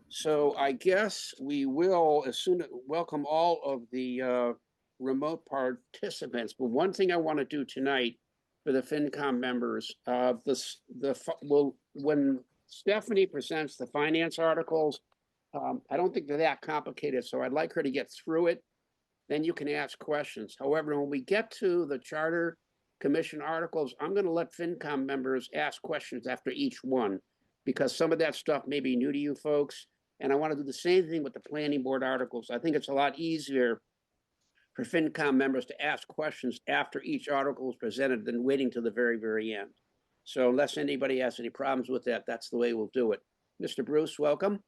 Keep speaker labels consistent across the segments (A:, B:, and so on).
A: So I guess we will welcome all of the remote participants. But one thing I want to do tonight for the FinCom members, when Stephanie presents the finance articles, I don't think they're that complicated, so I'd like her to get through it. Then you can ask questions. However, when we get to the Charter Commission articles, I'm going to let FinCom members ask questions after each one, because some of that stuff may be new to you folks. And I want to do the same thing with the planning board articles. I think it's a lot easier for FinCom members to ask questions after each article is presented than waiting till the very, very end. So unless anybody has any problems with that, that's the way we'll do it. Mr. Bruce, welcome.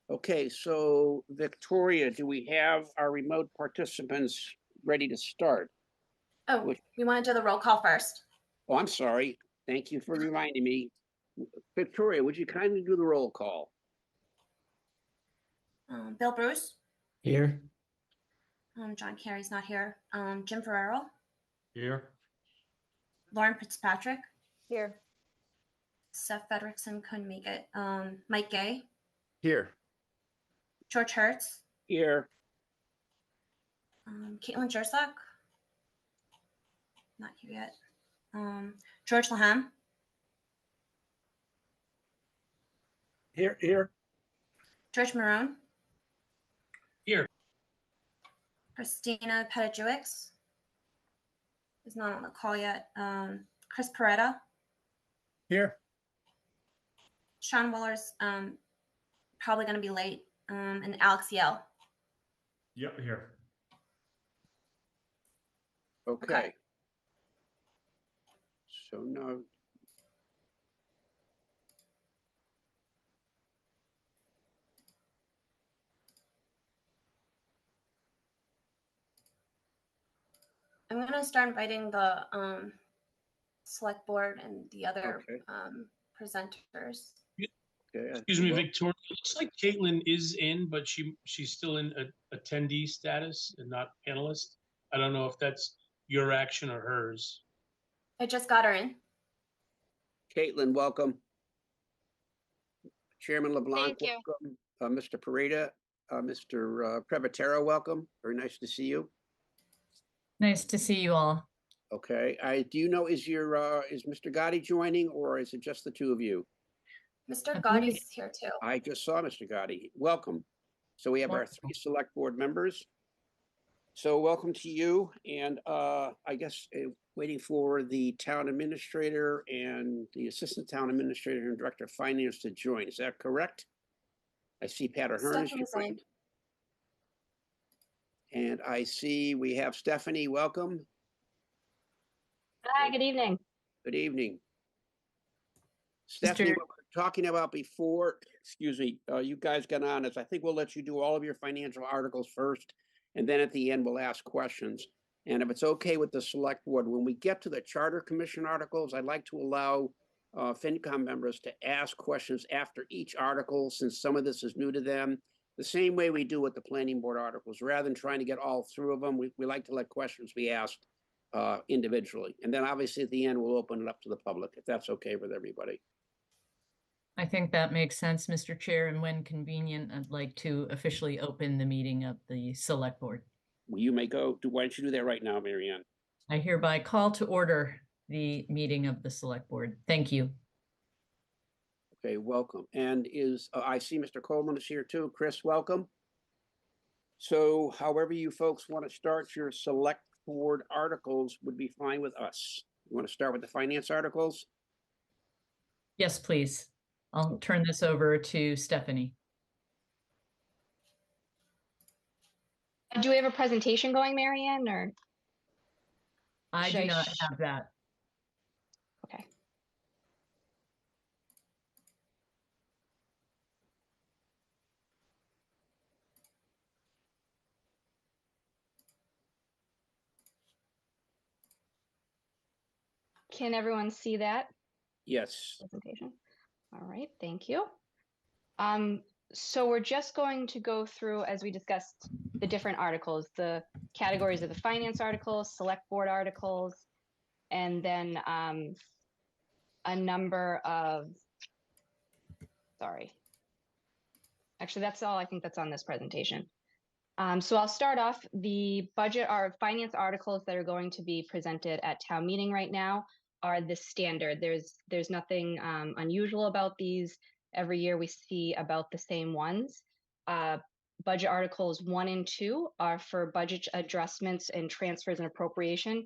A: Okay, so Victoria, do we have our remote participants ready to start?
B: Oh, we want to do the roll call first.
A: Oh, I'm sorry. Thank you for reminding me. Victoria, would you kindly do the roll call?
B: Bill Bruce.
C: Here.
B: John Kerry's not here. Jim Ferrero.
C: Here.
B: Lauren Fitzpatrick.
D: Here.
B: Seth Frederickson couldn't make it. Mike Gay.
A: Here.
B: George Hertz.
A: Here.
B: Caitlin Jersak. Not here yet. George Loughnane.
C: Here.
B: George Marone.
C: Here.
B: Christina Pettit-Jewix is not on the call yet. Chris Peretta.
C: Here.
B: Sean Weller's probably going to be late. And Alex Yell.
C: Yep, here.
A: Okay. So now.
B: I'm going to start inviting the select board and the other presenters.
A: Okay.
E: Excuse me, Victoria. It looks like Caitlin is in, but she's still in attendee status and not panelist. I don't know if that's your action or hers.
B: I just got her in.
A: Caitlin, welcome. Chairman LeBlanc,
D: Thank you.
A: welcome. Mr. Pareda, Mr. Prevatero, welcome. Very nice to see you.
F: Nice to see you all.
A: Okay. Do you know, is Mr. Gotti joining, or is it just the two of you?
B: Mr. Gotti's here too.
A: I just saw Mr. Gotti. Welcome. So we have our three select board members. So welcome to you. And I guess waiting for the town administrator and the assistant town administrator and director of finance to join. Is that correct? I see Pat Ahearn is joined. And I see we have Stephanie. Welcome.
D: Hi, good evening.
A: Good evening. Stephanie, what we were talking about before, excuse me, you guys got on is I think we'll let you do all of your financial articles first, and then at the end we'll ask questions. And if it's okay with the select board, when we get to the Charter Commission articles, I'd like to allow FinCom members to ask questions after each article, since some of this is new to them. The same way we do with the planning board articles, rather than trying to get all through of them, we like to let questions be asked individually. And then obviously at the end, we'll open it up to the public, if that's okay with everybody.
F: I think that makes sense, Mr. Chair, and when convenient, I'd like to officially open the meeting of the select board.
A: Well, you may go. Why don't you do that right now, Marianne?
F: I hereby call to order the meeting of the select board. Thank you.
A: Okay, welcome. And I see Mr. Coleman is here too. Chris, welcome. So however you folks want to start your select board articles would be fine with us. You want to start with the finance articles?
F: Yes, please. I'll turn this over to Stephanie.
D: Do we have a presentation going, Marianne, or?
F: I do not have that.
D: Okay. Can everyone see that?
A: Yes.
D: Presentation. All right, thank you. So we're just going to go through, as we discussed, the different articles, the categories of the finance articles, select board articles, and then a number of Sorry. Actually, that's all I think that's on this presentation. So I'll start off. The budget or finance articles that are going to be presented at town meeting right now are the standard. There's nothing unusual about these. Every year we see about the same ones. Budget articles 1 and 2 are for budget adjustments and transfers and appropriation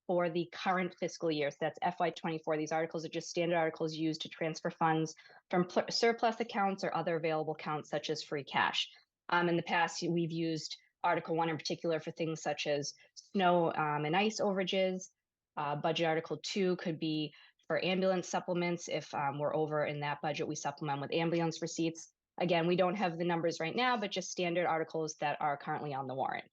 D: for the current fiscal year. So that's FY24. These articles are just standard articles used to transfer funds from surplus accounts or other available accounts such as free cash. In the past, we've used Article 1 in particular for things such as snow and ice overages. Budget Article 2 could be for ambulance supplements. If we're over in that budget, we supplement with ambulance receipts. Again, we don't have the numbers right now, but just standard articles that are currently on the warrant.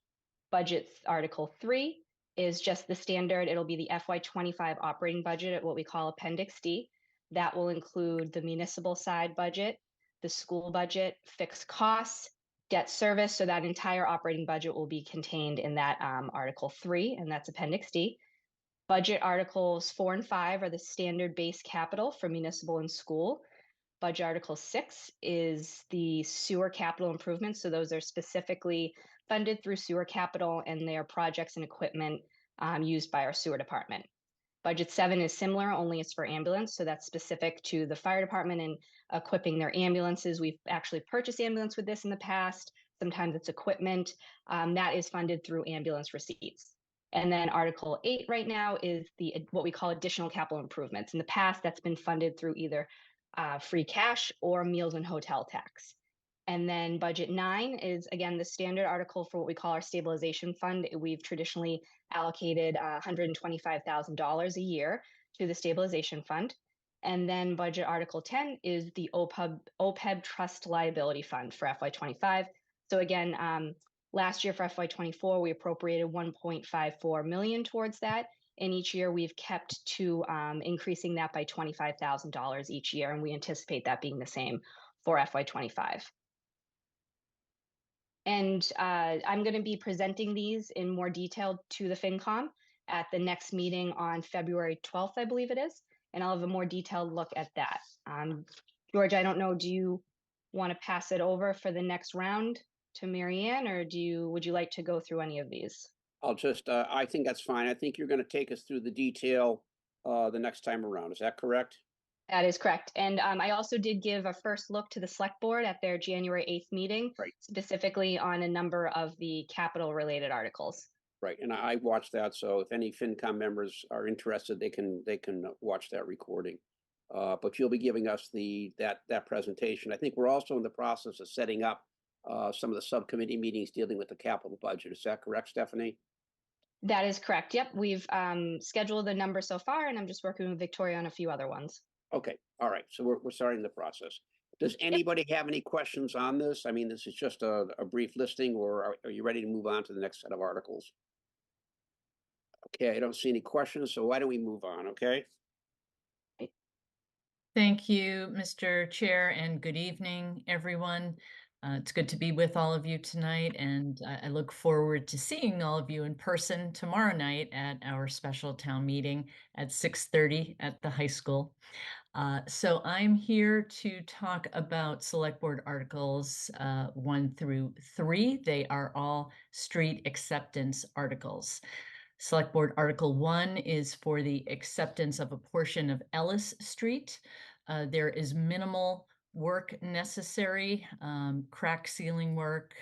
D: Budget Article 3 is just the standard. It'll be the FY25 operating budget at what we call Appendix D. That will include the municipal side budget, the school budget, fixed costs, debt service. So that entire operating budget will be contained in that Article 3, and that's Appendix D. Budget Articles 4 and 5 are the standard base capital for municipal and school. Budget Article 6 is the sewer capital improvements. So those are specifically funded through sewer capital, and they are projects and equipment used by our sewer department. Budget 7 is similar, only it's for ambulance. So that's specific to the fire department and equipping their ambulances. We've actually purchased ambulance with this in the past. Sometimes it's equipment that is funded through ambulance receipts. And then Article 8 right now is what we call additional capital improvements. In the past, that's been funded through either free cash or meals and hotel tax. And then Budget 9 is, again, the standard article for what we call our stabilization fund. We've traditionally allocated $125,000 a year to the stabilization fund. And then Budget Article 10 is the OPEB Trust Liability Fund for FY25. So again, last year for FY24, we appropriated $1.54 million towards that. And each year we've kept to increasing that by $25,000 each year. And we anticipate that being the same for FY25. And I'm going to be presenting these in more detail to the FinCom at the next meeting on February 12th, I believe it is. And I'll have a more detailed look at that. George, I don't know, do you want to pass it over for the next round to Marianne, or would you like to go through any of these?
A: I'll just, I think that's fine. I think you're going to take us through the detail the next time around. Is that correct?
D: That is correct. And I also did give a first look to the select board at their January 8th meeting,
A: right,
D: specifically on a number of the capital related articles.
A: Right. And I watched that. So if any FinCom members are interested, they can watch that recording. But you'll be giving us that presentation. I think we're also in the process of setting up some of the subcommittee meetings dealing with the capital budget. Is that correct, Stephanie?
D: That is correct. Yep. We've scheduled a number so far, and I'm just working with Victoria on a few other ones.
A: Okay. All right. So we're starting the process. Does anybody have any questions on this? I mean, this is just a brief listing, or are you ready to move on to the next set of articles? Okay. I don't see any questions. So why don't we move on? Okay.
F: Thank you, Mr. Chair, and good evening, everyone. It's good to be with all of you tonight, and I look forward to seeing all of you in person tomorrow night at our special town meeting at 6:30 at the high school. So I'm here to talk about Select Board Articles 1 through 3. They are all street acceptance articles. Select Board Article 1 is for the acceptance of a portion of Ellis Street. There is minimal work necessary. Crack sealing work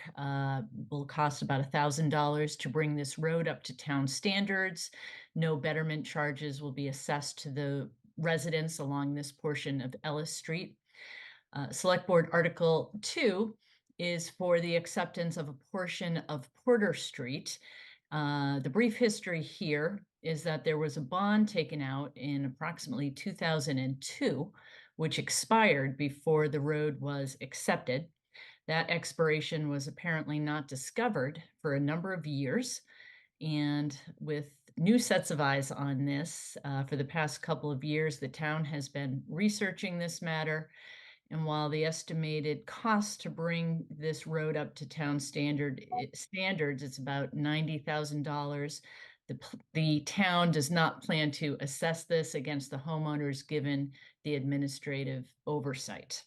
F: will cost about $1,000 to bring this road up to town standards. No betterment charges will be assessed to the residents along this portion of Ellis Street. Select Board Article 2 is for the acceptance of a portion of Porter Street. The brief history here is that there was a bond taken out in approximately 2002, which expired before the road was accepted. That expiration was apparently not discovered for a number of years. And with new sets of eyes on this, for the past couple of years, the town has been researching this matter. And while the estimated cost to bring this road up to town standards, it's about $90,000. The town does not plan to assess this against the homeowners given the administrative oversight.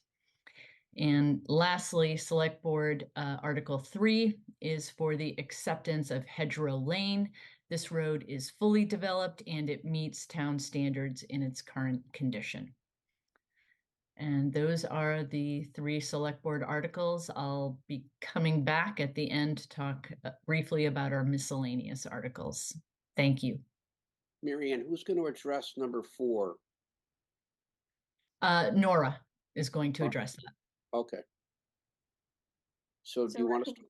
F: And lastly, Select Board Article 3 is for the acceptance of Hedgerow Lane. This road is fully developed and it meets town standards in its current condition. And those are the 3 Select Board articles. I'll be coming back at the end to talk briefly about our miscellaneous articles. Thank you.
A: Marianne, who's going to address number 4?
F: Nora is going to address that.
A: Okay. So do you want us to?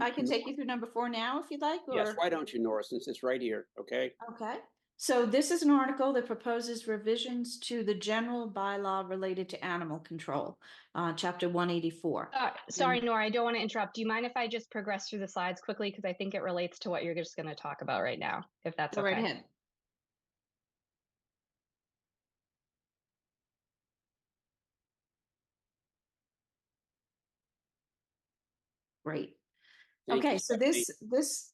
G: I can take you through number 4 now if you'd like.
A: Yes, why don't you, Nora, since it's right here, okay?
G: Okay. So this is an article that proposes revisions to the general bylaw related to animal control, chapter 184.
D: Sorry, Nora, I don't want to interrupt. Do you mind if I just progress through the slides quickly? Because I think it relates to what you're just going to talk about right now, if that's
G: Go
D: okay.
G: right ahead. Great. Okay, so this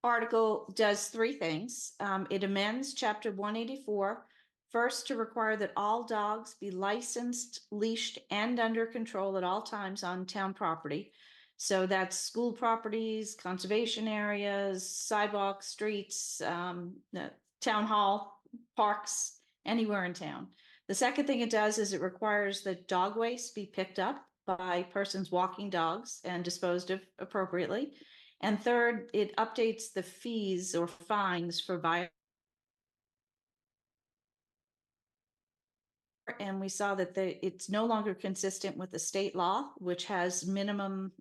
G: article does 3 things. It amends chapter 184, first to require that all dogs be licensed, leashed, and under control at all times on town property. So that's school properties, conservation areas, sidewalks, streets, the town hall, parks, anywhere in town. The second thing it does is it requires that dog waste be picked up by persons walking dogs and disposed of appropriately. And third, it updates the fees or fines for violations. And we saw that it's no longer consistent with the state law, which has minimum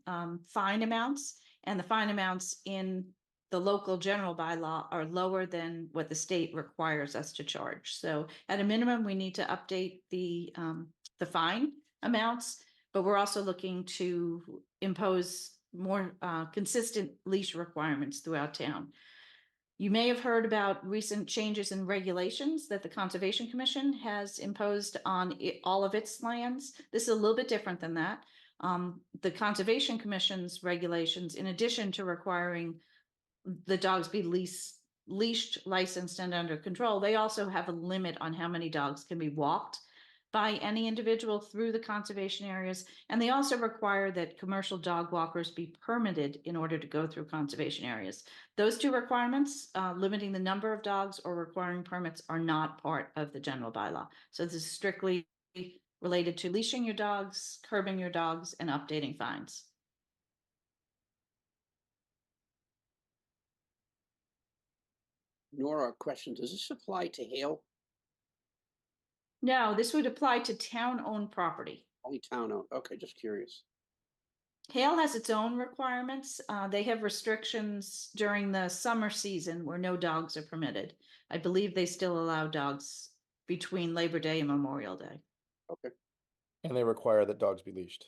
G: fine amounts, and the fine amounts in the local general bylaw are lower than what the state requires us to charge. So at a minimum, we need to update the fine amounts, but we're also looking to impose more consistent leash requirements throughout town. You may have heard about recent changes in regulations that the Conservation Commission has imposed on all of its lands. This is a little bit different than that. The Conservation Commission's regulations, in addition to requiring the dogs be leashed, licensed, and under control, they also have a limit on how many dogs can be walked by any individual through the conservation areas. And they also require that commercial dog walkers be permitted in order to go through conservation areas. Those 2 requirements, limiting the number of dogs or requiring permits, are not part of the general bylaw. So this is strictly related to leashing your dogs, curbing your dogs, and updating fines.
A: Nora, question, does this apply to Hale?
G: No, this would apply to town-owned property.
A: Only town-owned, okay, just curious.
G: Hale has its own requirements. They have restrictions during the summer season where no dogs are permitted. I believe they still allow dogs between Labor Day and Memorial Day.
A: Okay.
H: And they require that dogs be leashed.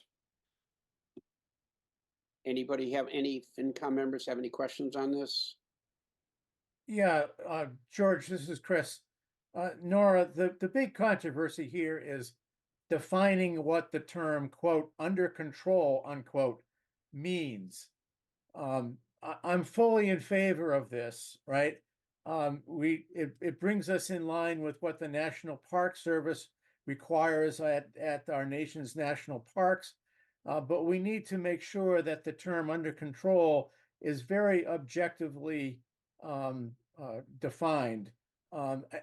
A: Any FinCom members have any questions on this?
C: Yeah, George, this is Chris. Nora, the big controversy here is defining what the term, quote, under control, unquote, means. I'm fully in favor of this, right? It brings us in line with what the National Park Service requires at our nation's national parks. But we need to make sure that the term under control is very objectively defined.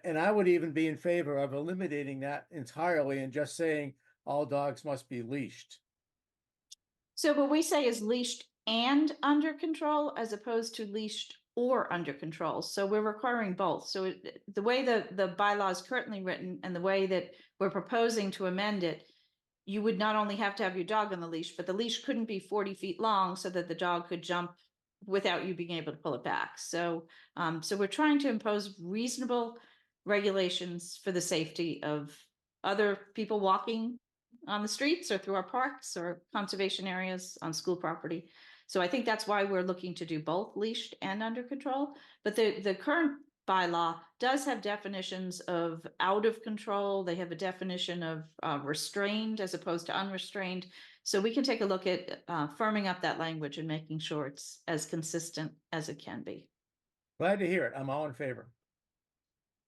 C: And I would even be in favor of eliminating that entirely and just saying all dogs must be leashed.
G: So what we say is leashed and under control as opposed to leashed or under control. So we're requiring both. So the way the bylaw is currently written and the way that we're proposing to amend it, you would not only have to have your dog on the leash, but the leash couldn't be 40 feet long so that the dog could jump without you being able to pull it back. So, so we're trying to impose reasonable regulations for the safety of other people walking on the streets or through our parks or conservation areas on school property. So I think that's why we're looking to do both leashed and under control. But the current bylaw does have definitions of out of control. They have a definition of restrained as opposed to unrestrained. So we can take a look at firming up that language and making sure it's as consistent as it can be.
C: Glad to hear it. I'm all in favor.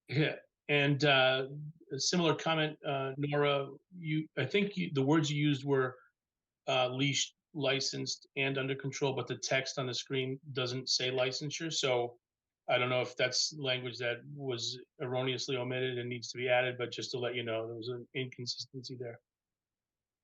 E: Yeah, and a similar comment, Nora. The words you used were leashed, licensed, and under control, but the text on the screen doesn't say licensure. So I don't know if that's language that was erroneously omitted and needs to be added, but just to let you know, there was an inconsistency there.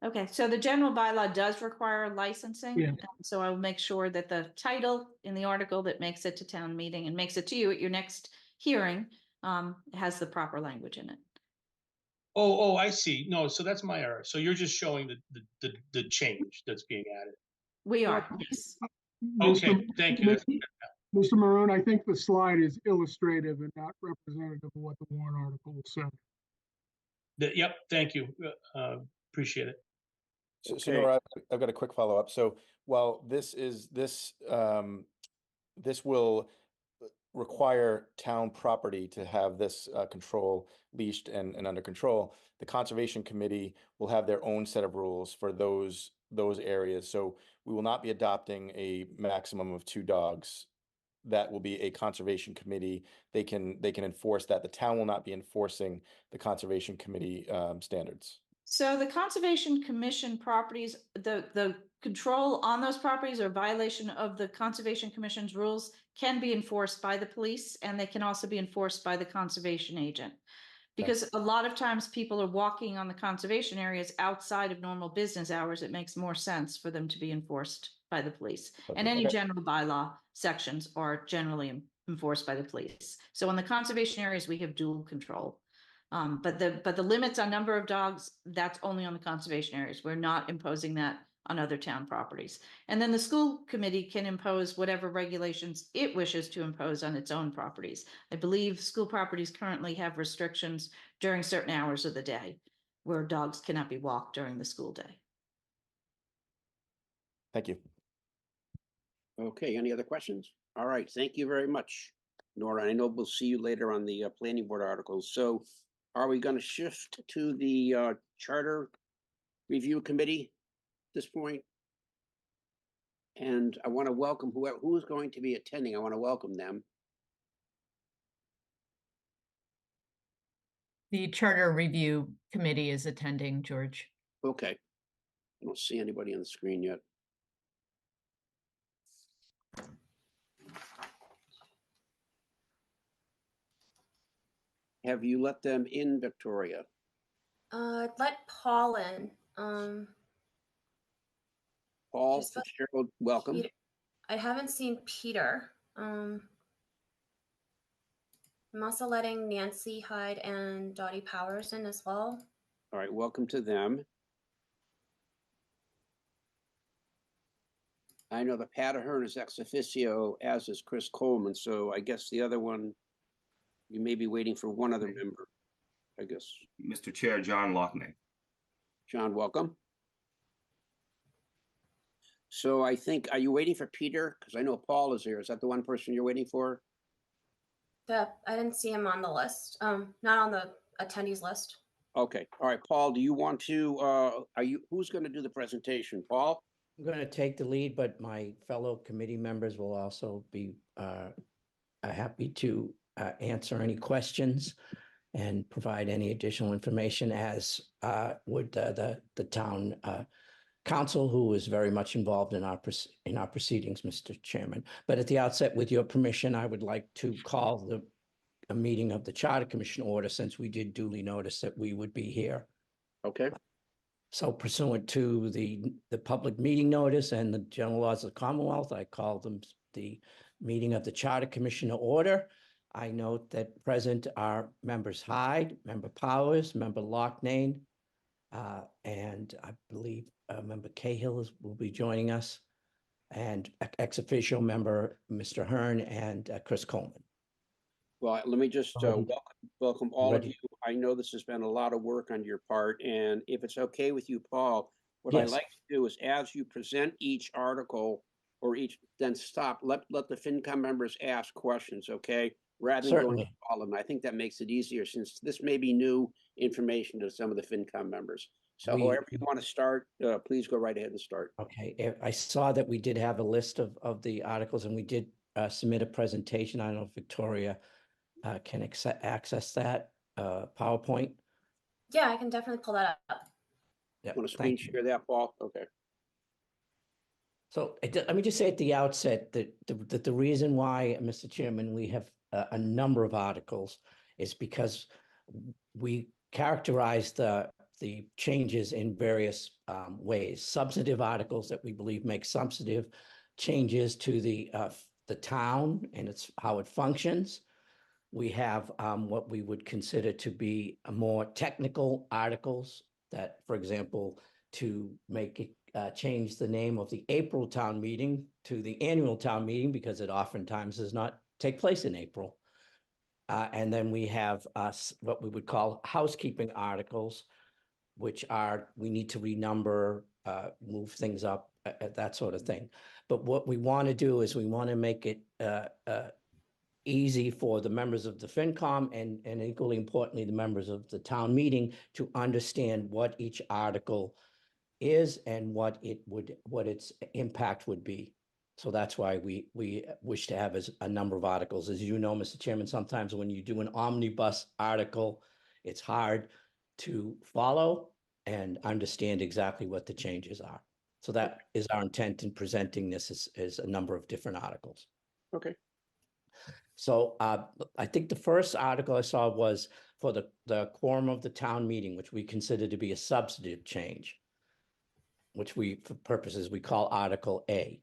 G: Okay, so the general bylaw does require licensing.
I: Yeah.
G: So I will make sure that the title in the article that makes it to town meeting and makes it to you at your next hearing has the proper language in it.
E: Oh, I see. No, so that's my error. So you're just showing the change that's being added.
G: We are, yes.
E: Okay, thank you.
I: Mr. Maroon, I think the slide is illustrative and not representative of what the warrant article said.
E: Yep, thank you. Appreciate it.
H: So
A: Okay.
H: Nora, I've got a quick follow-up. So while this will require town property to have this control leashed and under control, the Conservation Committee will have their own set of rules for those areas. So we will not be adopting a maximum of 2 dogs. That will be a Conservation Committee. They can enforce that. The town will not be enforcing the Conservation Committee standards.
G: So the Conservation Commission properties, the control on those properties or violation of the Conservation Commission's rules can be enforced by the police, and they can also be enforced by the conservation agent. Because a lot of times people are walking on the conservation areas outside of normal business hours. It makes more sense for them to be enforced by the police. And any general bylaw sections are generally enforced by the police. So in the conservation areas, we have dual control. But the limits on number of dogs, that's only on the conservation areas. We're not imposing that on other town properties. And then the school committee can impose whatever regulations it wishes to impose on its own properties. I believe school properties currently have restrictions during certain hours of the day where dogs cannot be walked during the school day.
H: Thank you.
A: Okay, any other questions? All right, thank you very much, Nora. I know we'll see you later on the planning board articles. So are we going to shift to the charter review committee at this point? And I want to welcome who is going to be attending. I want to welcome them.
F: The Charter Review Committee is attending, George.
A: Okay. I don't see anybody on the screen yet. Have you let them in, Victoria?
B: Let Paul in.
A: Paul
B: Just let
A: Fitzgerald, welcome.
B: Peter. I haven't seen Peter. I'm also letting Nancy Hyde and Dottie Powers in as well.
A: All right, welcome to them. I know the Pat Ahearn is ex officio, as is Chris Coleman. So I guess the other one, you may be waiting for one other member, I guess.
J: Mr. Chair, John Loughnane.
A: John, welcome. So I think, are you waiting for Peter? Because I know Paul is here. Is that the one person you're waiting for?
B: I didn't see him on the list. Not on the attendees list.
A: Okay. All right, Paul, do you want to, who's going to do the presentation? Paul?
K: I'm going to take the lead, but my fellow committee members will also be happy to answer any questions and provide any additional information, as would the town council, who is very much involved in our proceedings, Mr. Chairman. But at the outset, with your permission, I would like to call a meeting of the Charter Commission order, since we did duly notice that we would be here.
A: Okay.
K: So pursuant to the public meeting notice and the general laws of the Commonwealth, I call them the meeting of the Charter Commission to order. I note that present are members Hyde, member Powers, member Loughnane, and I believe member Cahill will be joining us, and ex officio member Mr. Ahearn and Chris Coleman.
A: Well, let me just welcome all of you. I know this has been a lot of work on your part, and if it's okay with you, Paul, what I like to do is, as you present each article or then stop, let the FinCom members ask questions, okay? Rather than going to all of them. I think that makes it easier, since this may be new information to some of the FinCom members. So however you want to start, please go right ahead and start.
K: Okay, I saw that we did have a list of the articles, and we did submit a presentation. I don't know if Victoria can access that PowerPoint.
B: Yeah, I can definitely pull that up.
K: Yep,
A: Want to screen share that, Paul? Okay.
K: So let me just say at the outset that the reason why, Mr. Chairman, we have a number of articles is because we characterize the changes in various ways. Substantive articles that we believe make substantive changes to the town and its how it functions. We have what we would consider to be more technical articles that, for example, to make it change the name of the April town meeting to the annual town meeting because it oftentimes does not take place in April. And then we have what we would call housekeeping articles, which are we need to renumber, move things up, that sort of thing. But what we want to do is we want to make it easy for the members of the FinCom and equally importantly, the members of the town meeting to understand what each article is and what its impact would be. So that's why we wish to have a number of articles. As you know, Mr. Chairman, sometimes when you do an omnibus article, it's hard to follow and understand exactly what the changes are. So that is our intent in presenting this as a number of different articles.
A: Okay.
K: So I think the first article I saw was for the quorum of the town meeting, which we consider to be a substantive change, which we, for purposes, we call Article A.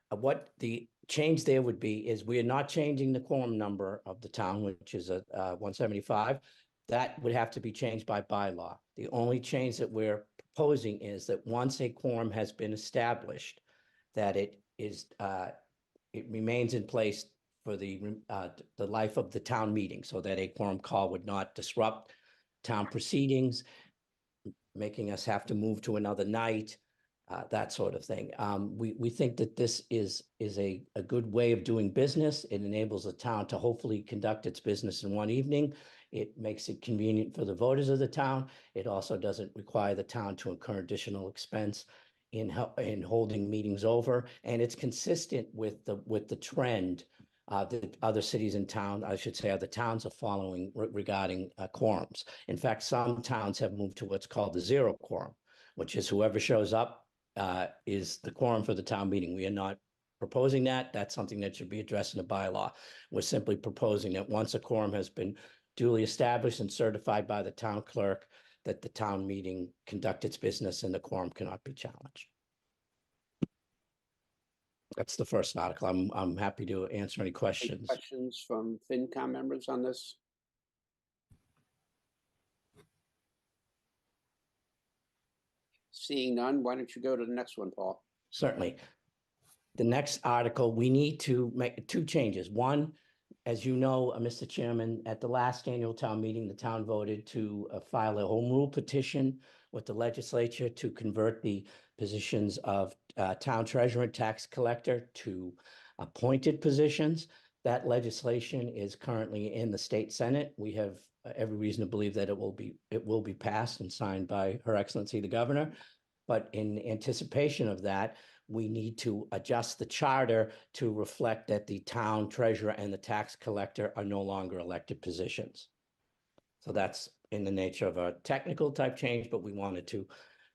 K: What the change there would be is we are not changing the quorum number of the town, which is a 175. That would have to be changed by bylaw. The only change that we're proposing is that once a quorum has been established, that it remains in place for the life of the town meeting, so that a quorum call would not disrupt town proceedings, making us have to move to another night, that sort of thing. We think that this is a good way of doing business. It enables the town to hopefully conduct its business in one evening. It makes it convenient for the voters of the town. It also doesn't require the town to incur additional expense in holding meetings over, and it's consistent with the trend that other cities in town, I should say, other towns are following regarding quorums. In fact, some towns have moved to what's called the zero quorum, which is whoever shows up is the quorum for the town meeting. We are not proposing that. That's something that should be addressed in the bylaw. We're simply proposing that once a quorum has been duly established and certified by the town clerk, that the town meeting conduct its business and the quorum cannot be challenged. That's the first article. I'm happy to answer any questions.
A: Any questions from FinCom members on this? Seeing none, why don't you go to the next one, Paul?
K: Certainly. The next article, we need to make two changes. One, as you know, Mr. Chairman, at the last annual town meeting, the town voted to file a home rule petition with the legislature to convert the positions of town treasurer and tax collector to appointed positions. That legislation is currently in the state Senate. We have every reason to believe that it will be passed and signed by Her Excellency the Governor. But in anticipation of that, we need to adjust the charter to reflect that the town treasurer and the tax collector are no longer elected positions. So that's in the nature of a technical type change, but we wanted to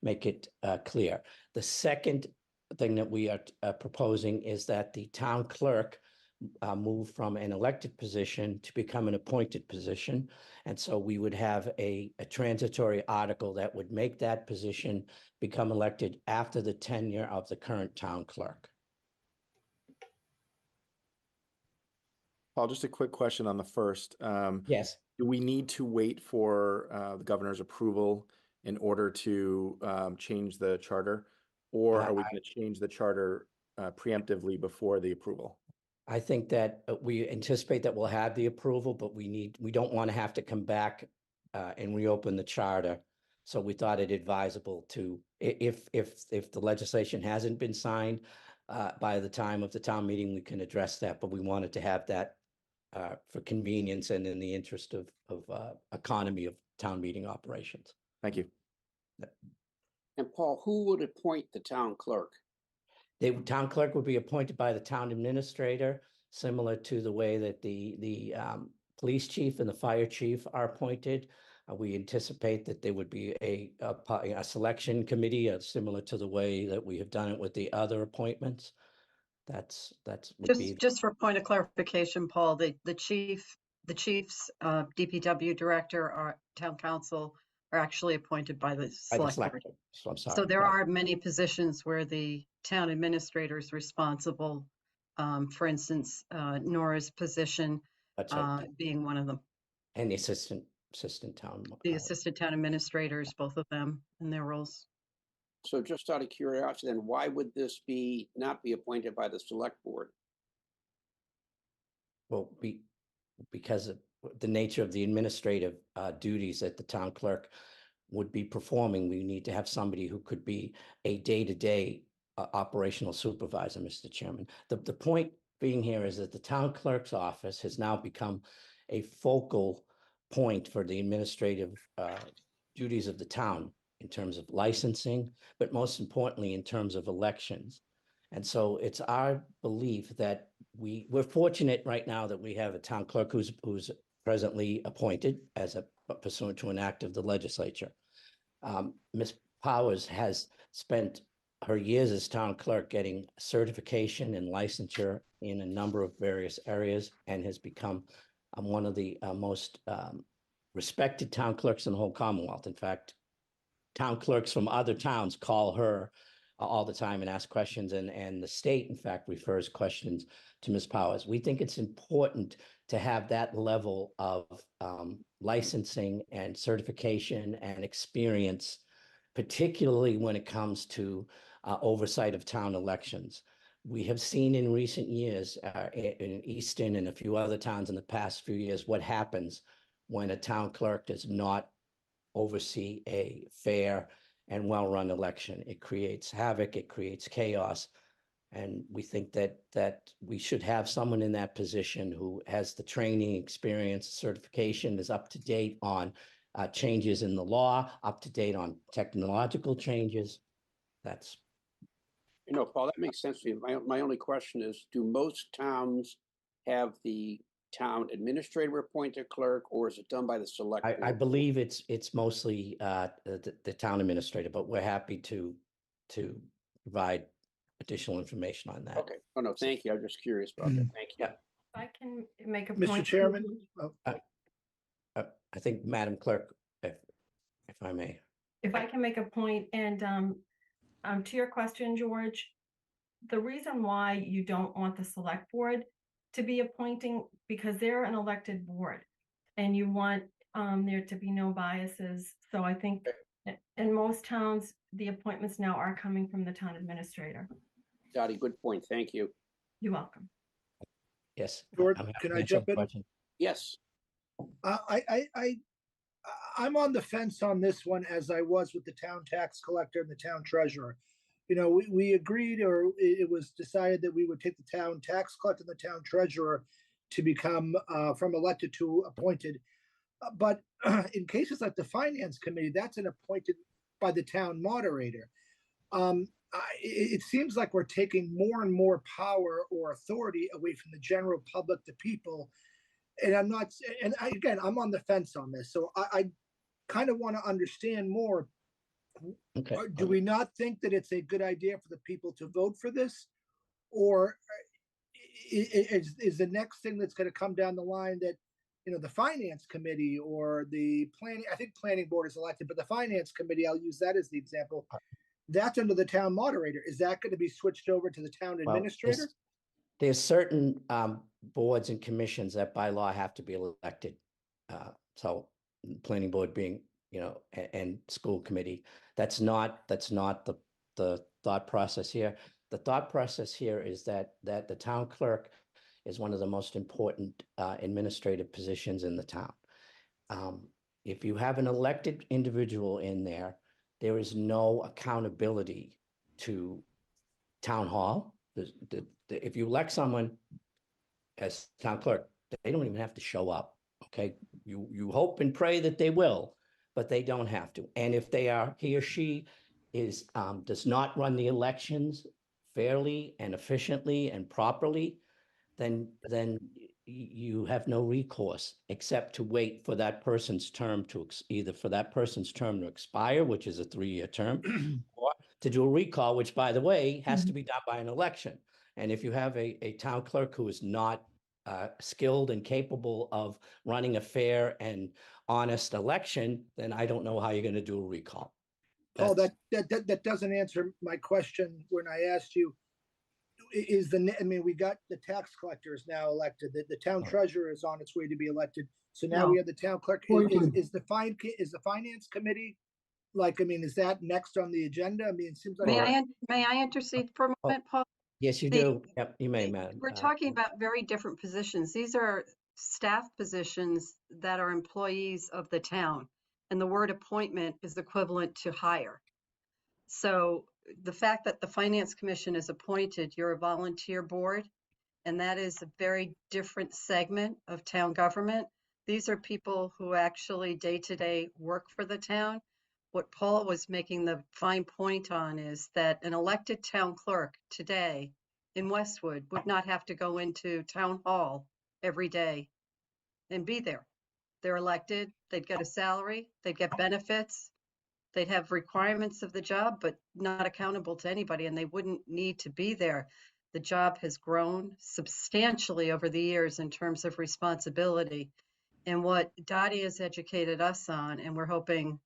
K: make it clear. The second thing that we are proposing is that the town clerk move from an elected position to become an appointed position. And so we would have a transitory article that would make that position become elected after the tenure of the current town clerk.
H: Paul, just a quick question on the first.
K: Yes.
H: Do we need to wait for the governor's approval in order to change the charter? Or are we going to change the charter preemptively before the approval?
K: I think that we anticipate that we'll have the approval, but we don't want to have to come back and reopen the charter. So we thought it advisable to, if the legislation hasn't been signed by the time of the town meeting, we can address that. But we wanted to have that for convenience and in the interest of economy of town meeting operations.
H: Thank you.
A: And Paul, who would appoint the town clerk?
K: The town clerk would be appointed by the town administrator, similar to the way that the police chief and the fire chief are appointed. We anticipate that there would be a selection committee, similar to the way that we have done it with the other appointments. That's would be
L: Just for point of clarification, Paul, the chief's DPW director or town council are actually appointed by the select board.
K: So I'm sorry.
L: So there are many positions where the town administrator is responsible. For instance, Nora's position
K: That's right.
L: being one of them.
K: And the assistant town.
L: The assistant town administrators, both of them in their roles.
A: So just out of curiosity, then why would this not be appointed by the select board?
K: Well, because of the nature of the administrative duties that the town clerk would be performing, we need to have somebody who could be a day-to-day operational supervisor, Mr. Chairman. The point being here is that the town clerk's office has now become a focal point for the administrative duties of the town in terms of licensing, but most importantly, in terms of elections. And so it's our belief that we're fortunate right now that we have a town clerk who's presently appointed as a pursuant to an act of the legislature. Ms. Powers has spent her years as town clerk getting certification and licensure in a number of various areas and has become one of the most respected town clerks in the whole Commonwealth. In fact, town clerks from other towns call her all the time and ask questions, and the state, in fact, refers questions to Ms. Powers. We think it's important to have that level of licensing and certification and experience, particularly when it comes to oversight of town elections. We have seen in recent years in Easton and a few other towns in the past few years what happens when a town clerk does not oversee a fair and well-run election. It creates havoc, it creates chaos. And we think that we should have someone in that position who has the training, experience, certification, is up to date on changes in the law, up to date on technological changes. That's.
A: Paul, that makes sense to me. My only question is, do most towns have the town administrator appoint a clerk, or is it done by the select board?
K: I believe it's mostly the town administrator, but we're happy to provide additional information on that.
A: Okay. Oh, no, thank you. I'm just curious about that. Thank you.
K: Yeah.
M: I can make a
N: Mr.
M: point.
N: Chairman?
K: I think, Madam Clerk, if I may.
M: If I can make a point, and to your question, George, the reason why you don't want the select board to be appointing, because they're an elected board, and you want there to be no biases. So I think in most towns, the appointments now are coming from the town administrator.
A: Dottie, good point. Thank you.
M: You're welcome.
K: Yes.
N: George, can I jump in?
A: Yes.
N: I'm on the fence on this one, as I was with the town tax collector and the town treasurer. We agreed, or it was decided that we would take the town tax collector and the town treasurer to become from elected to appointed. But in cases like the finance committee, that's an appointed by the town moderator. It seems like we're taking more and more power or authority away from the general public, the people. And I'm on the fence on this. So I kind of want to understand more.
K: Okay.
N: Do we not think that it's a good idea for the people to vote for this? Or is the next thing that's going to come down the line that, the finance committee or the planning, I think planning board is elected, but the finance committee, I'll use that as the example, that's under the town moderator. Is that going to be switched over to the town administrator?
K: There's certain boards and commissions that by law have to be elected. So planning board being, and school committee, that's not the thought process here. The thought process here is that the town clerk is one of the most important administrative positions in the town. If you have an elected individual in there, there is no accountability to town hall. If you elect someone as town clerk, they don't even have to show up. Okay, you hope and pray that they will, but they don't have to. And if he or she does not run the elections fairly and efficiently and properly, then you have no recourse except to wait for that person's term to either for that person's term to expire, which is a 3-year term, or to do a recall, which, by the way, has to be done by an election. And if you have a town clerk who is not skilled and capable of running a fair and honest election, then I don't know how you're going to do a recall.
N: Paul, that doesn't answer my question when I asked you, we got the tax collector is now elected, the town treasurer is on its way to be elected. So now we have the town clerk. Is the finance committee, is that next on the agenda? It seems like.
L: May I intercede for a moment, Paul?
K: Yes, you do. Yep, you may, madam.
L: We're talking about very different positions. These are staff positions that are employees of the town, and the word appointment is equivalent to hire. So the fact that the Finance Commission is appointed, you're a volunteer board, and that is a very different segment of town government. These are people who actually day-to-day work for the town. What Paul was making the fine point on is that an elected town clerk today in Westwood would not have to go into town hall every day and be there. They're elected, they'd get a salary, they'd get benefits, they'd have requirements of the job, but not accountable to anybody, and they wouldn't need to be there. The job has grown substantially over the years in terms of responsibility. And what Dottie has educated us on, and we're hoping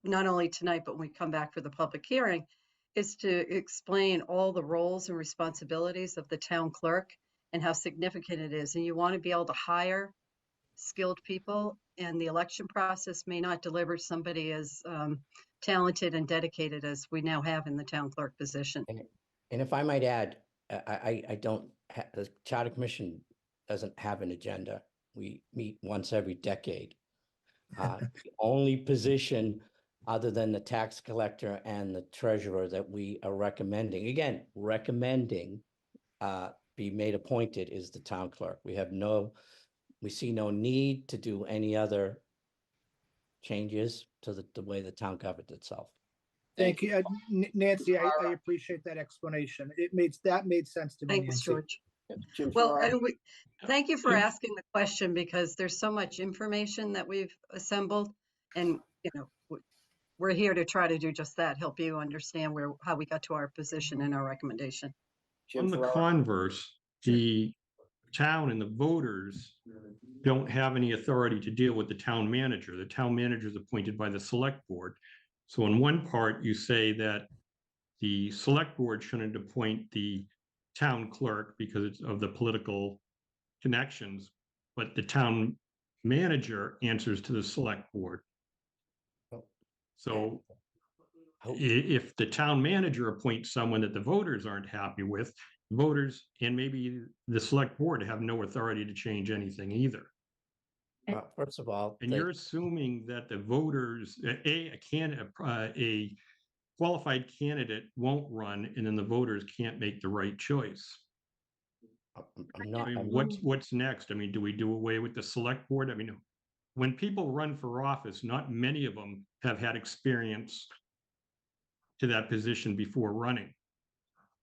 L: not only tonight, but when we come back for the public hearing, is to explain all the roles and responsibilities of the town clerk and how significant it is. And you want to be able to hire skilled people, and the election process may not deliver somebody as talented and dedicated as we now have in the town clerk position.
K: And if I might add, I don't, the Charter Commission doesn't have an agenda. We meet once every decade. The only position other than the tax collector and the treasurer that we are recommending, again, be made appointed is the town clerk. We see no need to do any other changes to the way the town governs itself.
N: Thank you. Nancy, I appreciate that explanation. That made sense to me.
L: Thanks,
N: Nancy.
L: George. Well, thank you for asking the question, because there's so much information that we've assembled, and we're here to try to do just that, help you understand how we got to our position and our recommendation.
O: On the converse, the town and the voters don't have any authority to deal with the town manager. The town manager is appointed by the select board. So in one part, you say that the select board shouldn't appoint the town clerk because it's of the political connections, but the town manager answers to the select board. So if the town manager appoints someone that the voters aren't happy with, voters and maybe the select board have no authority to change anything either.
K: First of all,
O: and you're assuming that the voters, a qualified candidate won't run, and then the voters can't make the right choice. What's next? Do we do away with the select board? When people run for office, not many of them have had experience to that position before running.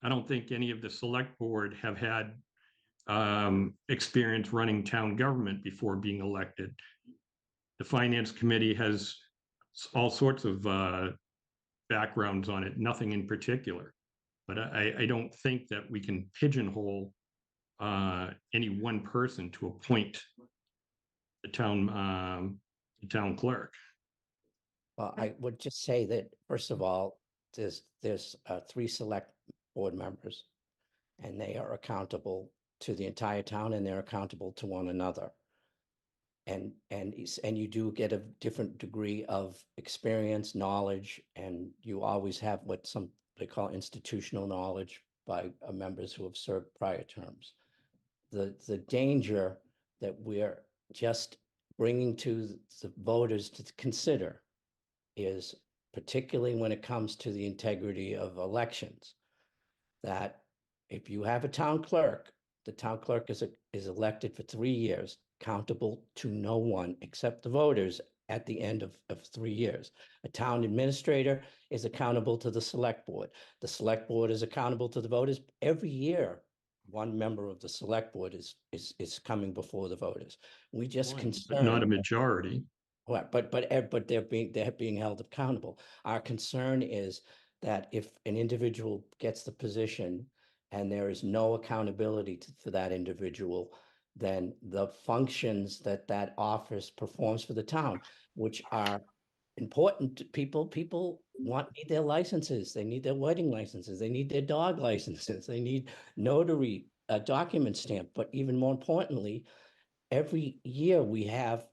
O: I don't think any of the select board have had experience running town government before being elected. The finance committee has all sorts of backgrounds on it, nothing in particular. But I don't think that we can pigeonhole any one person to appoint the town clerk.
K: Well, I would just say that, first of all, there's 3 select board members, and they are accountable to the entire town, and they're accountable to one another. And you do get a different degree of experience, knowledge, and you always have what they call institutional knowledge by members who have served prior terms. The danger that we're just bringing to the voters to consider is, particularly when it comes to the integrity of elections, that if you have a town clerk, the town clerk is elected for 3 years, accountable to no one except the voters at the end of 3 years. A town administrator is accountable to the select board. The select board is accountable to the voters every year. one member of the select board is coming before the voters. We just
O: But
K: concerned.
O: not a majority.
K: Well, but they're being held accountable. Our concern is that if an individual gets the position and there is no accountability for that individual, then the functions that office performs for the town, which are important to people need their licenses, they need their wedding licenses, they need their dog licenses, they need notary document stamp. But even more importantly, every year we have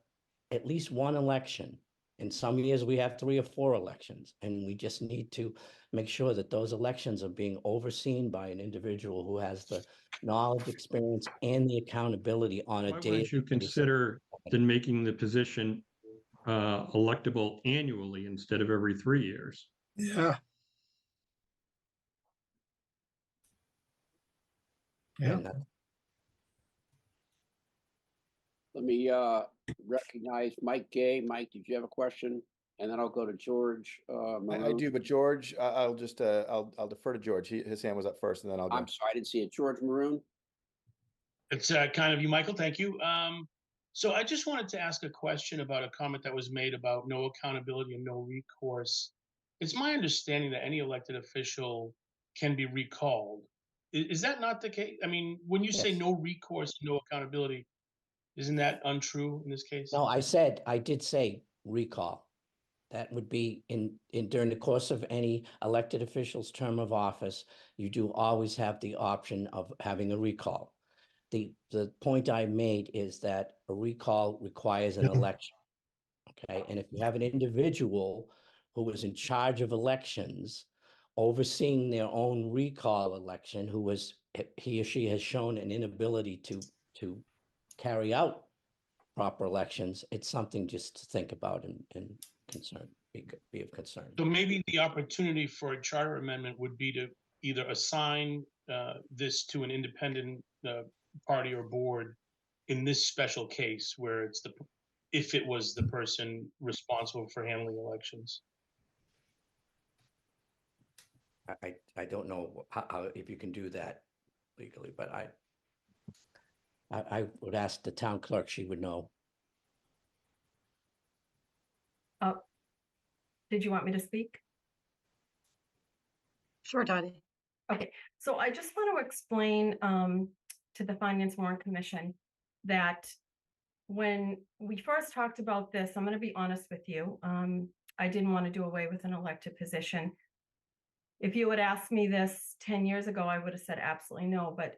K: at least one election. In some years we have 3 or 4 elections, and we just need to make sure that those elections are being overseen by an individual who has the knowledge, experience, and the accountability on a
O: Why
K: daily
O: wouldn't you
K: basis.
O: consider then making the position electable annually instead of every 3 years?
N: Yeah. Yeah.
K: And
A: Let me recognize Mike Gay. Mike, did you have a question? And then I'll go to George.
H: I
A: Maroon.
H: do, but George, I'll just, I'll defer to George. His hand was up first, and then I'll
A: I'm
H: jump.
A: sorry, I didn't see it. George Maroon.
E: It's kind of you, Michael. Thank you. So I just wanted to ask a question about a comment that was made about no accountability and no recourse. It's my understanding that any elected official can be recalled. Is that not the case? I mean, when you say
K: Yes.
E: no recourse, no accountability, isn't that untrue in this case?
K: no, I did say recall. That would be in during the course of any elected official's term of office, you do always have the option of having a recall. The point I made is that a recall requires an election. Okay, and if you have an individual who is in charge of elections, overseeing their own recall election, he or she has shown an inability to carry out proper elections, it's something just to think about and concern, be of concern.
E: So maybe the opportunity for a charter amendment would be to either assign this to an independent party or board in this special case where it's if it was the person responsible for handling elections.
K: I don't know how if you can do that legally, but I would ask the town clerk, she would know.
M: Did you want me to speak?
L: Sure, Dottie.
M: Okay, so I just want to explain to the Finance Warrant Commission that when we first talked about this, I'm going to be honest with you, I didn't want to do away with an elected position. If you had asked me this 10 years ago, I would have said absolutely no. But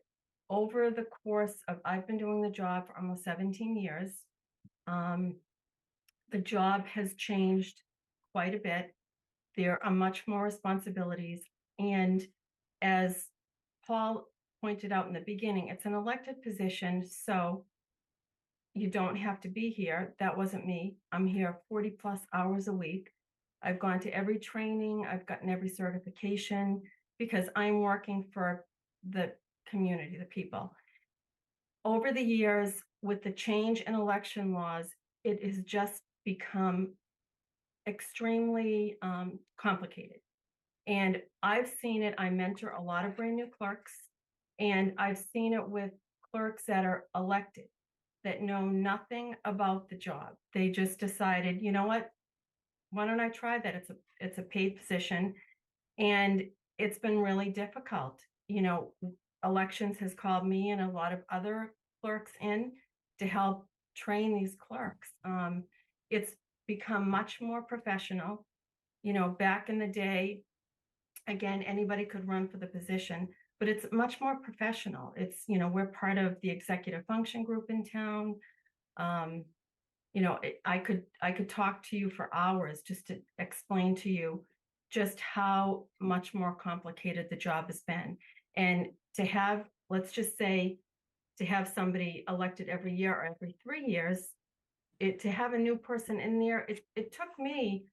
M: over the course of, I've been doing the job for almost 17 years. The job has changed quite a bit. There are much more responsibilities. And as Paul pointed out in the beginning, it's an elected position. So you don't have to be here. That wasn't me. I'm here 40 plus hours a week. I've gone to every training. I've gotten every certification because I'm working for the community, the people. Over the years, with the change in election laws, it has just become extremely complicated. And I've seen it. I mentor a lot of brand new clerks, and I've seen it with clerks that are elected that know nothing about the job. They just decided, you know what? Why don't I try that? It's a paid position, and it's been really difficult. You know, elections has called me and a lot of other clerks in to help train these clerks. It's become much more professional. You know, back in the day, again, anybody could run for the position, but it's much more professional. It's, you know, we're part of the executive function group in town. You know, I could talk to you for hours just to explain to you just how much more complicated the job has been. And to have, let's just say, to have somebody elected every year or every 3 years, to have a new person in there, it took me,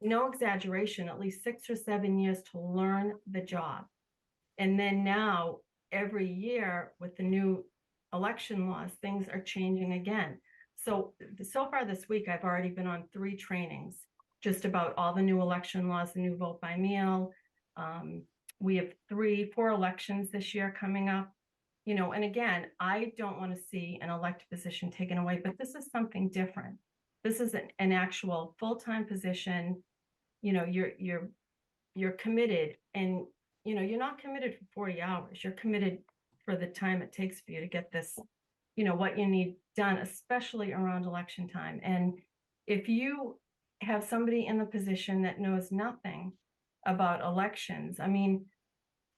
M: no exaggeration, at least 6 or 7 years to learn the job. And then now, every year with the new election laws, things are changing again. So far this week, I've already been on 3 trainings just about all the new election laws, the new vote by mail. We have 4 elections this year coming up. and again, I don't want to see an elected position taken away, but this is something different. This is an actual full-time position. You're committed, and you're not committed for 40 hours. You're committed for the time it takes for you to get this, what you need done, especially around election time. And if you have somebody in the position that knows nothing about elections, I mean,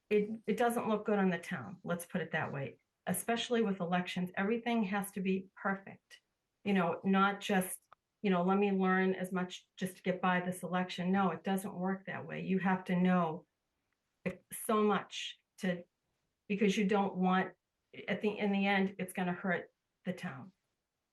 M: it doesn't look good on the town. Let's put it that way. Especially with elections, everything has to be perfect. Not just, let me learn as much just to get by this election. No, it doesn't work that way. You have to know so much because you don't want, in the end, it's going to hurt the town.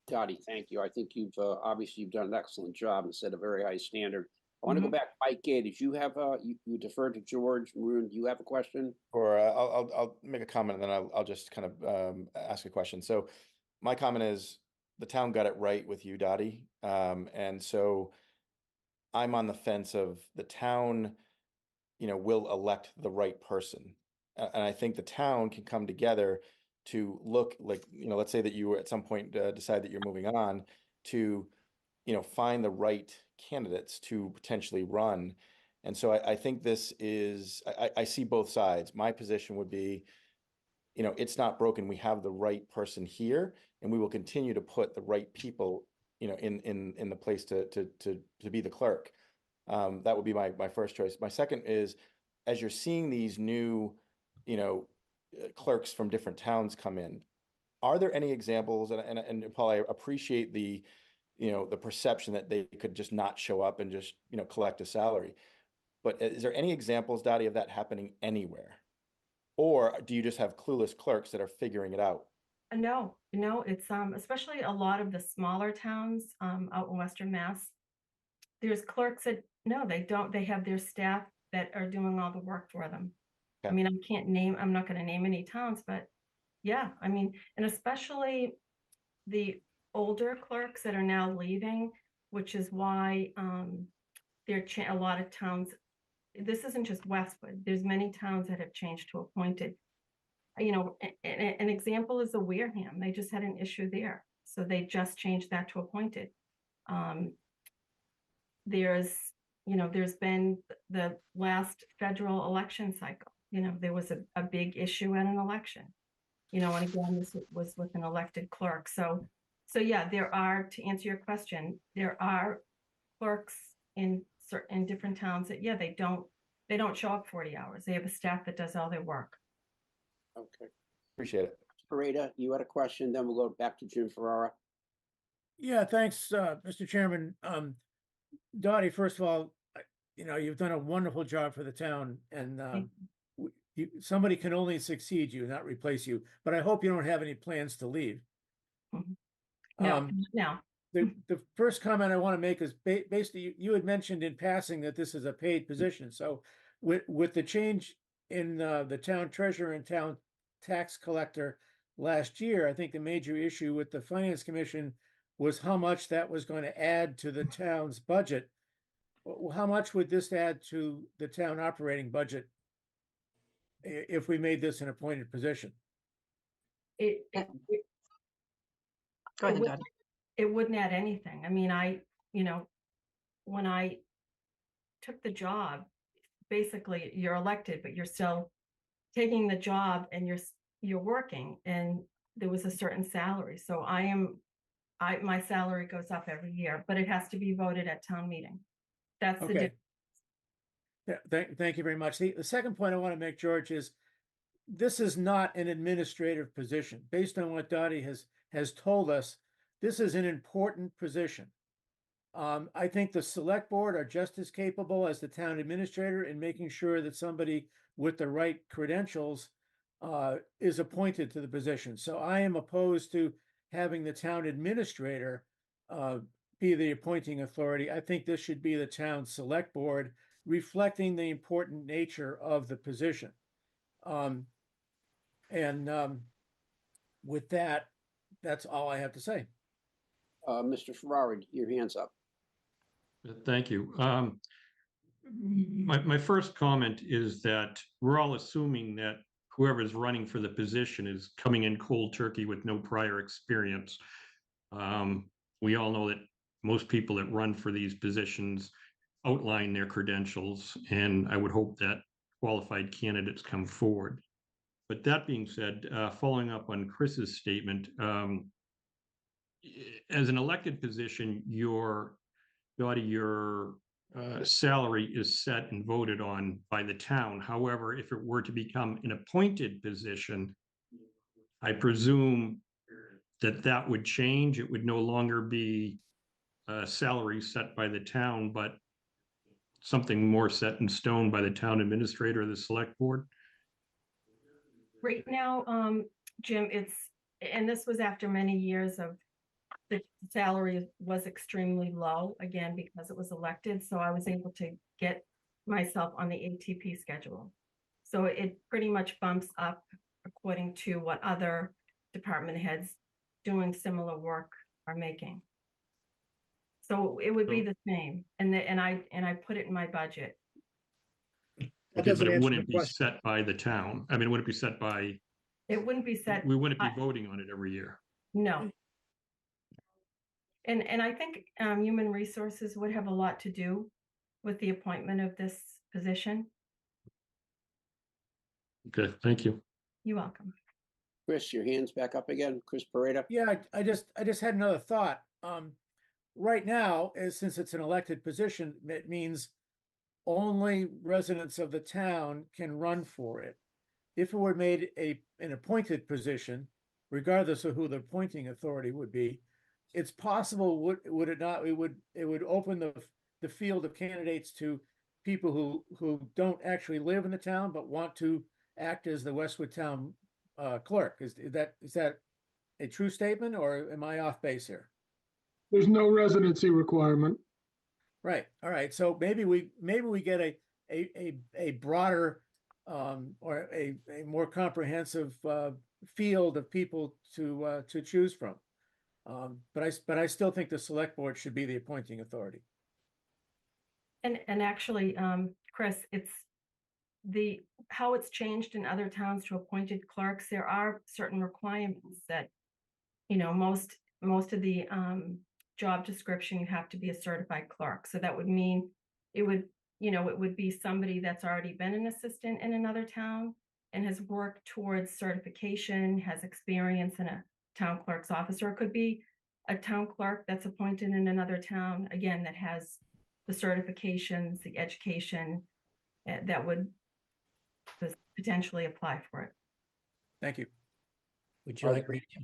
A: Dottie, thank you. I think obviously you've done an excellent job and set a very high standard. I want to go back. Mike Gay, did you have you deferred to George Maroon? Do you have a question?
H: Or I'll make a comment and then I'll just kind of ask a question. So my comment is the town got it right with you, Dottie. And so I'm on the fence of the town, will elect the right person. And I think the town can come together to look like, let's say that you at some point decide that you're moving on to, find the right candidates to potentially run. And so I think this is, I see both sides. My position would be, it's not broken. We have the right person here, and we will continue to put the right people, in the place to be the clerk. That would be my first choice. My second is, as you're seeing these new, clerks from different towns come in, are there any examples? And Paul, I appreciate the perception that they could just not show up and just, collect a salary. But is there any examples, Dottie, of that happening anywhere? Or do you just have clueless clerks that are figuring it out?
M: No, it's especially a lot of the smaller towns out in Western Mass. There's clerks that, no, they don't. They have their staff that are doing all the work for them. Okay. I mean, I'm not going to name any towns, but yeah, I mean, and especially the older clerks that are now leaving, which is why a lot of towns, this isn't just Westwood, there's many towns that have changed to appointed. An example is the Wareham. They just had an issue there, so they just changed that to appointed. There's been the last federal election cycle. There was a big issue at an election. And again, this was with an elected clerk. So yeah, there are, to answer your question, there are clerks in different towns that, yeah, they don't show up 40 hours. They have a staff that does all their work.
A: Okay.
H: Appreciate it.
A: Pareda, you had a question, then we'll go back to Jim Ferrara.
C: Yeah, thanks, Mr. Chairman. Dottie, first of all, you've done a wonderful job for the town, and somebody can only succeed you, not replace you. But I hope you don't have any plans to leave.
M: No.
C: The first comment I want to make is basically you had mentioned in passing that this is a paid position. So with the change in the town treasurer and town tax collector last year, I think the major issue with the Finance Commission was how much that was going to add to the town's budget. How much would this add to the town operating budget if we made this an appointed position?
L: Go ahead, Dottie.
M: It wouldn't add anything. I mean, when I took the job, basically you're elected, but you're still taking the job and you're working, and there was a certain salary. So my salary goes up every year, but it has to be voted at town meeting. That's the difference.
C: Yeah, thank you very much. The second point I want to make, George, is this is not an administrative position. Based on what Dottie has told us, this is an important position. I think the select board are just as capable as the town administrator in making sure that somebody with the right credentials is appointed to the position. So I am opposed to having the town administrator be the appointing authority. I think this should be the town select board, reflecting the important nature of the position. With that, that's all I have to say.
A: Mr. Ferrara, your hand's up.
O: Thank you. My first comment is that we're all assuming that whoever's running for the position is coming in cold turkey with no prior experience. We all know that most people that run for these positions outline their credentials, and I would hope that qualified candidates come forward. But that being said, following up on Chris's statement, as an elected position, your salary is set and voted on by the town. However, if it were to become an appointed position, I presume that would change. It would no longer be a salary set by the town, but something more set in stone by the town administrator or the select board.
M: Right now, Jim, and this was after many years of the salary was extremely low, again, because it was elected. So I was able to get myself on the ATP schedule. So it pretty much bumps up according to what other department heads doing similar work are making. So it would be the same. And I put it in my budget.
O: Okay, but it wouldn't be set by the town. I mean, it wouldn't be set by.
M: It wouldn't be set.
O: We wouldn't be voting on it every year.
M: No. And I think Human Resources would have a lot to do with the appointment of this position.
O: Okay, thank you.
M: You're welcome.
A: Chris, your hand's back up again. Chris Pareda.
C: Yeah, I just had another thought. Right now, since it's an elected position, it means only residents of the town can run for it. If it were made an appointed position, regardless of who the appointing authority would be, it's possible, would it not, it would open the field of candidates to people who don't actually live in the town but want to act as the Westwood Town clerk. Is that a true statement, or am I off base here?
I: There's no residency requirement.
C: Right. All right. So maybe we get a broader or a more comprehensive field of people to choose from. But I still think the select board should be the appointing authority.
M: And actually, Chris, it's how it's changed in other towns to appointed clerks. There are certain requirements that, most of the job description, you have to be a certified clerk. So that would mean it would be somebody that's already been an assistant in another town and has worked towards certification, has experience in a town clerk's office, or it could be a town clerk that's appointed in another town, again, that has the certifications, the education that would potentially apply for it.
C: Thank you.
K: Would you like me to?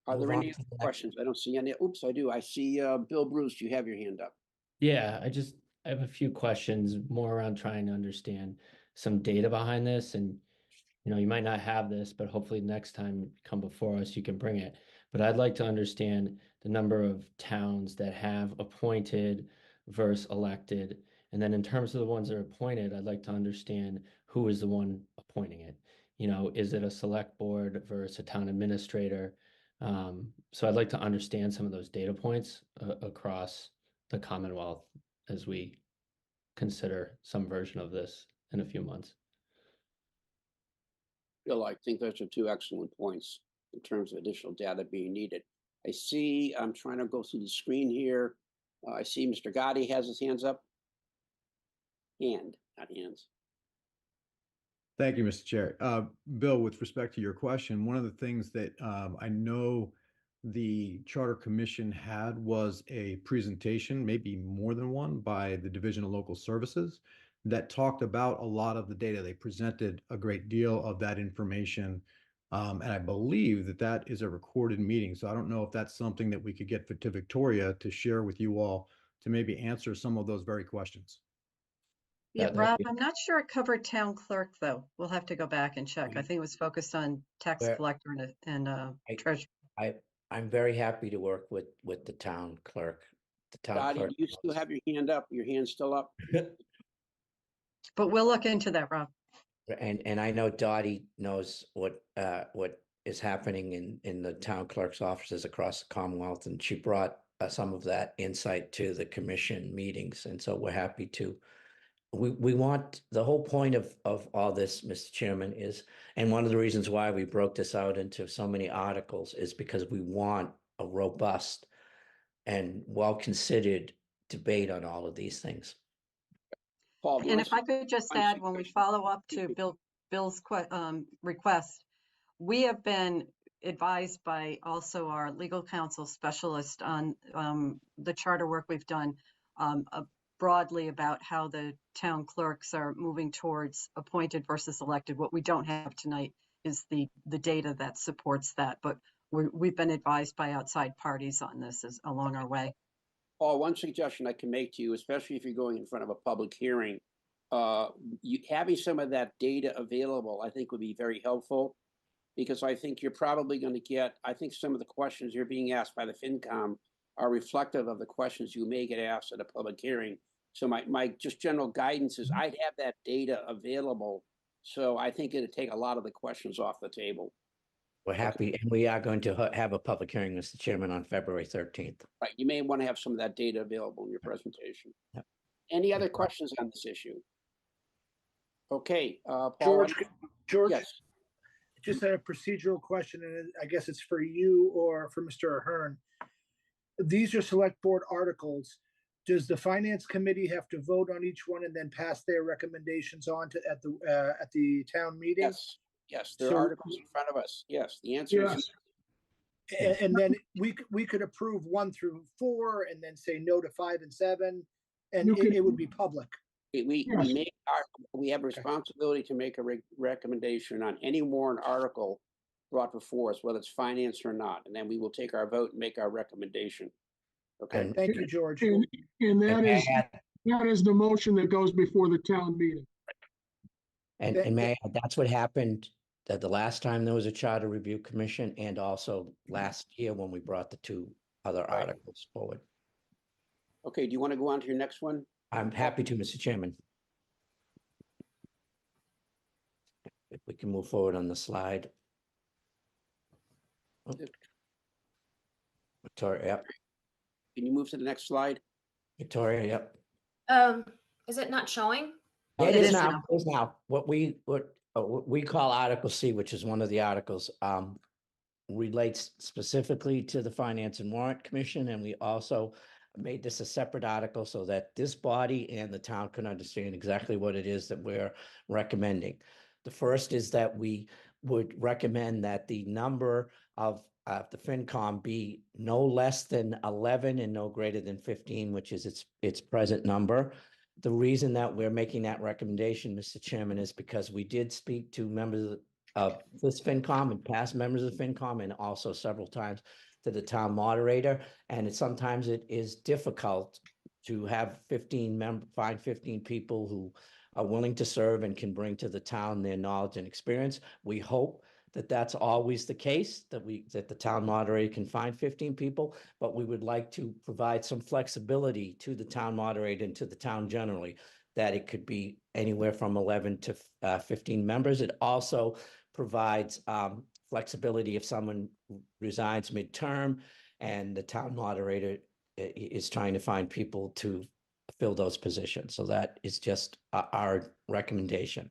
A: Are there any questions? I don't see any. Oops, I do. I see Bill Bruce, you have your hand up.
P: Yeah, I have a few questions more around trying to understand some data behind this. And, you might not have this, but hopefully next time you come before us, you can bring it. But I'd like to understand the number of towns that have appointed versus elected. And then in terms of the ones that are appointed, I'd like to understand who is the one appointing it. Is it a select board versus a town administrator? So I'd like to understand some of those data points across the Commonwealth as we consider some version of this in a few months.
A: Bill, I think those are two excellent points in terms of additional data being needed. I'm trying to go through the screen here. I see Mr. Gotti has his hands up. Hand, not hands.
Q: Thank you, Mr. Chair. Bill, with respect to your question, one of the things that I know the Charter Commission had was a presentation, maybe more than one, by the Division of Local Services that talked about a lot of the data. They presented a great deal of that information. And I believe that is a recorded meeting. So I don't know if that's something that we could get to Victoria to share with you all to maybe answer some of those very questions.
L: Yeah, Rob, I'm not sure it covered town clerk, though. We'll have to go back and check. I think it was focused on tax collector and treasurer.
K: I'm very happy to work with the town clerk.
A: Dottie, you still have your hand up? Your hand's still up?
L: But we'll look into that, Rob.
K: And I know Dottie knows what is happening in the town clerk's offices across the Commonwealth, and she brought some of that insight to the commission meetings. And so we're happy to we want, the whole point of all this, Mr. Chairman, is, and one of the reasons why we broke this out into so many articles is because we want a robust and well-considered debate on all of these things.
A: Paul,
L: And if I could just add, when we follow up to Bill's request, we have been advised by also our legal counsel specialist on the charter work we've done broadly about how the town clerks are moving towards appointed versus elected. What we don't have tonight is the data that supports that, but we've been advised by outside parties on this along our way.
A: Paul, one suggestion I can make to you, especially if you're going in front of a public hearing, having some of that data available, I think would be very helpful, because I think you're probably going to get, I think some of the questions you're being asked by the FinCom are reflective of the questions you may get asked at a public hearing. So my just general guidance is I'd have that data available. So I think it'd take a lot of the questions off the table.
K: We're happy, and we are going to have a public hearing, Mr. Chairman, on February 13th.
A: Right. You may want to have some of that data available in your presentation.
K: Yep.
A: Any other questions on this issue? Okay, Paul.
N: George,
A: yes.
N: Just a procedural question, and I guess it's for you or for Mr. Ahearn. These are select board articles. Does the finance committee have to vote on each one and then pass their recommendations on to at the town meeting?
A: Yes, yes, there are articles in front of us. Yes, the answer is
N: yes. And then we could approve 1 through 4 and then say no to 5 and 7, and it would be public.
A: We have a responsibility to make a recommendation on any warrant article brought before us, whether it's finance or not, and then we will take our vote and make our recommendation. Okay.
N: Thank you, George.
I: And that is the motion that goes before the town meeting.
K: And may I add, that's what happened the last time there was a charter review commission, and also last year when we brought the 2 other articles forward.
A: Okay, do you want to go on to your next one?
K: I'm happy to, Mr. Chairman. If we can move forward on the slide. Oh. Victoria, yep.
A: Can you move to the next slide?
K: Victoria, yep.
B: Is it not showing?
K: It is now. It is now. What we call Article C, which is one of the articles, relates specifically to the Finance and Warrant Commission, and we also made this a separate article so that this body and the town can understand exactly what it is that we're recommending. The first is that we would recommend that the number of the FinCom be no less than 11 and no greater than 15, which is its present number. The reason that we're making that recommendation, Mr. Chairman, is because we did speak to members of this FinCom and past members of FinCom, and also several times to the town moderator. And sometimes it is difficult to have find 15 people who are willing to serve and can bring to the town their knowledge and experience. We hope that that's always the case, that the town moderator can find 15 people, but we would like to provide some flexibility to the town moderator and to the town generally, that it could be anywhere from 11 to 15 members. It also provides flexibility if someone resigns midterm and the town moderator is trying to find people to fill those positions. So that is just our recommendation.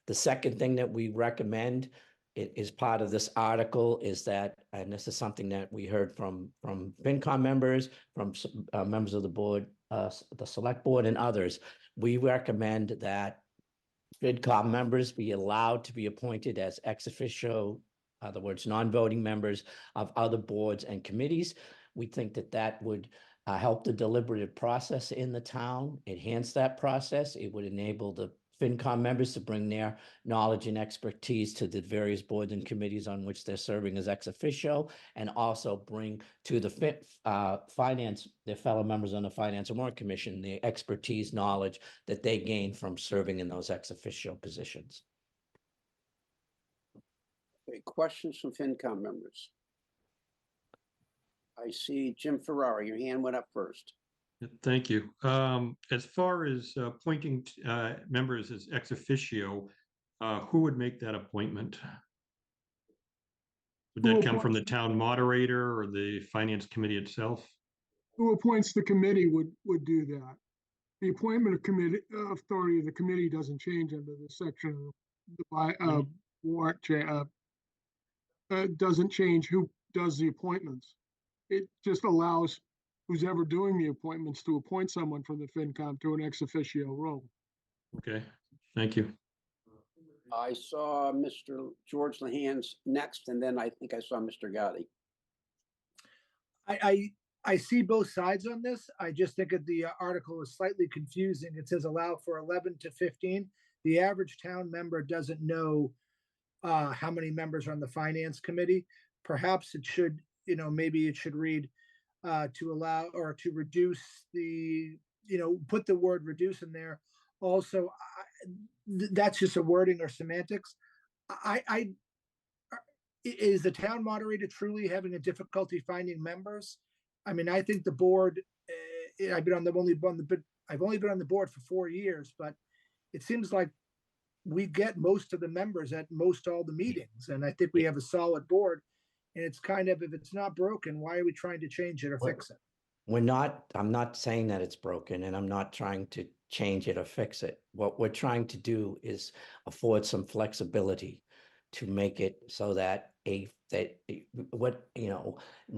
K: The second thing that we recommend is part of this article is that, and this is something that we heard from FinCom members, from members of the board, the select board and others, we recommend that FinCom members be allowed to be appointed as ex officio, in other words, non-voting members of other boards and committees. We think that that would help the deliberative process in the town, enhance that process. It would enable the FinCom members to bring their knowledge and expertise to the various boards and committees on which they're serving as ex officio, and also bring to the their fellow members on the Finance and Warrant Commission the expertise, knowledge that they gain from serving in those ex officio positions.
A: Okay, questions from FinCom members? I see Jim Ferrara, your hand went up first.
O: Thank you. As far as appointing members as ex officio, who would make that appointment? Would that come from the town moderator or the finance committee itself?
I: Who appoints the committee would do that. the appointment of committee authority of the committee doesn't change under this section of the warrant. Doesn't change who does the appointments. It just allows who's ever doing the appointments to appoint someone from the FinCom to an ex officio role.
O: Okay, thank you.
A: I saw Mr. George Loughane's next, and then I think I saw Mr. Gotti.
N: I see both sides on this. I just think that the article is slightly confusing. It says allow for 11 to 15. The average town member doesn't know how many members are on the finance committee. Perhaps it should, maybe it should read to allow or to reduce the, put the word reduce in there. Also, that's just a wording or semantics. Is the town moderator truly having a difficulty finding members? I mean, I think the board. I've only been on the board for 4 years, but it seems like we get most of the members at most all the meetings, and I think we have a solid board. And it's kind of, if it's not broken, why are we trying to change it or fix it?
K: I'm not saying that it's broken, and I'm not trying to change it or fix it. What we're trying to do is afford some flexibility to make it so that we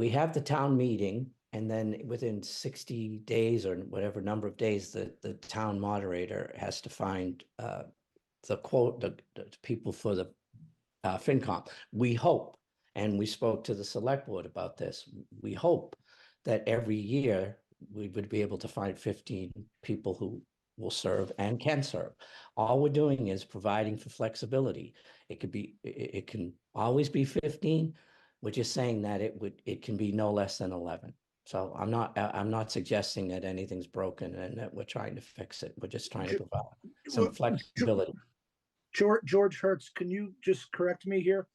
K: have the town meeting, and then within 60 days or whatever number of days, the town moderator has to find the people for the FinCom. We hope, and we spoke to the select board about this, we hope that every year we would be able to find 15 people who will serve and can serve. All we're doing is providing for flexibility. It can always be 15. We're just saying that it can be no less than 11. So I'm not suggesting that anything's broken and that we're trying to fix it. We're just trying to provide some flexibility.
N: George Hertz, can you just correct me here?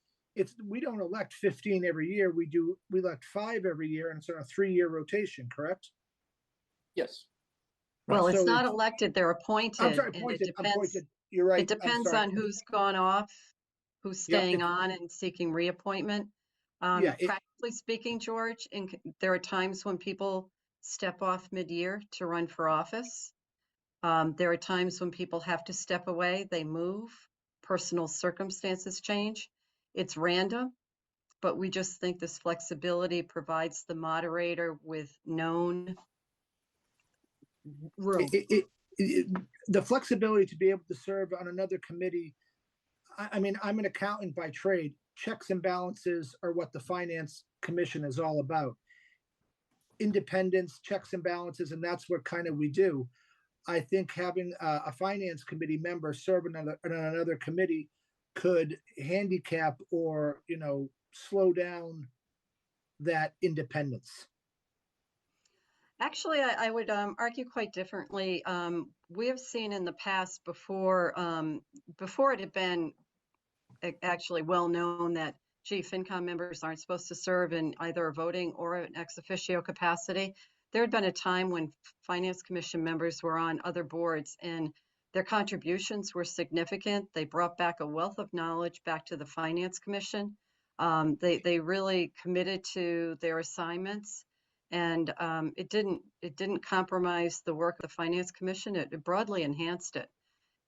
N: We don't elect 15 every year. We elect 5 every year, and it's on a 3-year rotation, correct?
A: Yes.
L: Well, it's not elected, they're appointed.
N: I'm sorry,
L: and it
N: appointed.
L: depends,
N: You're right.
L: it depends on who's gone off, who's staying on and seeking reappointment. Practically speaking, George, there are times when people step off mid-year to run for office. There are times when people have to step away, they move, personal circumstances change. It's random, but we just think this flexibility provides the moderator with known room.
N: The flexibility to be able to serve on another committee. I mean, I'm an accountant by trade. Checks and balances are what the Finance Commission is all about. Independence, checks and balances, and that's what kind of we do. I think having a Finance Committee member serve on another committee could handicap or, slow down that independence.
L: Actually, I would argue quite differently. We have seen in the past before it had been actually well known that FinCom members aren't supposed to serve in either a voting or an ex officio capacity. There had been a time when Finance Commission members were on other boards and their contributions were significant. They brought back a wealth of knowledge back to the Finance Commission. They really committed to their assignments, and it didn't compromise the work of the Finance Commission. It broadly enhanced it.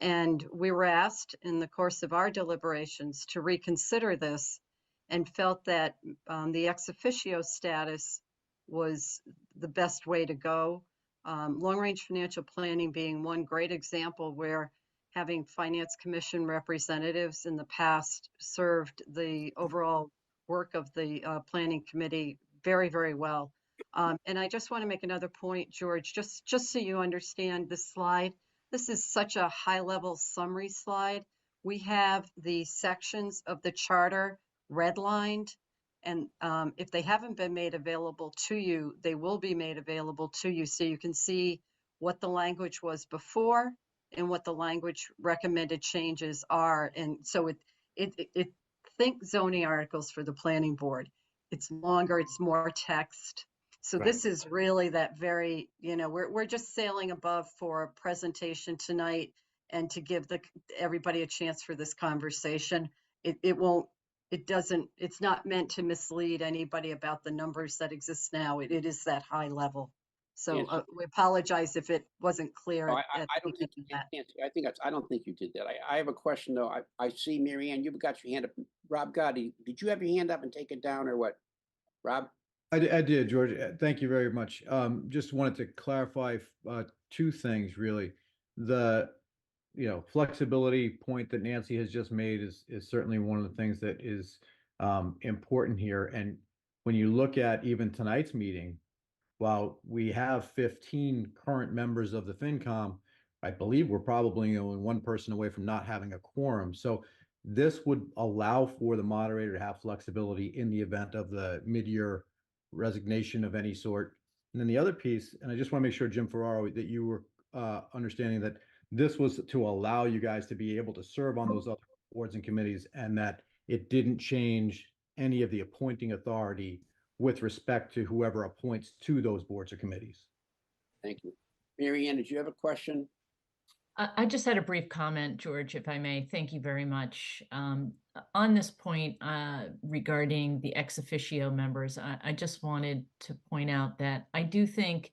L: And we were asked in the course of our deliberations to reconsider this, and felt that the ex officio status was the best way to go. Long-range financial planning being one great example where having Finance Commission representatives in the past served the overall work of the Planning Committee very, very well. And I just want to make another point, George, just so you understand this slide. This is such a high-level summary slide. We have the sections of the charter redlined, and if they haven't been made available to you, they will be made available to you so you can see what the language was before and what the language recommended changes are. And so think zoning articles for the planning board. It's longer, it's more text. So this is really that very, we're just sailing above for a presentation tonight and to give everybody a chance for this conversation. It's not meant to mislead anybody about the numbers that exist now. It is that high level. So
A: Answer.
L: we apologize if it wasn't clear.
A: Oh,
L: at
A: I
L: the
A: don't think you
L: beginning of that.
A: answered. I don't think you did that. I have a question though. I see Marianne, you've got your hand up. Rob Gotti, did you have your hand up and take it down or what? Rob?
Q: I did, George. Thank you very much. Just wanted to clarify two things really. The flexibility point that Nancy has just made is certainly one of the things that is important here. And when you look at even tonight's meeting, while we have 15 current members of the FinCom, I believe we're probably only one person away from not having a quorum. So this would allow for the moderator to have flexibility in the event of the mid-year resignation of any sort. And then the other piece, and I just want to make sure, Jim Ferraro, that you were understanding that this was to allow you guys to be able to serve on those other boards and committees, and that it didn't change any of the appointing authority with respect to whoever appoints to those boards or committees.
A: Thank you. Marianne, did you have a question?
F: I just had a brief comment, George, if I may. Thank you very much. On this point regarding the ex officio members, I just wanted to point out that I do think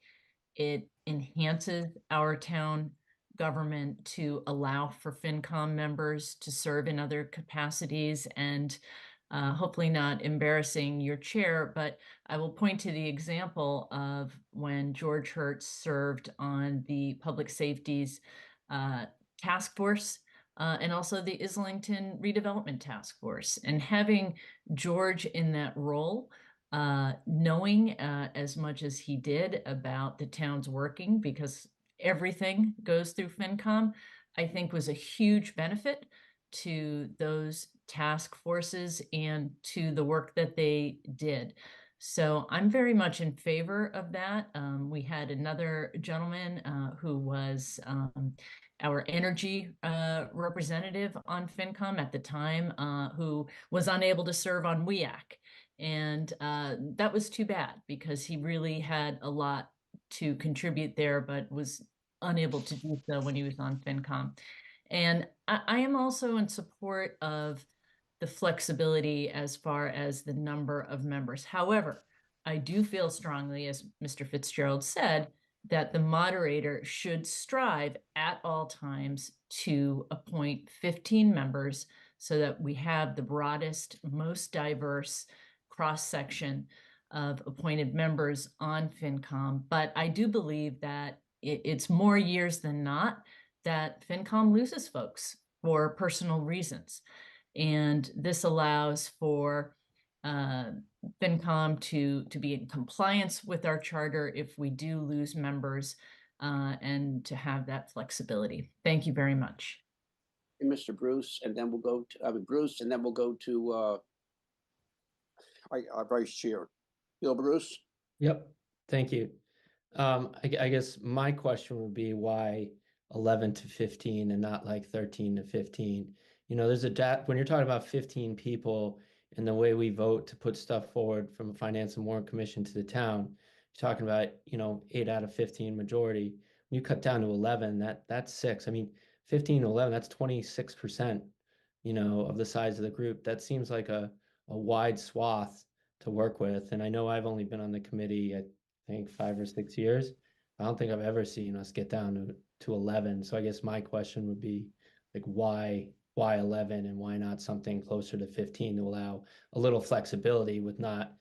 F: it enhances our town government to allow for FinCom members to serve in other capacities, and hopefully not embarrassing your chair, but I will point to the example of when George Hertz served on the public safeties task force and also the Islington redevelopment task force, and having George in that role, knowing as much as he did about the town's working, because everything goes through FinCom, I think was a huge benefit to those task forces and to the work that they did. So I'm very much in favor of that. We had another gentleman who was our energy representative on FinCom at the time, who was unable to serve on WEAC. And that was too bad, because he really had a lot to contribute there, but was unable to do so when he was on FinCom. And I am also in support of the flexibility as far as the number of members. However, I do feel strongly, as Mr. Fitzgerald said, that the moderator should strive at all times to appoint 15 members so that we have the broadest, most diverse cross-section of appointed members on FinCom. But I do believe that it's more years than not that FinCom loses folks for personal reasons. And this allows for FinCom to be in compliance with our charter if we do lose members, and to have that flexibility. Thank you very much.
A: And Mr. Bruce, and then we'll go to Bruce, and then we'll go to our Vice Chair, Bill Bruce.
P: Yep, thank you. I guess my question would be why 11 to 15 and not like 13 to 15? There's when you're talking about 15 people and the way we vote to put stuff forward from a Finance and Warrant Commission to the town, you're talking about, 8 out of 15 majority. When you cut down to 11, that's 6. I mean, 15 to 11, that's 26%, of the size of the group. That seems like a wide swath to work with. And I know I've only been on the committee, I think 5 or 6 years. I don't think I've ever seen us get down to 11. So I guess my question would be like, why 11 and why not something closer to 15 to allow a little flexibility with not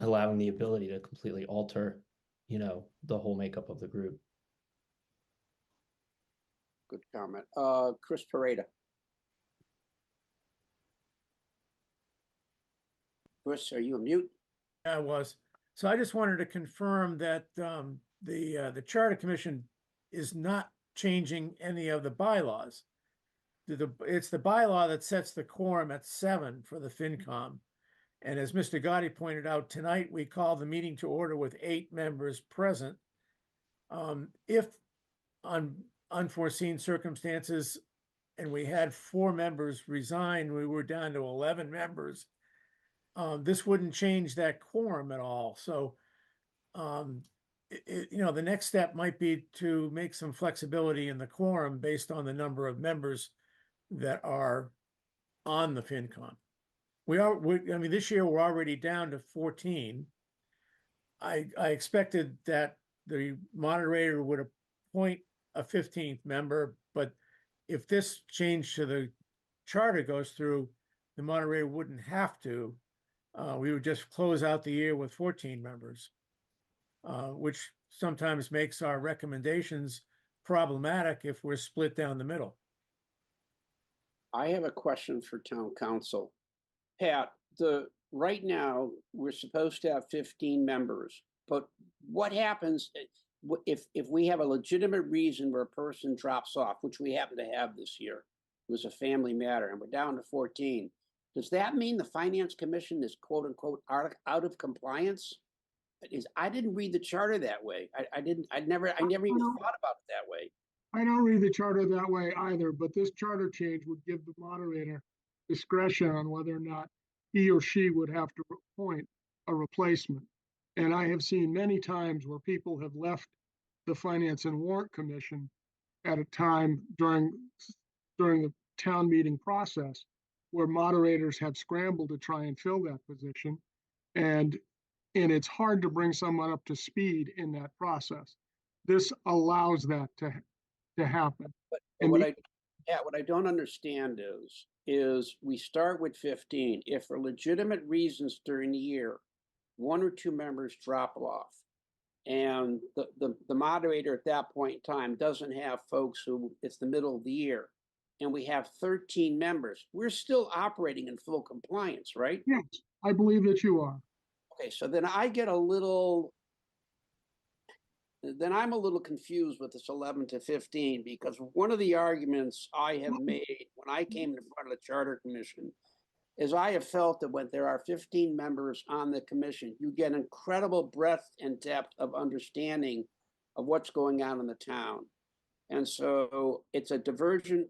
P: allowing the ability to completely alter, the whole makeup of the group.
A: Good comment. Chris Pareda. Chris, are you on mute?
C: I was. So I just wanted to confirm that the Charter Commission is not changing any of the bylaws. It's the bylaw that sets the quorum at 7 for the FinCom. And as Mr. Gotti pointed out, tonight we call the meeting to order with 8 members present. If on unforeseen circumstances and we had 4 members resign, we were down to 11 members. This wouldn't change that quorum at all. So, the next step might be to make some flexibility in the quorum based on the number of members that are on the FinCom. This year we're already down to 14. I expected that the moderator would appoint a 15th member, but if this change to the charter goes through, the moderator wouldn't have to. We would just close out the year with 14 members, which sometimes makes our recommendations problematic if we're split down the middle.
A: I have a question for town council. Pat, right now, we're supposed to have 15 members, but what happens if we have a legitimate reason where a person drops off, which we happen to have this year? It was a family matter, and we're down to 14. Does that mean the Finance Commission is quote unquote out of compliance? I didn't read the charter that way. I never even thought about it that way.
I: I don't read the charter that way either, but this charter change would give the moderator discretion on whether or not he or she would have to appoint a replacement. And I have seen many times where people have left the Finance and Warrant Commission at a time during the town meeting process where moderators have scrambled to try and fill that position. And it's hard to bring someone up to speed in that process. This allows that to happen.
A: But what I don't understand is we start with 15. If for legitimate reasons during the year, 1 or 2 members drop off, and the moderator at that point in time doesn't have folks who it's the middle of the year, and we have 13 members, we're still operating in full compliance, right?
I: Yes, I believe that you are.
A: Okay, so then I'm a little confused with this 11 to 15, because one of the arguments I have made when I came in front of the Charter Commission is I have felt that when there are 15 members on the commission, you get incredible breadth and depth of understanding of what's going on in the town. And so it's a divergent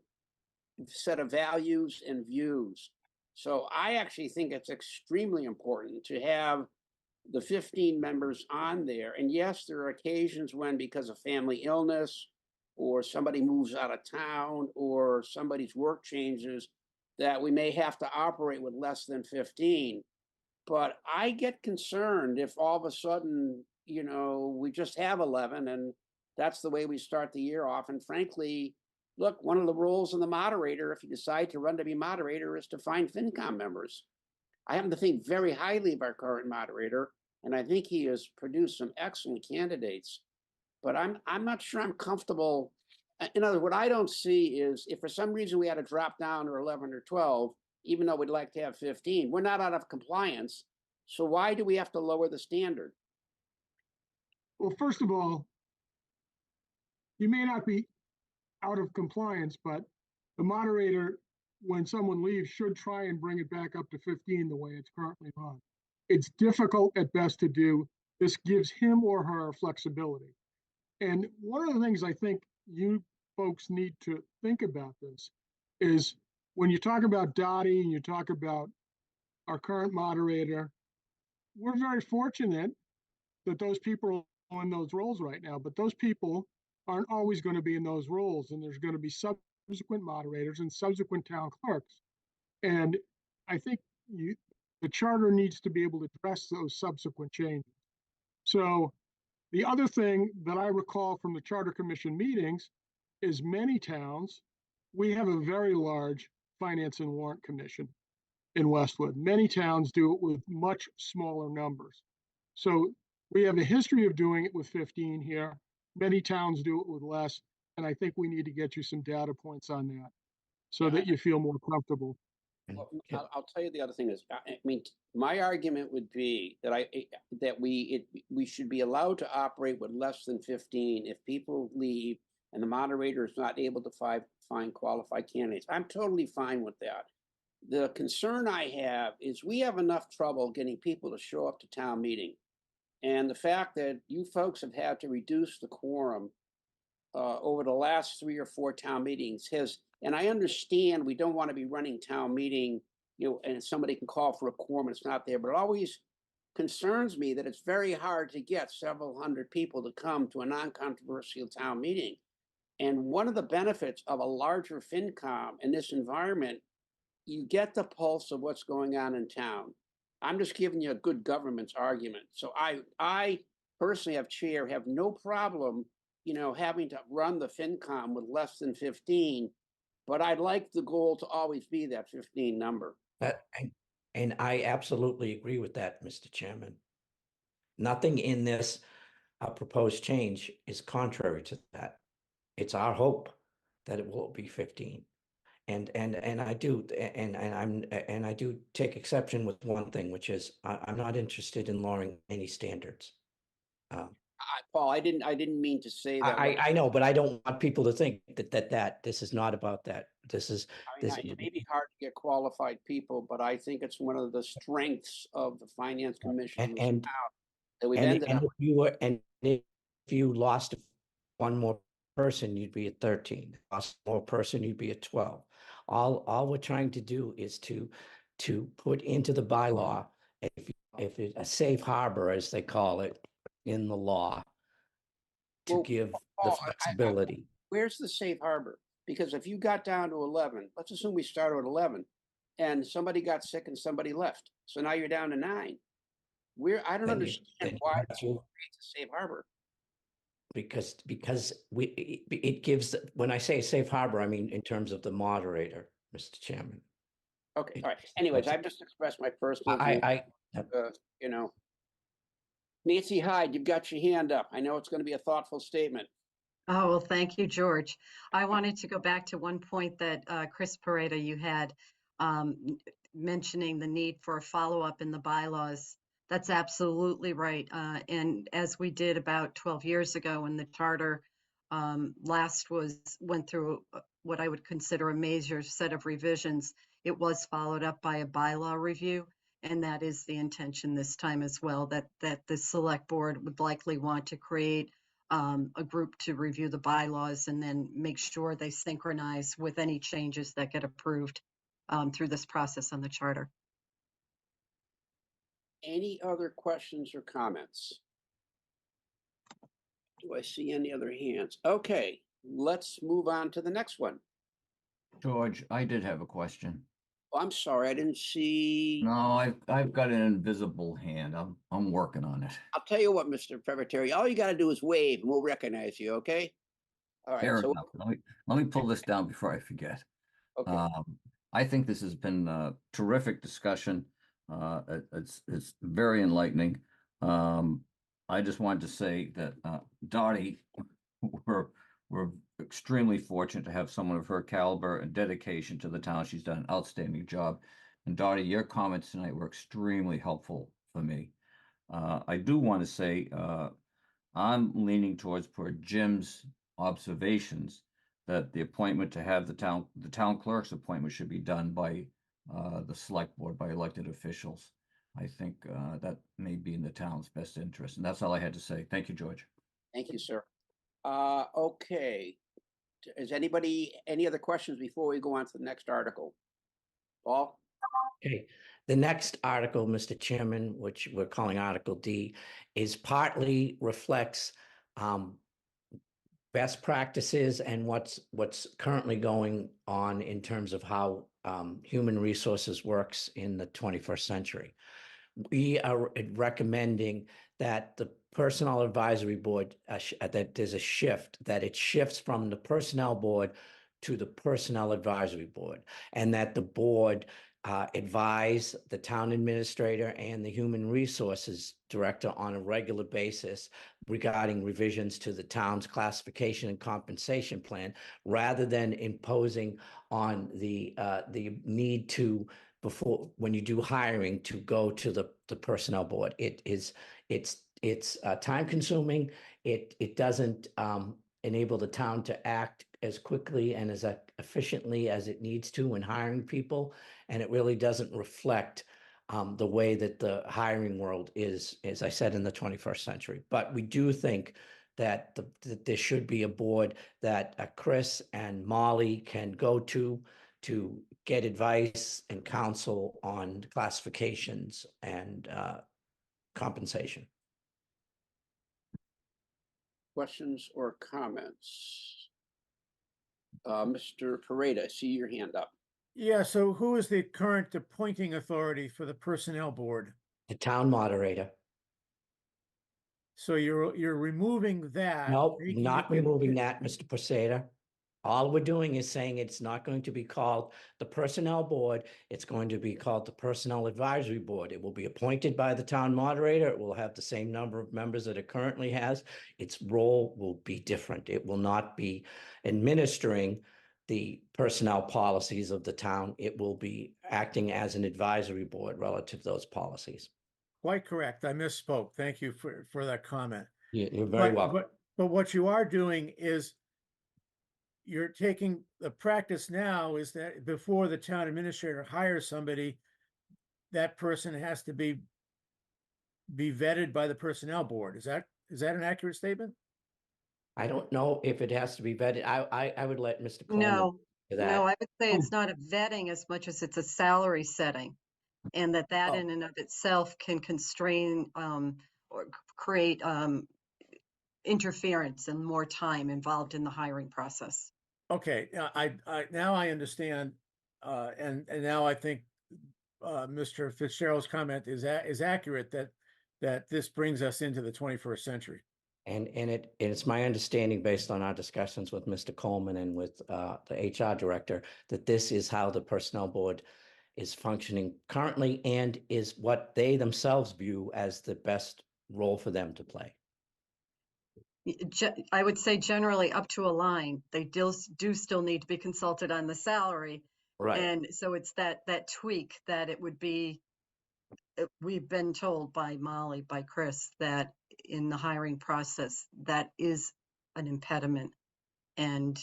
A: set of values and views. So I actually think it's extremely important to have the 15 members on there. And yes, there are occasions when, because of family illness or somebody moves out of town or somebody's work changes, that we may have to operate with less than 15. But I get concerned if all of a sudden, we just have 11 and that's the way we start the year off. And frankly, look, one of the roles of the moderator, if you decide to run to be moderator, is to find FinCom members. I happen to think very highly of our current moderator, and I think he has produced some excellent candidates. But I'm not sure I'm comfortable. In other words, what I don't see is if for some reason we had to drop down to 11 or 12, even though we'd like to have 15, we're not out of compliance. So why do we have to lower the standard?
I: Well, first of all, you may not be out of compliance, but the moderator, when someone leaves, should try and bring it back up to 15 the way it's currently run. It's difficult at best to do. This gives him or her flexibility. And one of the things I think you folks need to think about this is when you talk about Dottie and you talk about our current moderator, we're very fortunate that those people are in those roles right now, but those people aren't always going to be in those roles, and there's going to be subsequent moderators and subsequent town clerks. And I think the charter needs to be able to address those subsequent changes. So the other thing that I recall from the Charter Commission meetings is many towns, we have a very large Finance and Warrant Commission in Westwood. Many towns do it with much smaller numbers. So we have a history of doing it with 15 here. Many towns do it with less. And I think we need to get you some data points on that so that you feel more comfortable.
A: Well, I'll tell you the other thing is, I mean, my argument would be that we should be allowed to operate with less than 15 if people leave and the moderator is not able to find qualified candidates. I'm totally fine with that. The concern I have is we have enough trouble getting people to show up to town meeting. And the fact that you folks have had to reduce the quorum over the last 3 or 4 town meetings and I understand we don't want to be running town meeting, and somebody can call for a quorum and it's not there, but it always concerns me that it's very hard to get several hundred people to come to a non-controversial town meeting. And one of the benefits of a larger FinCom in this environment, you get the pulse of what's going on in town. I'm just giving you a good government's argument. So I personally have chair, have no problem, having to run the FinCom with less than 15. But I'd like the goal to always be that 15 number.
K: And I absolutely agree with that, Mr. Chairman. Nothing in this proposed change is contrary to that. It's our hope that it will be 15. And I do I do take exception with one thing, which is I'm not interested in lowering any standards.
A: Paul, I didn't mean to say that.
K: I know, but I don't want people to think that this is not about that. This is
A: it may be hard to get qualified people, but I think it's one of the strengths of the Finance Commission that we've ended up.
K: If you lost one more person, you'd be at 13. Lost one more person, you'd be at 12. All we're trying to do is to put into the bylaw, if it's a safe harbor, as they call it in the law, to give the flexibility.
A: Where's the safe harbor? Because if you got down to 11, let's assume we started at 11, and somebody got sick and somebody left, so now you're down to 9. I don't understand why it creates a safe harbor.
K: Because it gives, when I say safe harbor, I mean in terms of the moderator, Mr. Chairman.
A: Okay, all right. Anyways, I've just expressed my personal view. Nancy Hyde, you've got your hand up. I know it's going to be a thoughtful statement.
L: Oh, well, thank you, George. I wanted to go back to one point that Chris Pareda, you had mentioning the need for a follow-up in the bylaws. That's absolutely right. And as we did about 12 years ago when the charter went through what I would consider a major set of revisions, it was followed up by a bylaw review. And that is the intention this time as well, that the select board would likely want to create a group to review the bylaws and then make sure they synchronize with any changes that get approved through this process on the charter.
A: Any other questions or comments? Do I see any other hands? Okay, let's move on to the next one.
R: George, I did have a question.
A: Oh, I'm sorry, I didn't see.
R: No, I've got an invisible hand. I'm working on it.
A: I'll tell you what, Mr. Preveteri, all you got to do is wave and we'll recognize you, okay? All right.
R: Fair enough. Let me pull this down before I forget.
A: Okay.
R: I think this has been a terrific discussion. It's very enlightening. I just wanted to say that Dottie, we're extremely fortunate to have someone of her caliber and dedication to the town. She's done an outstanding job. And Dottie, your comments tonight were extremely helpful for me. I do want to say I'm leaning towards per Jim's observations that the appointment to have the town clerk's appointment should be done by the select board, by elected officials. I think that may be in the town's best interest. And that's all I had to say. Thank you, George.
A: Thank you, sir. Okay. Is any other questions before we go on to the next article? Paul?
K: Okay. The next article, Mr. Chairman, which we're calling Article D, is partly reflects best practices and what's currently going on in terms of how human resources works in the 21st century. We are recommending that the Personnel Advisory Board, that there's a shift, that it shifts from the Personnel Board to the Personnel Advisory Board, and that the board advise the town administrator and the human resources director on a regular basis regarding revisions to the town's classification and compensation plan, rather than imposing on the need to, before, when you do hiring, to go to the personnel board. It's time consuming. It doesn't enable the town to act as quickly and as efficiently as it needs to when hiring people. And it really doesn't reflect the way that the hiring world is, as I said, in the 21st century. But we do think that there should be a board that Chris and Molly can go to get advice and counsel on classifications and compensation.
A: Questions or comments? Mr. Pareda, I see your hand up.
C: Yeah, so who is the current appointing authority for the personnel board?
K: The town moderator.
C: So you're removing that.
K: No,
C: making
K: not
C: it-
K: removing that, Mr. Posada. All we're doing is saying it's not going to be called the Personnel Board. It's going to be called the Personnel Advisory Board. It will be appointed by the town moderator. It will have the same number of members that it currently has. Its role will be different. It will not be administering the personnel policies of the town. It will be acting as an advisory board relative to those policies.
C: Quite correct. I misspoke. Thank you for that comment.
K: You're very welcome.
C: But what you are doing is you're taking the practice now is that before the town administrator hires somebody, that person has to be vetted by the personnel board. Is that an accurate statement?
K: I don't know if it has to be vetted. I would let Mr. Coleman.
L: No,
K: to that.
L: no, I would say it's not a vetting as much as it's a salary setting. And that
C: Oh.
L: in and of itself can constrain or create interference and more time involved in the hiring process.
C: Okay, I now I understand, and now I think Mr. Fitzgerald's comment is accurate that this brings us into the 21st century.
K: And it's my understanding, based on our discussions with Mr. Coleman and with the HR director, that this is how the personnel board is functioning currently and is what they themselves view as the best role for them to play.
L: I would say generally up to a line, they do still need to be consulted on the salary.
K: Right.
L: And so it's that tweak that it would be, we've been told by Molly, by Chris, that in the hiring process, that is an impediment. And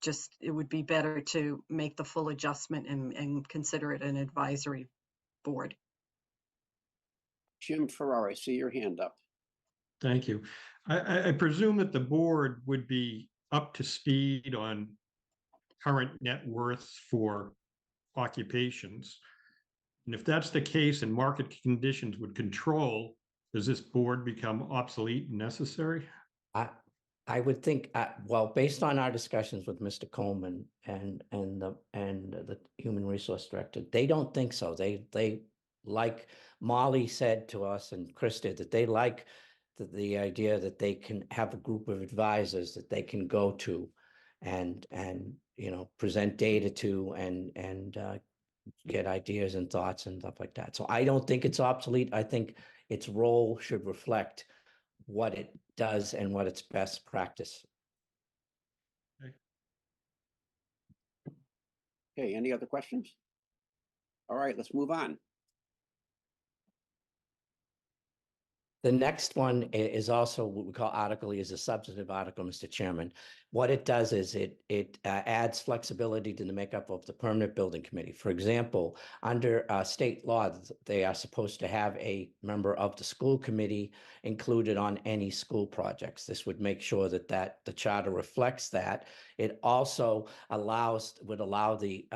L: just, it would be better to make the full adjustment and consider it an advisory board.
A: Jim Ferrari, I see your hand up.
O: Thank you. I presume that the board would be up to speed on current net worths for occupations. And if that's the case and market conditions would control, does this board become obsolete and necessary?
K: I would think, well, based on our discussions with Mr. Coleman and the Human Resource Director, they don't think so. They like Molly said to us and Chris did, that they like the idea that they can have a group of advisors that they can go to and present data to and get ideas and thoughts and stuff like that. So I don't think it's obsolete. I think its role should reflect what it does and what its best practice.
A: Okay, any other questions? All right, let's move on.
K: The next one is also what we call article E, is a substantive article, Mr. Chairman. What it does is it adds flexibility to the makeup of the permanent building committee. For example, under state law, they are supposed to have a member of the school committee included on any school projects. This would make sure that the charter reflects that. It also would allow the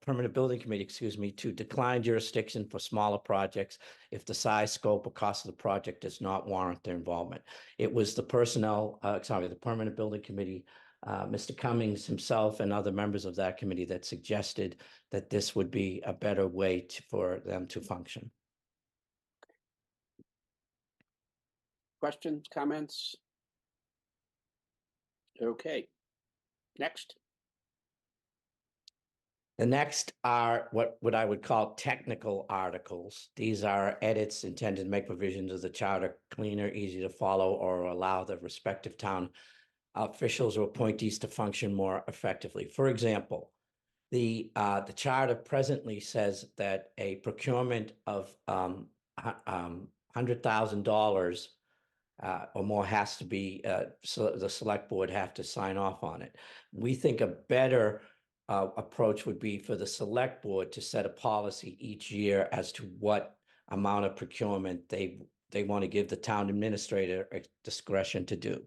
K: permanent building committee, to decline jurisdiction for smaller projects if the size, scope, or cost of the project does not warrant their involvement. It was the the permanent building committee, Mr. Cummings himself and other members of that committee that suggested that this would be a better way for them to function.
A: Questions, comments? Okay, next.
K: The next are what I would call technical articles. These are edits intended to make provisions of the charter cleaner, easy to follow, or allow the respective town officials or appointees to function more effectively. For example, the charter presently says that a procurement of $100,000 or more has to be, so the select board have to sign off on it. We think a better approach would be for the select board to set a policy each year as to what amount of procurement they want to give the town administrator discretion to do.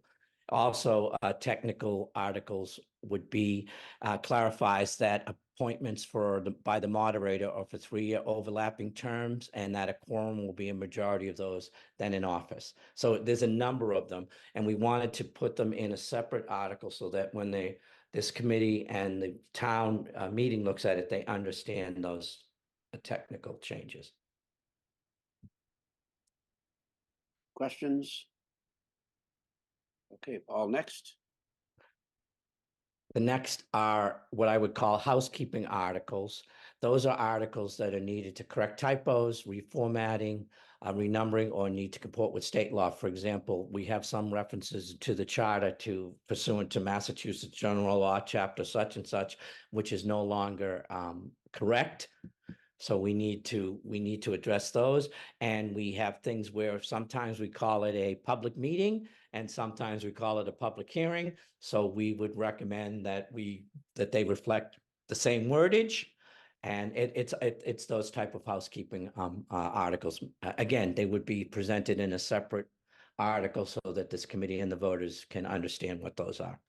K: Also, technical articles would be clarifies that appointments by the moderator are for 3-year overlapping terms, and that a quorum will be a majority of those then in office. So there's a number of them, and we wanted to put them in a separate article so that when this committee and the town meeting looks at it, they understand those technical changes.
A: Questions? Okay, Paul, next.
K: The next are what I would call housekeeping articles. Those are articles that are needed to correct typos, reformatting, renumbering, or need to comport with state law. For example, we have some references to the charter to pursuant to Massachusetts General Law, chapter such and such, which is no longer correct. So we need to address those. And we have things where sometimes we call it a public meeting and sometimes we call it a public hearing. So we would recommend that they reflect the same wordage. And it's those type of housekeeping articles. Again, they would be presented in a separate article so that this committee and the voters can understand what those are.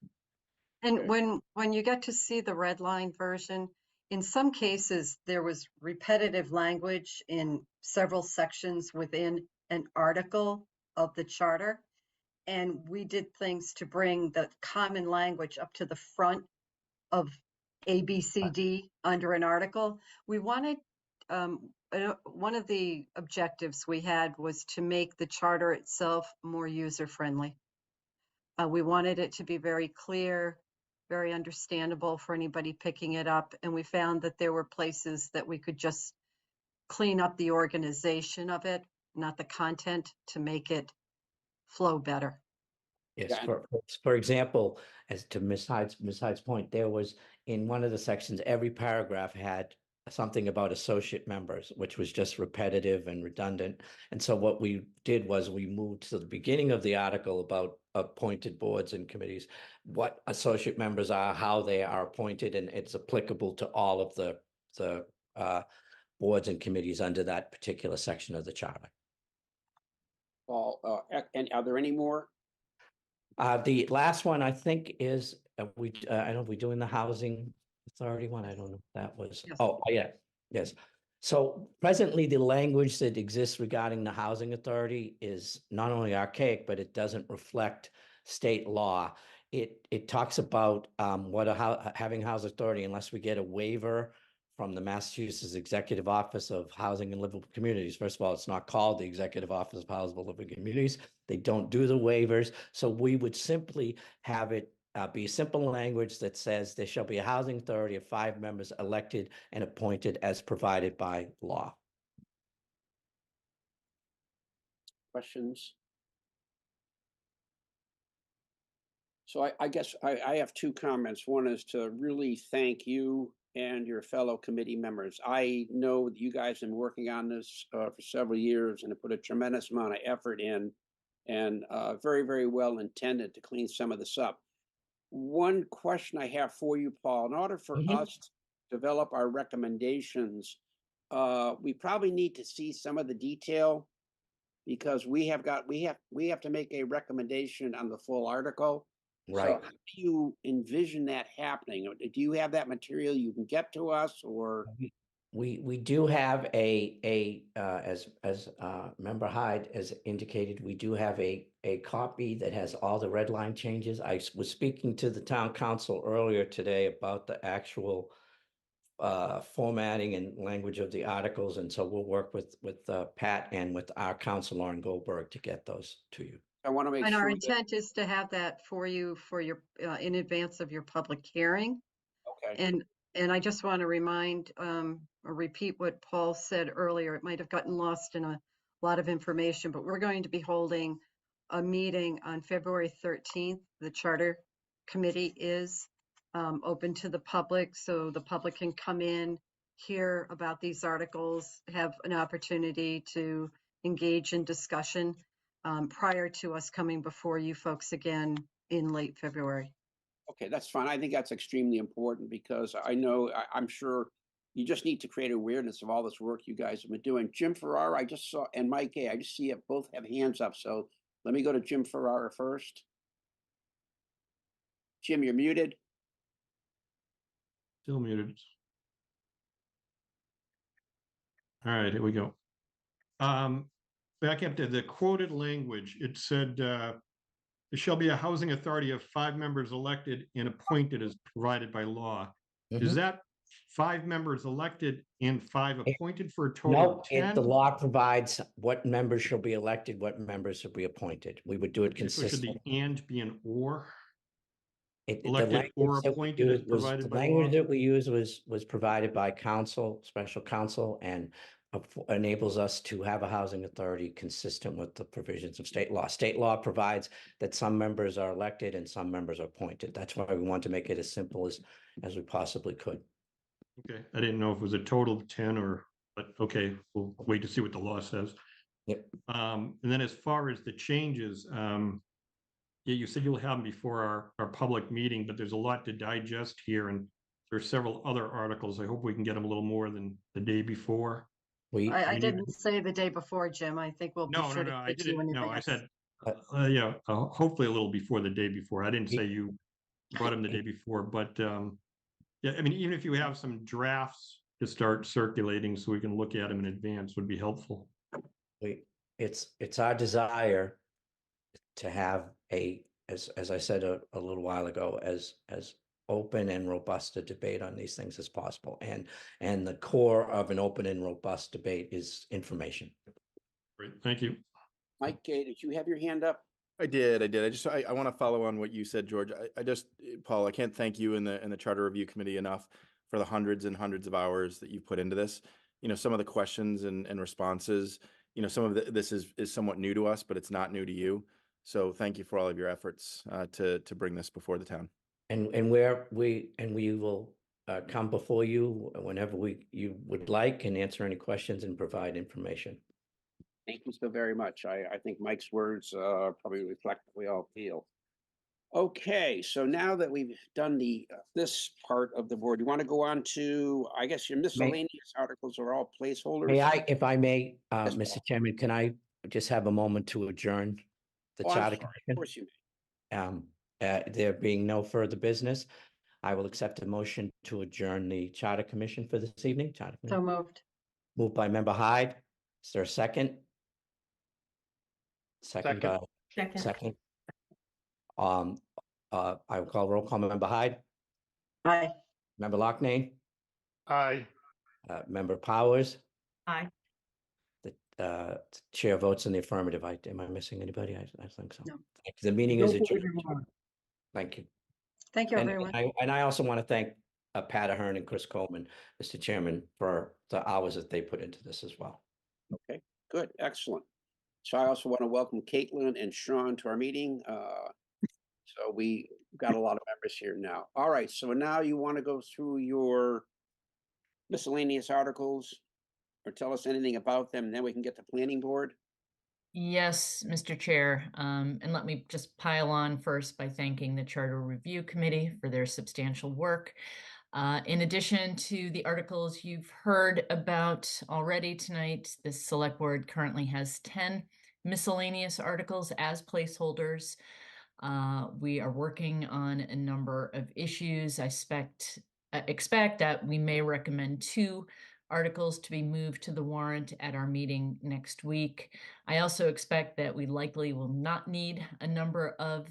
L: And when you get to see the red line version, in some cases, there was repetitive language in several sections within an article of the charter. And we did things to bring the common language up to the front of ABCD under an article. We wanted, one of the objectives we had was to make the charter itself more user-friendly. We wanted it to be very clear, very understandable for anybody picking it up. And we found that there were places that we could just clean up the organization of it, not the content, to make it flow better.
K: Yes, for example, as to Ms. Hyde's point, there was in one of the sections, every paragraph had something about associate members, which was just repetitive and redundant. And so what we did was we moved to the beginning of the article about appointed boards and committees, what associate members are, how they are appointed, and it's applicable to all of the boards and committees under that particular section of the charter.
A: Paul, and are there any more?
K: The last one I think is I don't know if we're doing the housing authority one. I don't know if that was.
L: Yes.
K: Oh, yeah, yes. So presently, the language that exists regarding the housing authority is not only archaic, but it doesn't reflect state law. It talks about having housing authority unless we get a waiver from the Massachusetts Executive Office of Housing and Livable Communities. First of all, it's not called the Executive Office of Housing and Livable Communities. They don't do the waivers. So we would simply have it be simple language that says there shall be a housing authority of 5 members elected and appointed as provided by law.
A: Questions? So I guess I have 2 comments. One is to really thank you and your fellow committee members. I know that you guys have been working on this for several years and have put a tremendous amount of effort in, and very, very well intended to clean some of this up. One question I have for you, Paul, in order for us to develop our recommendations, we probably need to see some of the detail, because we have to make a recommendation on the full article.
K: Right.
A: So how do you envision that happening? Do you have that material you can get to us, or?
K: We do have as Member Hyde has indicated, we do have a copy that has all the red line changes. I was speaking to the town council earlier today about the actual formatting and language of the articles, and so we'll work with Pat and with our council, Lauren Goldberg, to get those to you.
A: I want to make
L: And
A: sure
L: our intent is to have that for you for your in advance of your public hearing.
A: Okay.
L: And I just want to remind or repeat what Paul said earlier. It might have gotten lost in a lot of information, but we're going to be holding a meeting on February 13th. The Charter Committee is open to the public, so the public can come in, hear about these articles, have an opportunity to engage in discussion prior to us coming before you folks again in late February.
A: Okay, that's fine. I think that's extremely important, because I know, I'm sure you just need to create awareness of all this work you guys have been doing. Jim Ferrara, I just saw, and Mike A, I just see it, both have hands up. So let me go to Jim Ferrara first. Jim, you're muted.
O: Still muted. All right, here we go. Back up to the quoted language. It said, there shall be a housing authority of 5 members elected and appointed as provided by law. Is that 5 members elected and 5 appointed for a total
K: No,
O: of 10?
K: the law provides what members shall be elected, what members shall be appointed. We would do it
O: Okay, so should
K: consistent.
O: the "and" be an "or"?
K: The
O: Elected or
K: language that we
O: appointed as
K: used was,
O: provided
K: the
O: by
K: language
O: law?
K: that we used was provided by council, special counsel, and enables us to have a housing authority consistent with the provisions of state law. State law provides that some members are elected and some members are appointed. That's why we want to make it as simple as we possibly could.
O: Okay, I didn't know if it was a total of 10 or, but okay, we'll wait to see what the law says.
K: Yep.
O: And then as far as the changes, yeah, you said you'll have them before our public meeting, but there's a lot to digest here, and there's several other articles. I hope we can get them a little more than the day before.
L: I didn't say the day before, Jim. I think we'll be sure to
O: I
L: get you in
O: didn't. No, I
L: advance.
O: said, yeah, hopefully a little before the day before. I didn't say you brought them the day before, but yeah, I mean, even if you have some drafts to start circulating so we can look at them in advance would be helpful.
K: It's our desire to have as I said a little while ago, as open and robust a debate on these things as possible. And the core of an open and robust debate is information.
O: Great, thank you.
A: Mike Gay, did you have your hand up?
H: I did. I want to follow on what you said, George. Paul, I can't thank you and the Charter Review Committee enough for the hundreds and hundreds of hours that you've put into this. You know, some of the questions and responses, you know, some of this is somewhat new to us, but it's not new to you. So thank you for all of your efforts to bring this before the town.
K: And we will come before you whenever you would like and answer any questions and provide information.
A: Thank you so very much. I think Mike's words probably reflect what we all feel. Okay, so now that we've done this part of the board, you want to go on to, I guess your miscellaneous articles are all placeholders?
K: May I, if I may, Mr. Chairman, can I just have a moment to adjourn the Charter Commission?
A: Of course you may.
K: There being no further business, I will accept a motion to adjourn the Charter Commission for this evening.
L: So moved.
K: Moved by Member Hyde. Is there a second? Second. Second. I will call roll call. Member Hyde.
L: Aye.
K: Member Loughnane.
O: Aye.
K: Member Powers.
M: Aye.
K: The chair votes in the affirmative. Am I missing anybody? I think so.
L: No.
K: The meeting is adjourned. Thank you.
L: Thank you, everyone.
K: And I also want to thank Pat Ahearn and Chris Coleman, Mr. Chairman, for the hours that they put into this as well.
A: Okay, good, excellent. So I also want to welcome Caitlin and Sean to our meeting. So we got a lot of members here now. All right, so now you want to go through your miscellaneous articles or tell us anything about them, and then we can get to planning board.
F: Yes, Mr. Chair. And let me just pile on first by thanking the Charter Review Committee for their substantial work. In addition to the articles you've heard about already tonight, the Select Board currently has 10 miscellaneous articles as placeholders. We are working on a number of issues. I expect that we may recommend 2 articles to be moved to the warrant at our meeting next week. I also expect that we likely will not need a number of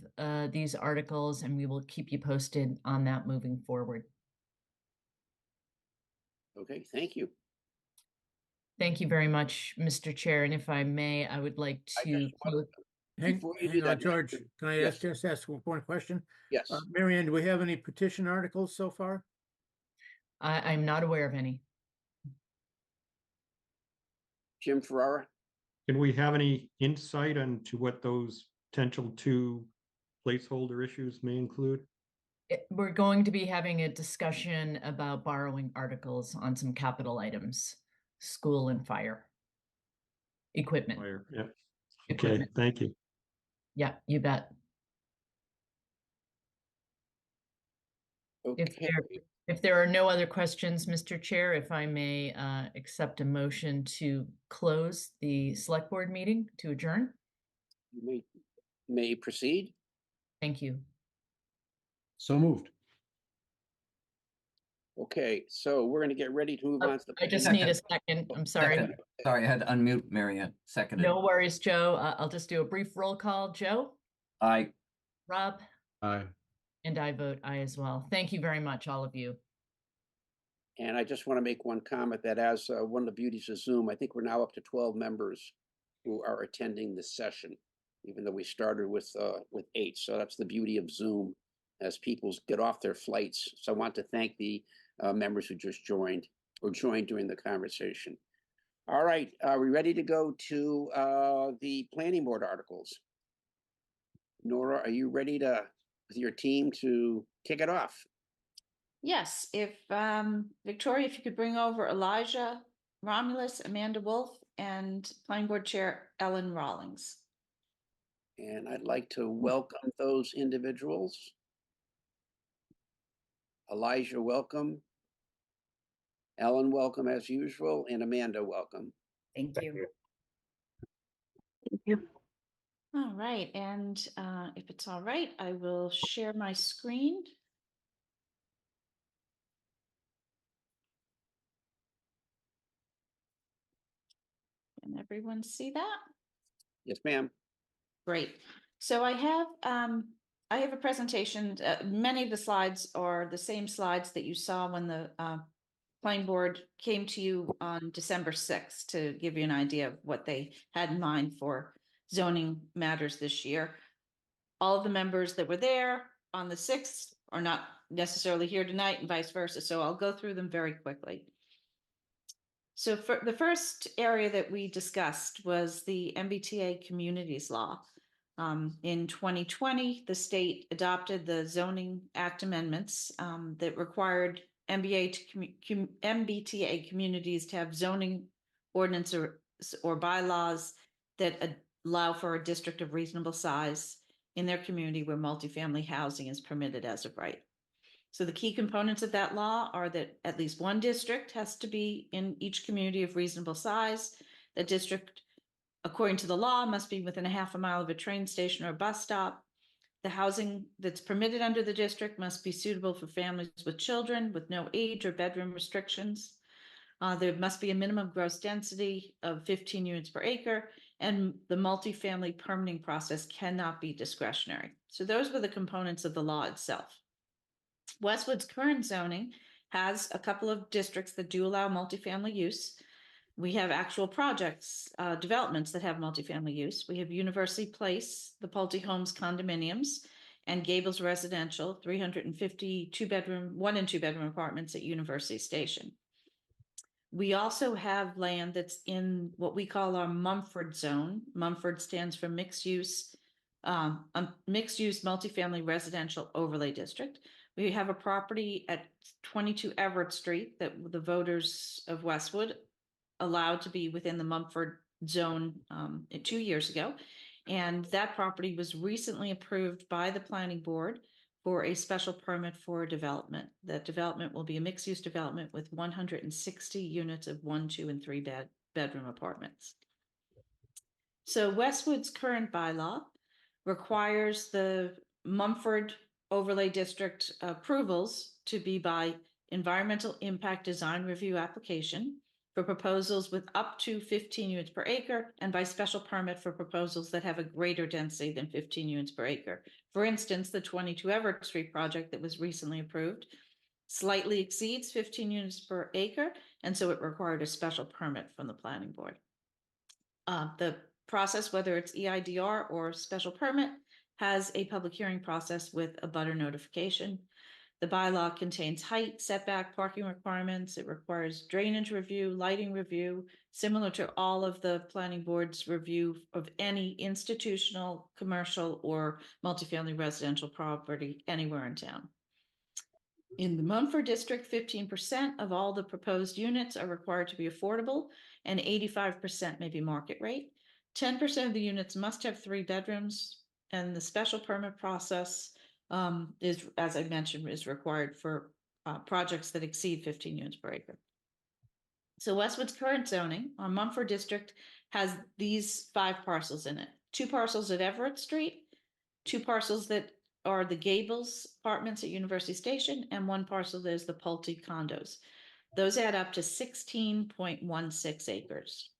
F: these articles, and we will keep you posted on that moving forward.
A: Okay, thank you.
F: Thank you very much, Mr. Chair. And if I may, I would like to
C: Hang on, George, can I just ask one question?
A: Yes.
C: Marianne, do we have any petition articles so far?
F: I'm not aware of any.
A: Jim Ferrara?
O: Can we have any insight into what those potential 2 placeholder issues may include?
F: We're going to be having a discussion about borrowing articles on some capital items, school and fire equipment.
O: Yeah. Okay,
F: Equipment.
O: thank you.
F: Yeah, you bet.
A: Okay.
F: If there are no other questions, Mr. Chair, if I may accept a motion to close the Select Board meeting to adjourn.
A: You may proceed.
F: Thank you.
Q: So moved.
A: Okay, so we're going to get ready to move on to the.
F: I just need a second. I'm sorry.
R: Second. Sorry, I had to unmute Marianne. Seconded.
F: No worries, Joe. I'll just do a brief roll call. Joe?
R: Aye.
F: Rob?
Q: Aye.
F: And I vote aye as well. Thank you very much, all of you.
A: And I just want to make one comment that as one of the beauties of Zoom, I think we're now up to 12 members who are attending this session, even though we started with 8. So that's the beauty of Zoom as people get off their flights. So I want to thank the members who just joined or joined during the conversation. All right, are we ready to go to the planning board articles? Nora, are you ready to, with your team, to kick it off?
G: Yes, if Victoria, if you could bring over Elijah, Romulus, Amanda Wolfe, and Planning Board Chair Ellen Rawlings.
A: And I'd like to welcome those individuals. Elijah, welcome. Ellen, welcome as usual, and Amanda, welcome.
S: Thank you.
G: Thank you. All right, and if it's all right, I will share my screen. Can everyone see that?
A: Yes, ma'am.
G: Great. So I have a presentation. Many of the slides are the same slides that you saw when the planning board came to you on December 6th to give you an idea of what they had in mind for zoning matters this year. All of the members that were there on the 6th are not necessarily here tonight and vice versa. So I'll go through them very quickly. So for the first area that we discussed was the MBTA Communities Law. In 2020, the state adopted the Zoning Act amendments that required MBTA communities to have zoning ordinance or bylaws that allow for a district of reasonable size in their community where multifamily housing is permitted as of right. So the key components of that law are that at least one district has to be in each community of reasonable size. The district, according to the law, must be within a half a mile of a train station or a bus stop. The housing that's permitted under the district must be suitable for families with children with no age or bedroom restrictions. There must be a minimum gross density of 15 units per acre, and the multifamily permitting process cannot be discretionary. So those were the components of the law itself. Westwood's current zoning has a couple of districts that do allow multifamily use. We have actual projects, developments that have multifamily use. We have University Place, the Pulte Homes condominiums, and Gables Residential, 350 1 and 2 bedroom apartments at University Station. We also have land that's in what we call our Mumford zone. Mumford stands for mixed use multifamily residential overlay district. We have a property at 22 Everett Street that the voters of Westwood allowed to be within the Mumford zone 2 years ago. And that property was recently approved by the planning board for a special permit for development. That development will be a mixed-use development with 160 units of 1, 2, and 3 bedroom apartments. So Westwood's current bylaw requires the Mumford overlay district approvals to be by environmental impact design review application for proposals with up to 15 units per acre and by special permit for proposals that have a greater density than 15 units per acre. For instance, the 22 Everett Street project that was recently approved slightly exceeds 15 units per acre, and so it required a special permit from the planning board. The process, whether it's EIDR or special permit, has a public hearing process with a butter notification. The bylaw contains height, setback, parking requirements. It requires drainage review, lighting review, similar to all of the planning board's review of any institutional, commercial, or multifamily residential property anywhere in town. In the Mumford district, 15% of all the proposed units are required to be affordable, and 85% may be market rate. 10% of the units must have 3 bedrooms, and the special permit process is, as I mentioned, is required for projects that exceed 15 units per acre. So Westwood's current zoning, our Mumford district, has these 5 parcels in it. 2 parcels at Everett Street, 2 parcels that are the Gables apartments at University Station, and 1 parcel that is the Pulte condos. Those add up to 16.16 acres.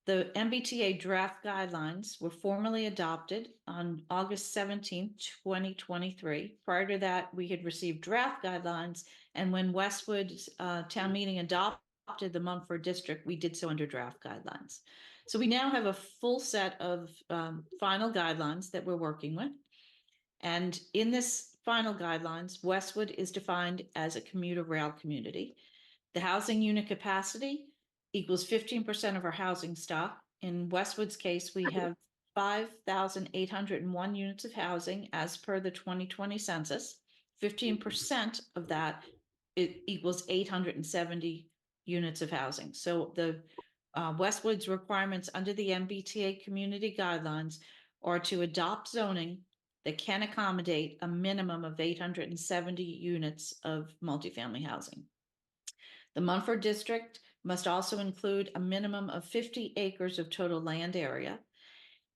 G: The MBTA draft guidelines were formally adopted on August 17th, 2023. Prior to that, we had received draft guidelines, and when Westwood's town meeting adopted the Mumford district, we did so under draft guidelines. So we now have a full set of final guidelines that we're working with. And in this final guidelines, Westwood is defined as a commuter rail community. The housing unit capacity equals 15% of our housing stock. In Westwood's case, we have 5,801 units of housing as per the 2020 census. 15% of that equals 870 units of housing. So the Westwood's requirements under the MBTA community guidelines are to adopt zoning that can accommodate a minimum of 870 units of multifamily housing. The Mumford district must also include a minimum of 50 acres of total land area,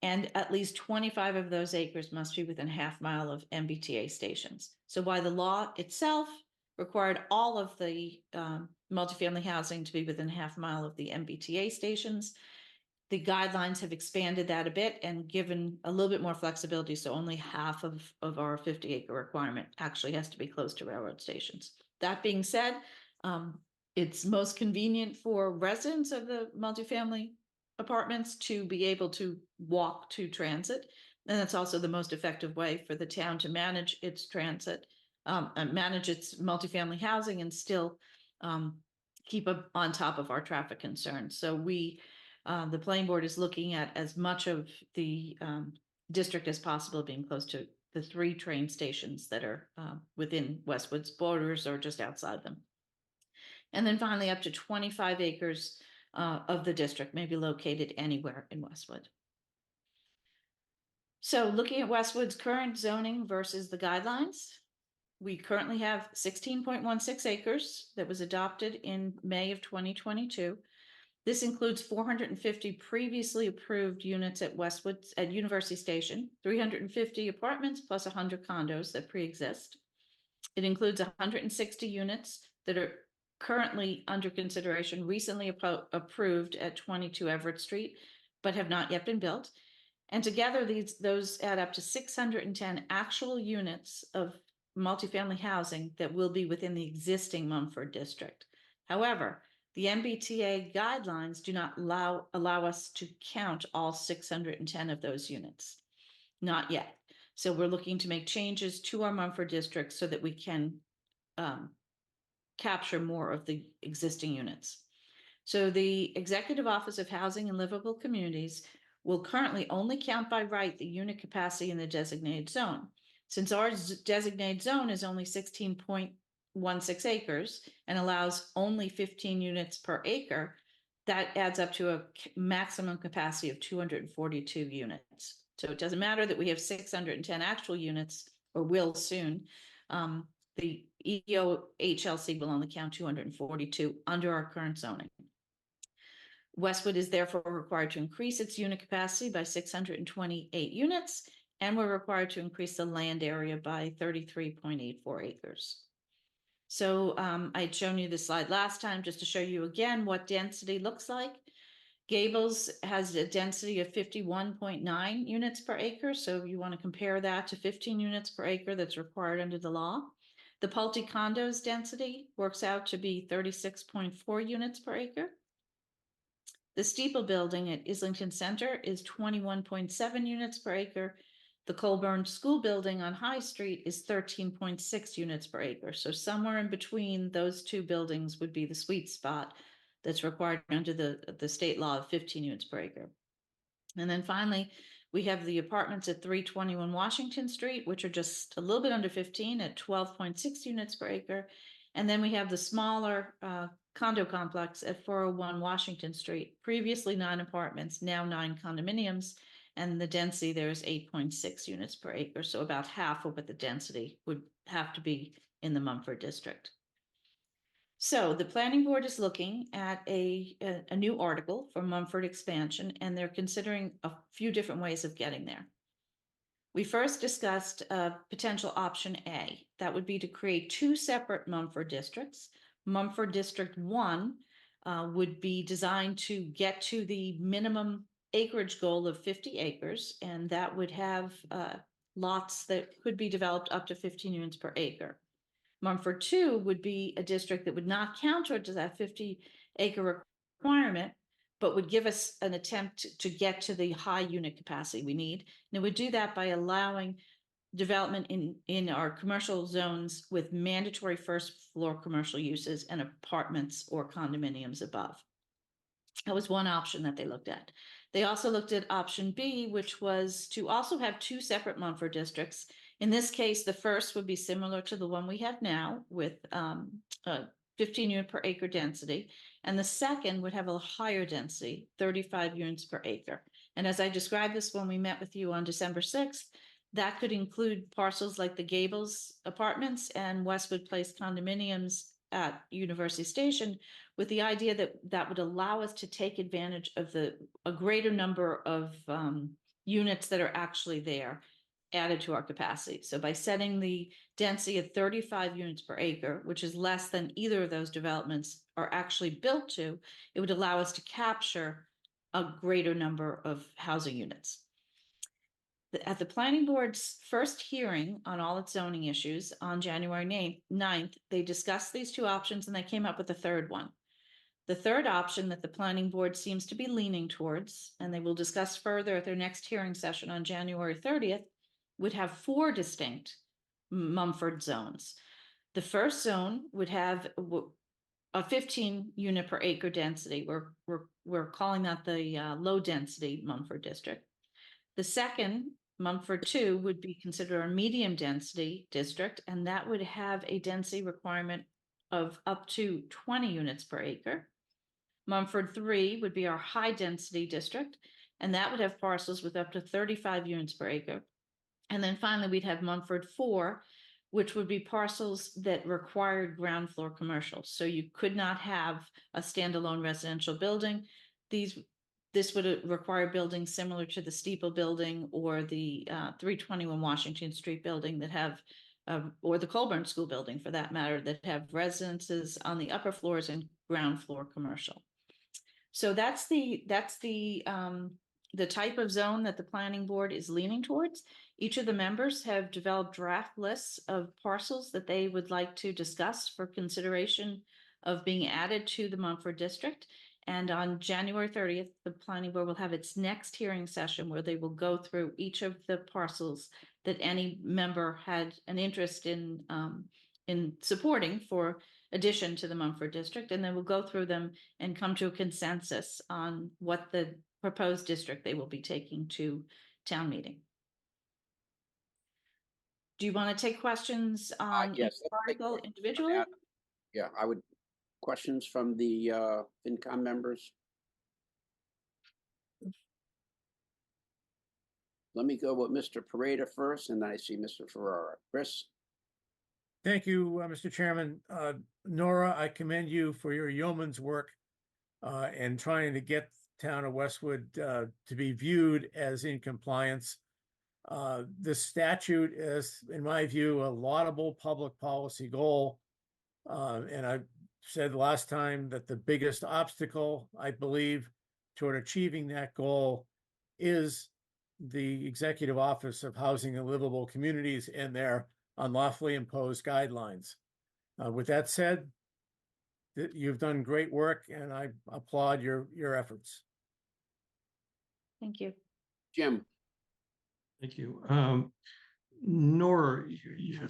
G: and at least 25 of those acres must be within a half mile of MBTA stations. So while the law itself required all of the multifamily housing to be within a half mile of the MBTA stations, the guidelines have expanded that a bit and given a little bit more flexibility. So only half of our 50-acre requirement actually has to be close to railroad stations. That being said, it's most convenient for residents of the multifamily apartments to be able to walk to transit. And that's also the most effective way for the town to manage its transit, and manage its multifamily housing and still keep on top of our traffic concerns. So the planning board is looking at as much of the district as possible being close to the 3 train stations that are within Westwood's borders or just outside them. And then finally, up to 25 acres of the district may be located anywhere in Westwood. So looking at Westwood's current zoning versus the guidelines, we currently have 16.16 acres that was adopted in May of 2022. This includes 450 previously approved units at Westwood at University Station, 350 apartments plus 100 condos that pre-exist. It includes 160 units that are currently under consideration, recently approved at 22 Everett Street, but have not yet been built. And together, those add up to 610 actual units of multifamily housing that will be within the existing Mumford district. However, the MBTA guidelines do not allow us to count all 610 of those units. Not yet. So we're looking to make changes to our Mumford district so that we can capture more of the existing units. So the Executive Office of Housing and Livable Communities will currently only count by right the unit capacity in the designated zone. Since our designated zone is only 16.16 acres and allows only 15 units per acre, that adds up to a maximum capacity of 242 units. So it doesn't matter that we have 610 actual units, or will soon. The EOHLC will only count 242 under our current zoning. Westwood is therefore required to increase its unit capacity by 628 units, and we're required to increase the land area by 33.84 acres. So I'd shown you this slide last time just to show you again what density looks like. Gables has a density of 51.9 units per acre. So you want to compare that to 15 units per acre that's required under the law. The Pulte condos density works out to be 36.4 units per acre. The Steeple building at Islington Center is 21.7 units per acre. The Colburn School building on High Street is 13.6 units per acre. So somewhere in between those two buildings would be the sweet spot that's required under the state law of 15 units per acre. And then finally, we have the apartments at 321 Washington Street, which are just a little bit under 15 at 12.6 units per acre. And then we have the smaller condo complex at 401 Washington Street, previously 9 apartments, now 9 condominiums. And the density there is 8.6 units per acre. So about half of what the density would have to be in the Mumford district. So the planning board is looking at a new article for Mumford expansion, and they're considering a few different ways of getting there. We first discussed potential option A. That would be to create 2 separate Mumford districts. Mumford District 1 would be designed to get to the minimum acreage goal of 50 acres, and that would have lots that could be developed up to 15 units per acre. Mumford 2 would be a district that would not count towards that 50-acre requirement, but would give us an attempt to get to the high unit capacity we need. And it would do that by allowing development in our commercial zones with mandatory first floor commercial uses and apartments or condominiums above. That was one option that they looked at. They also looked at option B, which was to also have 2 separate Mumford districts. In this case, the first would be similar to the one we have now with 15 unit per acre density. And the second would have a higher density, 35 units per acre. And as I described this when we met with you on December 6th, that could include parcels like the Gables Apartments and Westwood Place condominiums at University Station, with the idea that that would allow us to take advantage of a greater number of units that are actually there added to our capacity. So by setting the density at 35 units per acre, which is less than either of those developments are actually built to, it would allow us to capture a greater number of housing units. At the planning board's first hearing on all its zoning issues on January 9th, they discussed these 2 options and they came up with a third one. The third option that the planning board seems to be leaning towards, and they will discuss further at their next hearing session on January 30th, would have 4 distinct Mumford zones. The first zone would have a 15 unit per acre density. We're calling that the low density Mumford district. The second, Mumford 2, would be considered a medium density district, and that would have a density requirement of up to 20 units per acre. Mumford 3 would be our high density district, and that would have parcels with up to 35 units per acre. And then finally, we'd have Mumford 4, which would be parcels that required ground floor commercial. So you could not have a standalone residential building. This would require buildings similar to the Steeple building or the 321 Washington Street building that have, or the Colburn School building for that matter, that have residences on the upper floors and ground floor commercial. So that's the type of zone that the planning board is leaning towards. Each of the members have developed draft lists of parcels that they would like to discuss for consideration of being added to the Mumford district. And on January 30th, the planning board will have its next hearing session where they will go through each of the parcels that any member had an interest in supporting for addition to the Mumford district. And then we'll go through them and come to a consensus on what the proposed district they will be taking to town meeting. Do you want to take questions on
A: yes,
G: each article individually?
A: Yeah, I would. Questions from the FinCom members? Let me go with Mr. Pareda first, and then I see Mr. Ferrara. Chris?
C: Thank you, Mr. Chairman. Nora, I commend you for your yeoman's work in trying to get the town of Westwood to be viewed as in compliance. This statute is, in my view, a laudable public policy goal. And I said last time that the biggest obstacle, I believe, toward achieving that goal is the Executive Office of Housing and Livable Communities and their unlawfully imposed guidelines. With that said, you've done great work and I applaud your efforts.
G: Thank you.
A: Jim?
O: Thank you. Nora,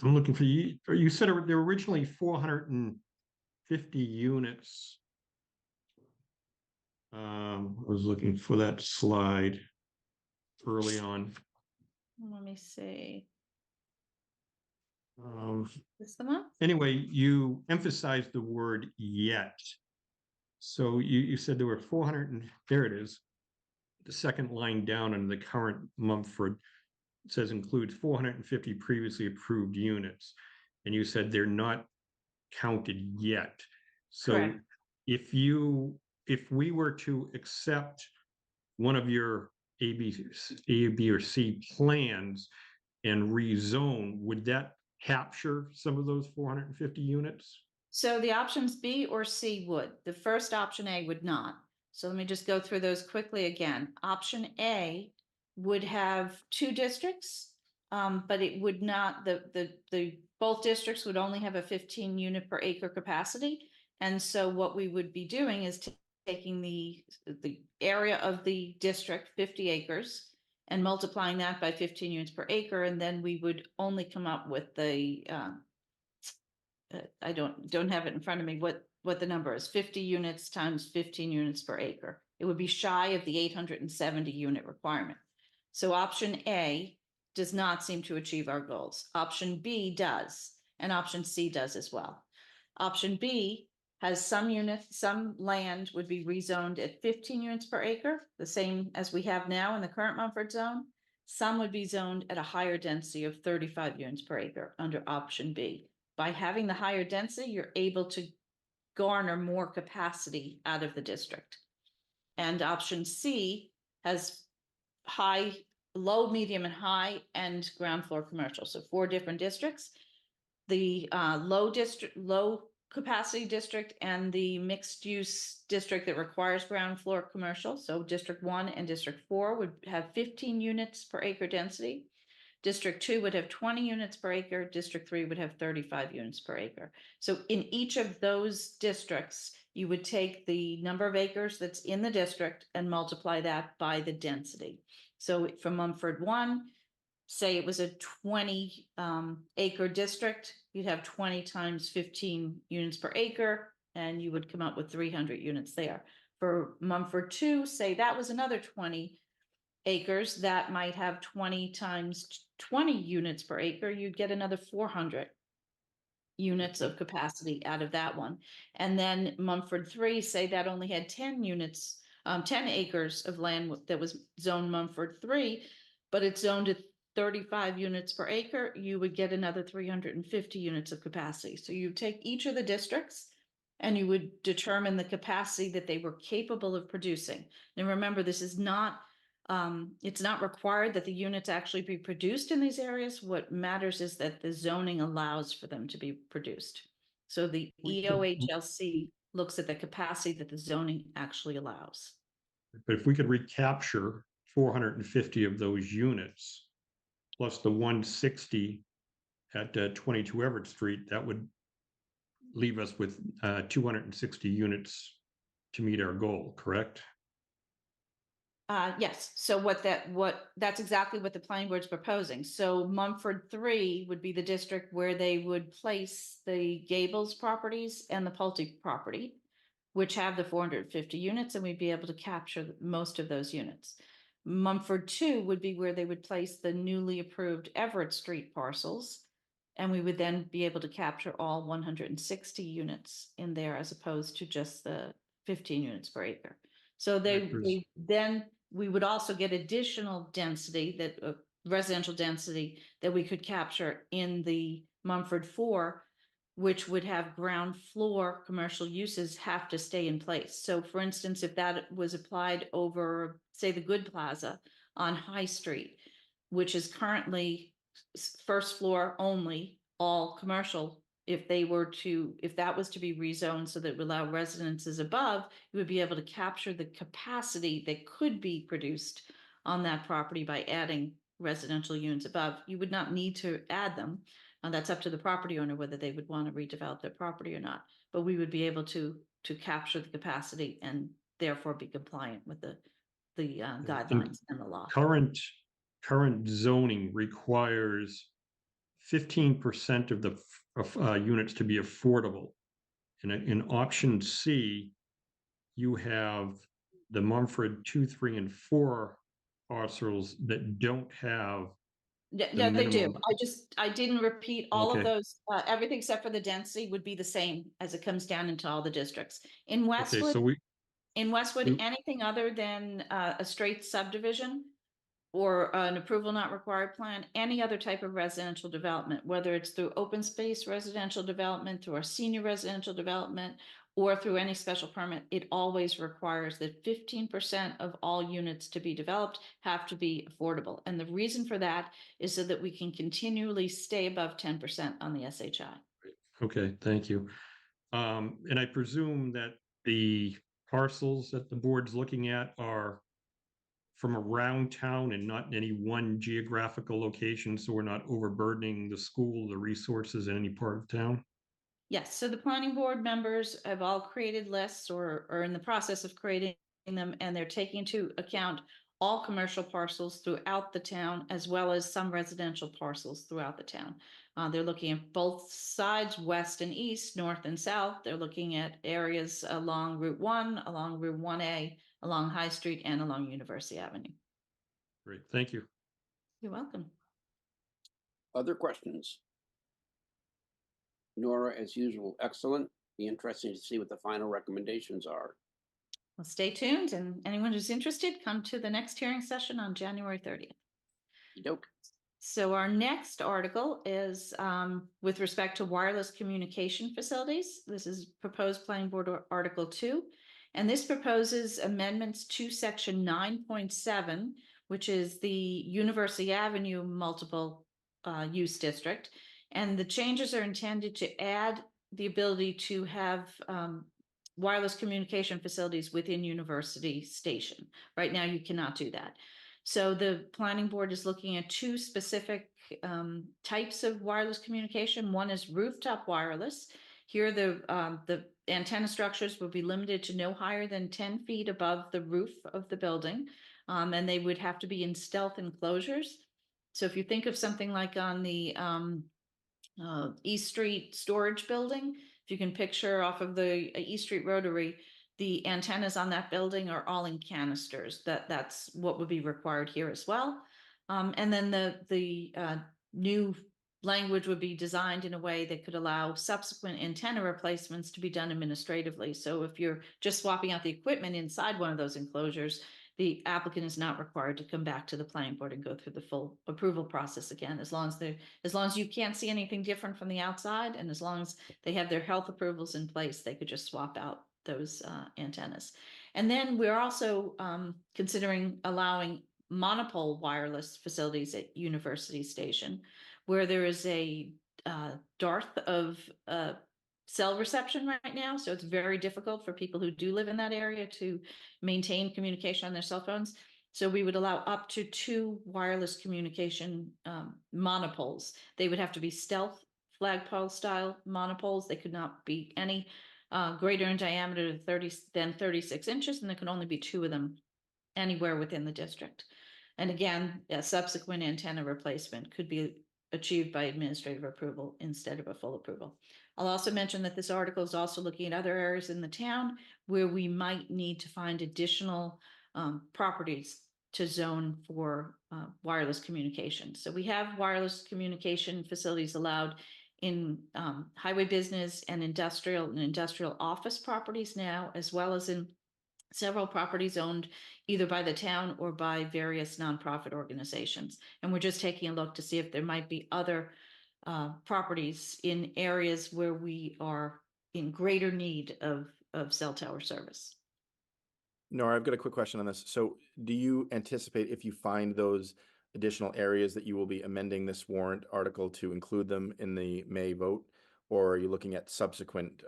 O: I'm looking for you. You said there were originally 450 units. I was looking for that slide early on.
G: Let me see. This the one?
O: Anyway, you emphasized the word yet. So you said there were 400, and there it is. The second line down in the current Mumford says includes 450 previously approved units. And you said they're not counted yet. So
G: correct.
O: If we were to accept one of your A, B, or C plans and rezone, would that capture some of those 450 units?
G: So the options B or C would. The first option A would not. So let me just go through those quickly again. Option A would have 2 districts, but it would not, both districts would only have a 15 unit per acre capacity. And so what we would be doing is taking the area of the district, 50 acres, and multiplying that by 15 units per acre. And then we would only come up with the, I don't have it in front of me, what the number is, 50 units times 15 units per acre. It would be shy of the 870 unit requirement. So option A does not seem to achieve our goals. Option B does, and option C does as well. Option B has some land would be rezoned at 15 units per acre, the same as we have now in the current Mumford zone. Some would be zoned at a higher density of 35 units per acre under option B. By having the higher density, you're able to garner more capacity out of the district. And option C has low, medium, and high, and ground floor commercial. So 4 different districts. The low capacity district and the mixed use district that requires ground floor commercial. So District 1 and District 4 would have 15 units per acre density. District 2 would have 20 units per acre. District 3 would have 35 units per acre. So in each of those districts, you would take the number of acres that's in the district and multiply that by the density. So for Mumford 1, say it was a 20 acre district, you'd have 20 times 15 units per acre, and you would come up with 300 units there. For Mumford 2, say that was another 20 acres, that might have 20 times 20 units per acre, you'd get another 400 units of capacity out of that one. And then Mumford 3, say that only had 10 units, 10 acres of land that was zoned Mumford 3, but it's zoned at 35 units per acre, you would get another 350 units of capacity. So you take each of the districts and you would determine the capacity that they were capable of producing. And remember, this is not, it's not required that the units actually be produced in these areas. What matters is that the zoning allows for them to be produced. So the EOHLC looks at the capacity that the zoning actually allows.
O: But if we could recapture 450 of those units, plus the 160 at 22 Everett Street, that would leave us with 260 units to meet our goal, correct?
G: Yes. So that's exactly what the planning board's proposing. So Mumford 3 would be the district where they would place the Gables properties and the Pulte property, which have the 450 units, and we'd be able to capture most of those units. Mumford 2 would be where they would place the newly approved Everett Street parcels, and we would then be able to capture all 160 units in there as opposed to just the 15 units per acre. So then we would also get additional density, that residential density that we could capture in the Mumford 4, which would have ground floor commercial uses have to stay in place. So for instance, if that was applied over, say, the Good Plaza on High Street, which is currently first floor only, all commercial, if that was to be rezoned so that it would allow residences above, you would be able to capture the capacity that could be produced on that property by adding residential units above. You would not need to add them. That's up to the property owner whether they would want to redevelop their property or not. But we would be able to capture the capacity and therefore be compliant with the guidelines and the law.
O: Current zoning requires 15% of the units to be affordable. In option C, you have the Mumford 2, 3, and 4 parcels that don't have.
G: No, they do. I didn't repeat all of those. Everything except for the density would be the same as it comes down into all the districts. In Westwood, anything other than a straight subdivision or an approval not required plan, any other type of residential development, whether it's through open space residential development, through our senior residential development, or through any special permit, it always requires that 15% of all units to be developed have to be affordable. And the reason for that is so that we can continually stay above 10% on the SHI.
O: Okay, thank you. And I presume that the parcels that the board's looking at are from around town and not in any one geographical location, so we're not overburdening the school, the resources in any part of town?
G: Yes, so the planning board members have all created lists or are in the process of creating them, and they're taking into account all commercial parcels throughout the town, as well as some residential parcels throughout the town. They're looking at both sides, west and east, north and south. They're looking at areas along Route 1, along Route 1A, along High Street, and along University Avenue.
O: Great, thank you.
G: You're welcome.
A: Other questions? Nora, as usual, excellent. Be interesting to see what the final recommendations are.
G: Well, stay tuned, and anyone who's interested, come to the next hearing session on January 30th.
A: Doke.
G: So our next article is with respect to wireless communication facilities. This is proposed planning board article 2, and this proposes amendments to section 9.7, which is the University Avenue multiple use district. And the changes are intended to add the ability to have wireless communication facilities within University Station. Right now, you cannot do that. So the planning board is looking at two specific types of wireless communication. One is rooftop wireless. Here, the antenna structures will be limited to no higher than 10 feet above the roof of the building, and they would have to be in stealth enclosures. So if you think of something like on the East Street storage building, if you can picture off of the East Street Rotary, the antennas on that building are all in canisters. That's what would be required here as well. And then the new language would be designed in a way that could allow subsequent antenna replacements to be done administratively. So if you're just swapping out the equipment inside one of those enclosures, the applicant is not required to come back to the planning board and go through the full approval process again, as long as you can't see anything different from the outside, and as long as they have their health approvals in place, they could just swap out those antennas. And then we're also considering allowing monopole wireless facilities at University Station, where there is a dearth of cell reception right now. So it's very difficult for people who do live in that area to maintain communication on their cell phones. So we would allow up to 2 wireless communication monopoles. They would have to be stealth flagpole style monopoles. They could not be any greater in diameter than 36 inches, and there can only be 2 of them anywhere within the district. And again, a subsequent antenna replacement could be achieved by administrative approval instead of a full approval. I'll also mention that this article is also looking at other areas in the town where we might need to find additional properties to zone for wireless communication. So we have wireless communication facilities allowed in highway business and industrial office properties now, as well as in several properties owned either by the town or by various nonprofit organizations. And we're just taking a look to see if there might be other properties in areas where we are in greater need of cell tower service.
H: Nora, I've got a quick question on this. So do you anticipate, if you find those additional areas, that you will be amending this warrant article to include them in the May vote, or are you looking at subsequent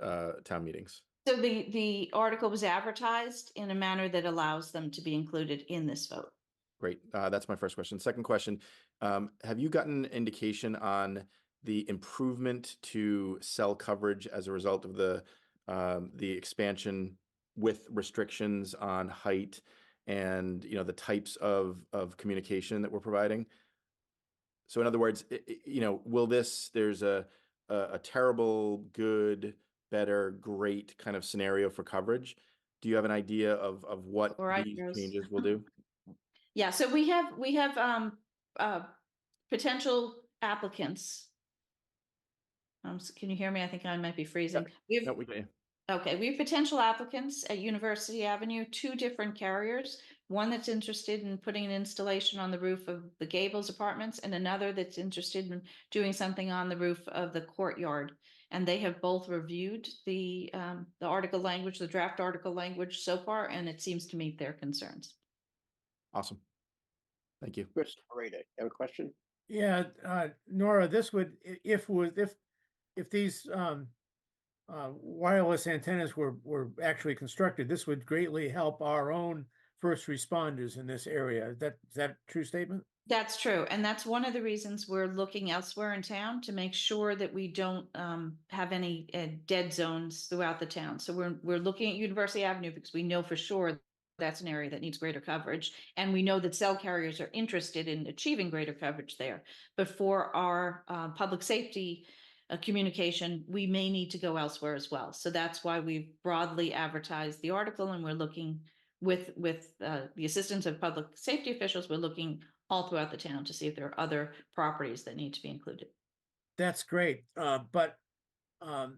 H: town meetings?
G: So the article was advertised in a manner that allows them to be included in this vote.
H: Great. That's my first question. Second question, have you gotten indication on the improvement to cell coverage as a result of the expansion with restrictions on height and, you know, the types of communication that we're providing? So in other words, you know, there's a terrible, good, better, great kind of scenario for coverage. Do you have an idea of what these changes will do?
G: Yeah, so we have potential applicants. Can you hear me? I think I might be freezing.
H: No, we can.
G: Okay, we have potential applicants at University Avenue, 2 different carriers. One that's interested in putting an installation on the roof of the Gables apartments, and another that's interested in doing something on the roof of the courtyard. And they have both reviewed the article language, the draft article language so far, and it seems to meet their concerns.
H: Awesome. Thank you.
A: Chris, you have a question?
C: Yeah, Nora, this would, if these wireless antennas were actually constructed, this would greatly help our own first responders in this area. Is that a true statement?
G: That's true. And that's one of the reasons we're looking elsewhere in town to make sure that we don't have any dead zones throughout the town. So we're looking at University Avenue because we know for sure that's an area that needs greater coverage. And we know that cell carriers are interested in achieving greater coverage there. But for our public safety communication, we may need to go elsewhere as well. So that's why we've broadly advertised the article, and we're looking with the assistance of public safety officials, we're looking all throughout the town to see if there are other properties that need to be included.
C: That's great. But I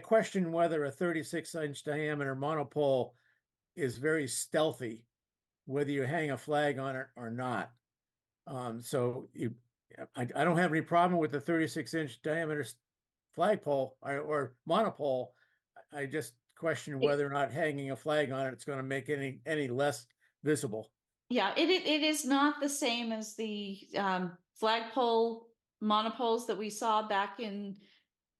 C: question whether a 36-inch diameter monopole is very stealthy, whether you hang a flag on it or not. I don't have any problem with the 36-inch diameter flagpole or monopole. I just question whether or not hanging a flag on it's going to make any less visible.
G: Yeah, it is not the same as the flagpole monopoles that we saw back in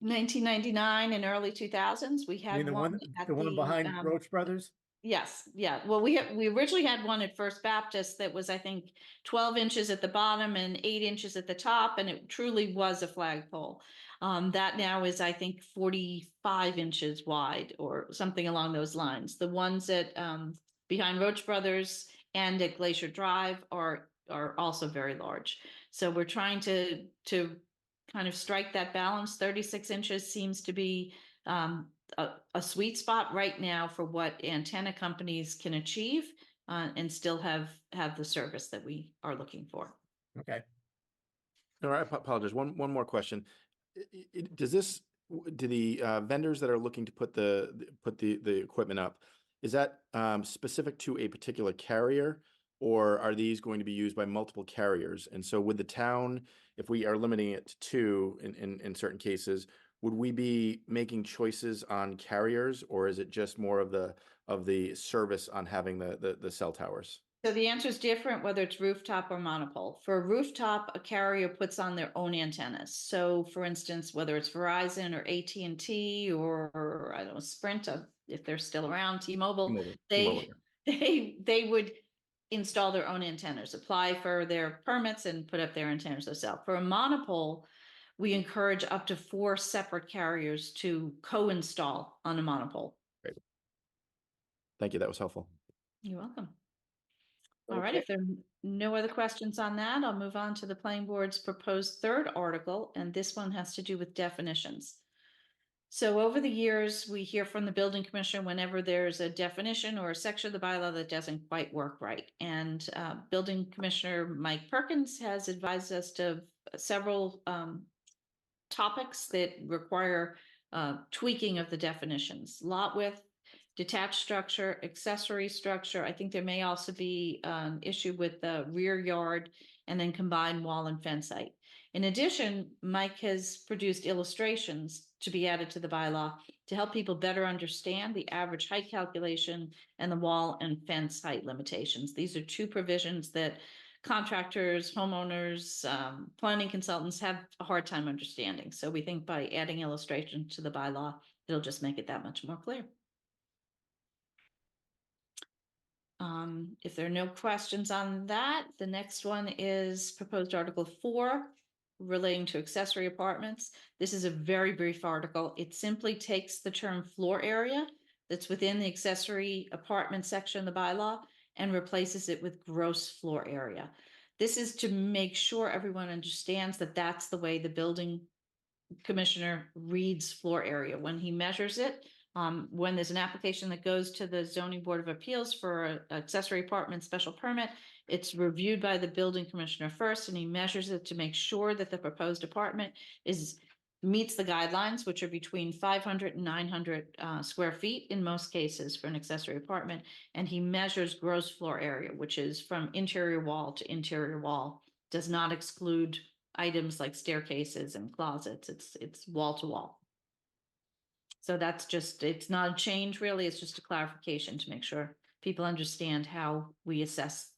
G: 1999 and early 2000s. We had
C: the
G: one
C: behind Roach Brothers.
G: Yes, yeah. Well, we originally had one at First Baptist that was, I think, 12 inches at the bottom and 8 inches at the top, and it truly was a flagpole. That now is, I think, 45 inches wide or something along those lines. The ones at behind Roach Brothers and at Glacier Drive are also very large. So we're trying to kind of strike that balance. 36 inches seems to be a sweet spot right now for what antenna companies can achieve and still have the service that we are looking for.
C: Okay.
H: No, I apologize. One more question. Do the vendors that are looking to put the equipment up, is that specific to a particular carrier, or are these going to be used by multiple carriers? And so with the town, if we are limiting it to 2 in certain cases, would we be making choices on carriers, or is it just more of the service on having the cell towers?
G: So the answer is different whether it's rooftop or monopole. For a rooftop, a carrier puts on their own antennas. So for instance, whether it's Verizon or AT&T or I don't know, Sprint, if they're still around, T-Mobile, they would install their own antennas, apply for their permits and put up their antennas themselves. For a monopole, we encourage up to 4 separate carriers to co-install on a monopole.
H: Great. Thank you. That was helpful.
G: You're welcome. All right, if there are no other questions on that, I'll move on to the planning board's proposed 3rd article, and this one has to do with definitions. So over the years, we hear from the building commissioner whenever there's a definition or a section of the bylaw that doesn't quite work right. And building commissioner Mike Perkins has advised us to several topics that require tweaking of the definitions. Lot width, detached structure, accessory structure. I think there may also be an issue with the rear yard and then combined wall and fence height. In addition, Mike has produced illustrations to be added to the bylaw to help people better understand the average height calculation and the wall and fence height limitations. These are 2 provisions that contractors, homeowners, planning consultants have a hard time understanding. So we think by adding illustration to the bylaw, it'll just make it that much more clear. If there are no questions on that, the next one is proposed Article 4 relating to accessory apartments. This is a very brief article. It simply takes the term floor area that's within the accessory apartment section of the bylaw and replaces it with gross floor area. This is to make sure everyone understands that that's the way the building commissioner reads floor area. When he measures it, when there's an application that goes to the Zoning Board of Appeals for an accessory apartment special permit, it's reviewed by the building commissioner first, and he measures it to make sure that the proposed apartment meets the guidelines, which are between 500 and 900 square feet in most cases for an accessory apartment. And he measures gross floor area, which is from interior wall to interior wall, does not exclude items like staircases and closets. It's wall to wall. So that's just, it's not a change really, it's just a clarification to make sure people understand how we assess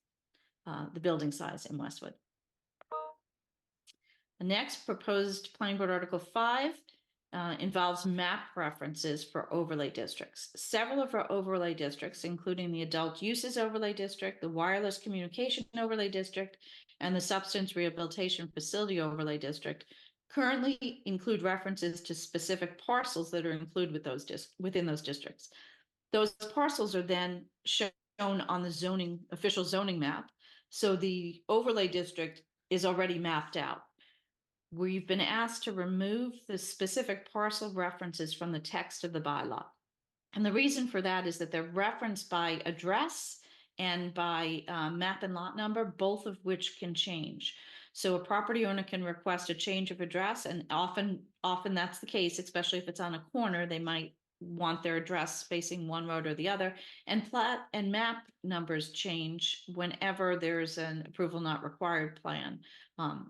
G: the building size in Westwood. The next proposed planning board Article 5 involves map references for overlay districts. Several of our overlay districts, including the Adult Uses Overlay District, the Wireless Communication Overlay District, and the Substance Rehabilitation Facility Overlay District, currently include references to specific parcels that are included within those districts. Those parcels are then shown on the official zoning map, so the overlay district is already mapped out. We've been asked to remove the specific parcel references from the text of the bylaw. And the reason for that is that they're referenced by address and by map and lot number, both of which can change. So a property owner can request a change of address, and often that's the case, especially if it's on a corner. They might want their address facing one road or the other, and plat and map numbers change whenever there's an approval not required plan.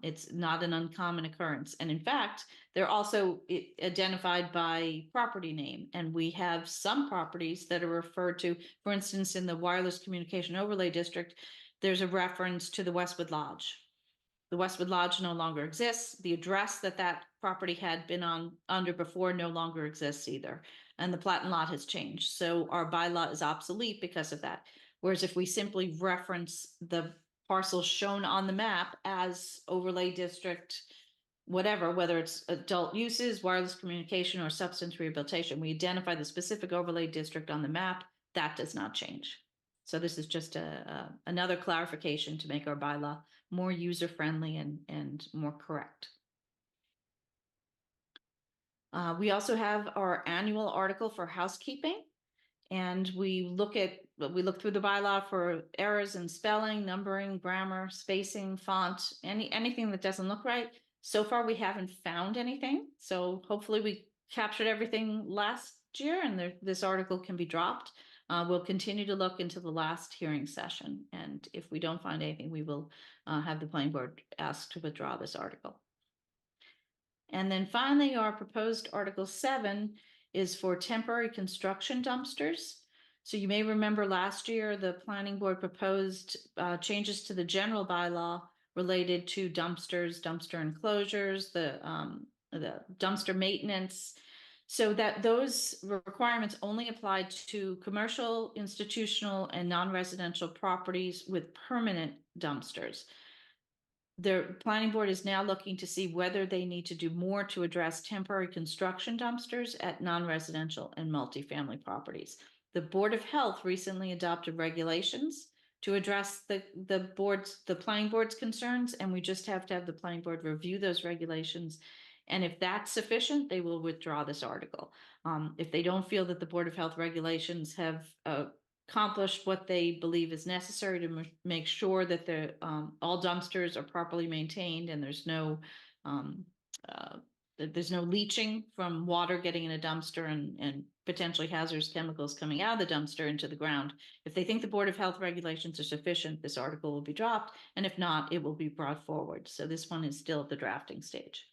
G: It's not an uncommon occurrence. And in fact, they're also identified by property name. And we have some properties that are referred to, for instance, in the Wireless Communication Overlay District, there's a reference to the Westwood Lodge. The Westwood Lodge no longer exists. The address that property had been under before no longer exists either. And the plat and lot has changed. So our bylaw is obsolete because of that. Whereas if we simply reference the parcels shown on the map as overlay district, whatever, whether it's adult uses, wireless communication, or substance rehabilitation, we identify the specific overlay district on the map, that does not change. So this is just another clarification to make our bylaw more user-friendly and more correct. We also have our annual article for housekeeping, and we look through the bylaw for errors in spelling, numbering, grammar, spacing, font, anything that doesn't look right. So far, we haven't found anything. So hopefully we captured everything last year, and this article can be dropped. We'll continue to look into the last hearing session, and if we don't find anything, we will have the planning board ask to withdraw this article. And then finally, our proposed Article 7 is for temporary construction dumpsters. So you may remember last year, the planning board proposed changes to the general bylaw related to dumpsters, dumpster enclosures, the dumpster maintenance, so that those requirements only applied to commercial, institutional, and non-residential properties with permanent dumpsters. The planning board is now looking to see whether they need to do more to address temporary construction dumpsters at non-residential and multifamily properties. The Board of Health recently adopted regulations to address the planning board's concerns, and we just have to have the planning board review those regulations. And if that's sufficient, they will withdraw this article. If they don't feel that the Board of Health regulations have accomplished what they believe is necessary to make sure that all dumpsters are properly maintained and there's no leaching from water getting in a dumpster and potentially hazardous chemicals coming out of the dumpster into the ground. If they think the Board of Health regulations are sufficient, this article will be dropped. And if not, it will be brought forward. So this one is still at the drafting stage.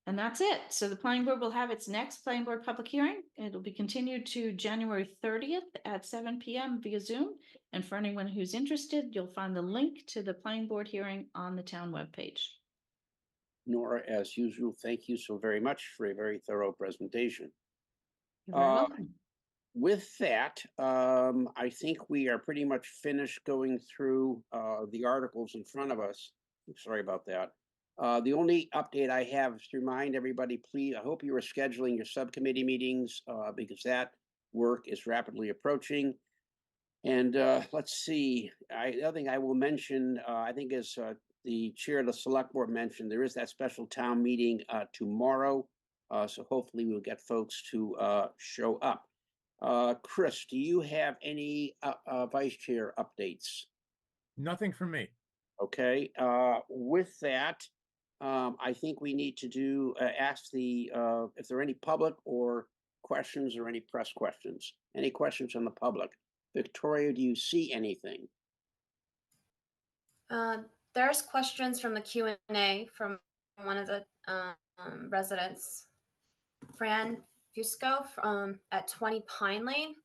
G: And that's it. So the planning board will have its next planning board public hearing. It'll be continued to January 30th at 7 p.m. via Zoom. And for anyone who's interested, you'll find the link to the planning board hearing on the town webpage.
A: Nora, as usual, thank you so very much for a very thorough presentation.
G: You're very welcome.
A: With that, I think we are pretty much finished going through the articles in front of us. I'm sorry about that. The only update I have is to remind everybody, please, I hope you are scheduling your subcommittee meetings because that work is rapidly approaching. And let's see, the other thing I will mention, I think as the chair of the select board mentioned, there is that special town meeting tomorrow. So hopefully we'll get folks to show up. Chris, do you have any vice chair updates?
C: Nothing from me.
A: Okay, with that, I think we need to ask if there are any public or questions or any press questions. Any questions from the public? Victoria, do you see anything?
B: There's questions from the Q&A from one of the residents, Fran Fusco at 20 Pine Lane.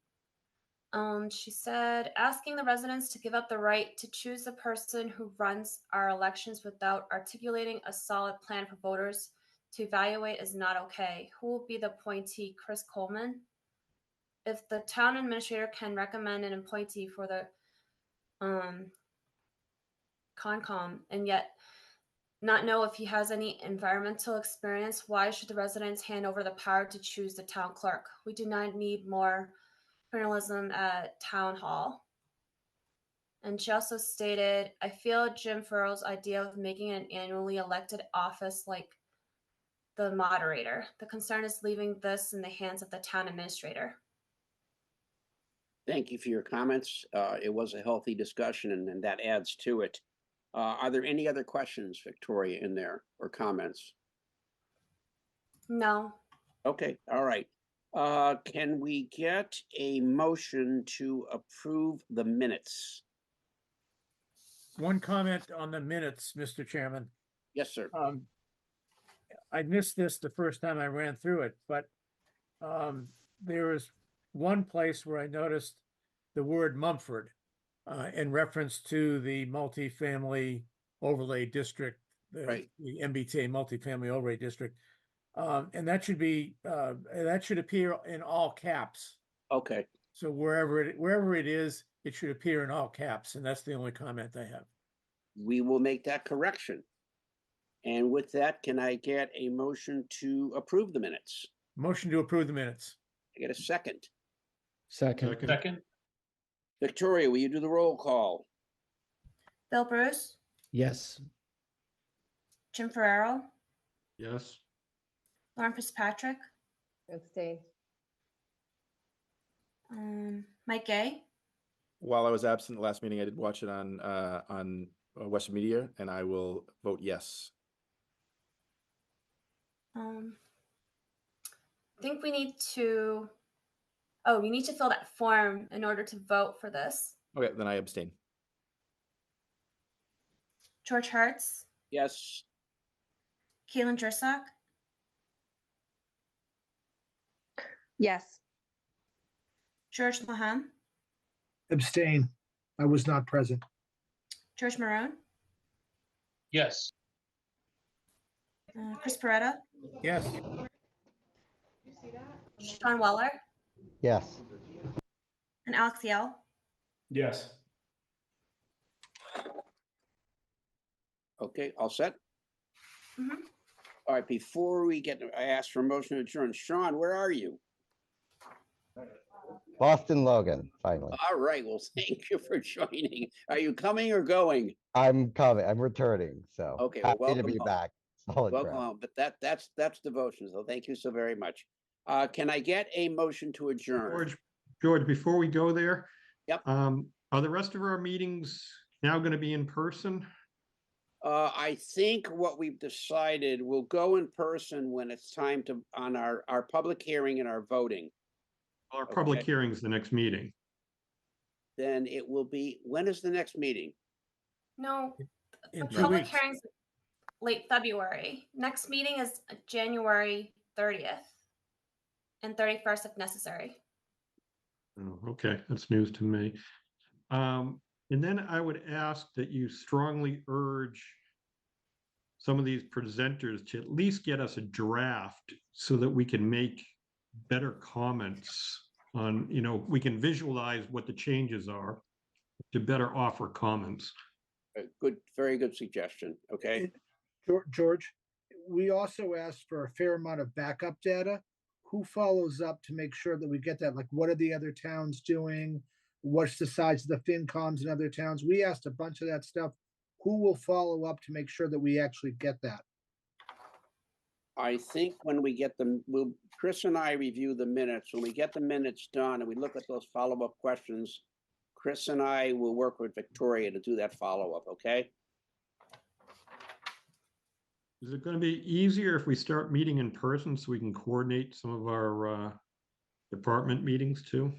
B: She said, asking the residents to give up the right to choose the person who runs our elections without articulating a solid plan for voters to evaluate is not okay. Who will be the appointee? Chris Coleman? If the town administrator can recommend an appointee for the Concom and yet not know if he has any environmental experience, why should the residents hand over the power to choose the town clerk? We do not need more journalism at town hall. And she also stated, I feel Jim Farrell's idea of making an annually elected office like the moderator. The concern is leaving this in the hands of the town administrator.
A: Thank you for your comments. It was a healthy discussion, and that adds to it. Are there any other questions, Victoria, in there, or comments?
B: No.
A: Okay, all right. Can we get a motion to approve the minutes?
C: One comment on the minutes, Mr. Chairman.
A: Yes, sir.
C: I missed this the first time I ran through it, but there was one place where I noticed the word Mumford in reference to the multifamily overlay district,
A: Right.
C: the MBTA multifamily overlay district. And that should be that should appear in all caps.
A: Okay.
C: So wherever it is, it should appear in all caps, and that's the only comment I have.
A: We will make that correction. And with that, can I get a motion to approve the minutes?
C: Motion to approve the minutes.
A: I get a second.
P: Second.
E: Second.
A: Victoria, will you do the roll call?
B: Bill Bruce,
P: Yes.
B: Jim Ferrero,
O: Yes.
B: Lauren Fitzpatrick,
S: Abstain.
B: Mike Gay,
H: While I was absent the last meeting, I did watch it on Western Media, and I will vote yes.
B: I think we need to, oh, you need to fill that form in order to vote for this.
H: Okay, then I abstain.
B: George Hertz,
A: Yes.
B: Keelan Jersak,
S: Yes.
B: George Loughnane,
N: Abstain. I was not present.
B: George Marone,
E: Yes.
B: Chris Peretta,
C: Yes.
B: Sean Weller,
K: Yes.
B: and Alex Yell.
O: Yes.
A: Okay, all set?
B: Mhm.
A: All right, before we get, I asked for a motion to adjourn. Sean, where are you?
T: Boston Logan, finally.
A: All right, well, thank you for joining. Are you coming or going?
T: I'm coming. I'm returning. So
A: Okay, well,
T: happy to
A: welcome
T: be
A: home.
T: back. Solid
A: Welcome
T: ground.
A: home, but that's devotion, so thank you so very much. Can I get a motion to adjourn?
O: George, before we go there.
A: Yep.
O: Are the rest of our meetings now going to be in person?
A: I think what we've decided, we'll go in person when it's time to, on our public hearing and our voting.
O: Our public
A: Okay.
O: hearing's the next meeting.
A: Then it will be, when is the next meeting?
B: No,
C: In
B: the
C: 2
B: public
C: weeks.
B: hearing's late February. Next meeting is January 30th and 31st if necessary.
O: Oh, okay, that's news to me. And then I would ask that you strongly urge some of these presenters to at least get us a draft so that we can make better comments on, we can visualize what the changes are to better offer comments.
A: Good, very good suggestion, okay?
N: George, we also asked for a fair amount of backup data. Who follows up to make sure that we get that? Like, what are the other towns doing? What's the size of the FinComs in other towns? We asked a bunch of that stuff. Who will follow up to make sure that we actually get that?
A: I think when we get them, Chris and I review the minutes. When we get the minutes done and we look at those follow-up questions, Chris and I will work with Victoria to do that follow-up, okay?
O: Is it going to be easier if we start meeting in person so we can coordinate some of our department meetings too?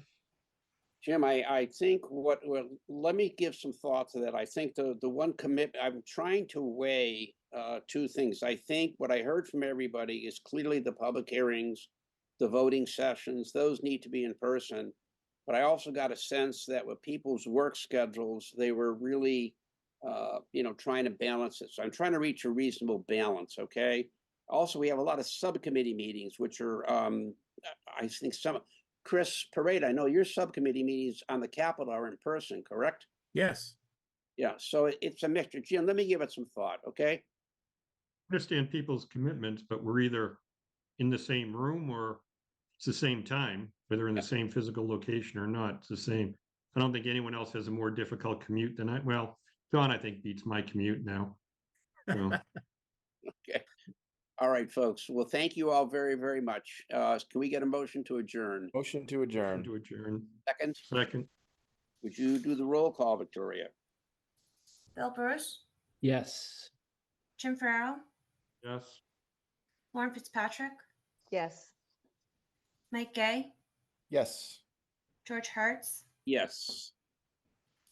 A: Jim, I think let me give some thought to that. I think the one commitment, I'm trying to weigh two things. I think what I heard from everybody is clearly the public hearings, the voting sessions, those need to be in person. But I also got a sense that with people's work schedules, they were really, trying to balance it. So I'm trying to reach a reasonable balance, okay? Also, we have a lot of subcommittee meetings, which are, I think Chris Parade, I know your subcommittee meetings on the Capitol are in person, correct?
C: Yes.
A: Yeah, so it's a mixture. Jim, let me give it some thought, okay?
O: Understand people's commitments, but we're either in the same room or it's the same time, whether in the same physical location or not, it's the same. I don't think anyone else has a more difficult commute than well, John, I think beats my commute now. So.
A: Okay. All right, folks. Well, thank you all very, very much. Can we get a motion to adjourn?
H: Motion to adjourn.
O: To adjourn.
A: Second?
O: Second.
A: Would you do the roll call, Victoria?
B: Bill Bruce,
P: Yes.
B: Jim Farrow,
O: Yes.
B: Lauren Fitzpatrick,
S: Yes.
B: Mike Gay,
H: Yes.
B: George Hertz,
A: Yes.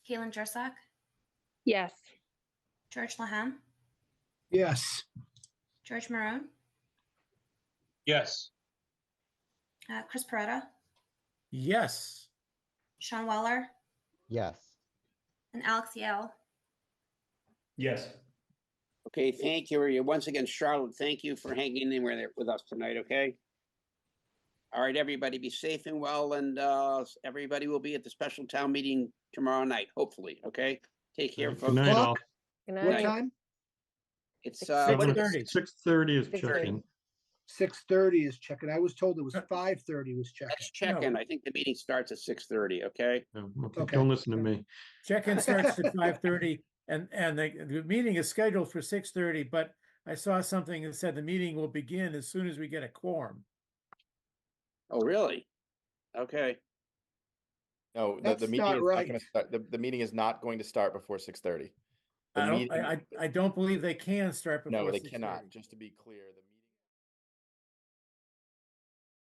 B: Keelan Jersak,
S: Yes.
B: George Loughnane,
N: Yes.
B: George Maroon,
E: Yes.
B: Chris Peretta,
C: Yes.
B: Sean Weller,
T: Yes.
B: and Alex Yale.
E: Yes.
A: Okay, thank you. Once again, Charlotte, thank you for hanging in with us tonight, okay? All right, everybody, be safe and well, and everybody will be at the special town meeting tomorrow night, hopefully, okay? Take care,
O: Good
A: folks.
O: night, all.
S: Good
N: What
S: night.
N: time?
A: It's
C: 6:30.
O: 6:30 is
S: 6:30.
O: check-in.
N: 6:30 is checking. I was told it was 5:30 was checking.
A: Let's check in. I think the meeting starts at 6:30, okay?
O: No, okay,
N: Okay.
O: don't listen to me.
C: Check-in starts at 5:30 and the meeting is scheduled for 6:30, but I saw something that said the meeting will begin as soon as we get a quorum.
A: Oh, really? Okay.
H: No, the
N: That's
H: meeting
N: not
H: is
N: right.
H: not going to start. The meeting is not going to start before 6:30.
C: I don't believe they can start before
H: No, they
C: 6:30.
H: cannot. Just to be clear, the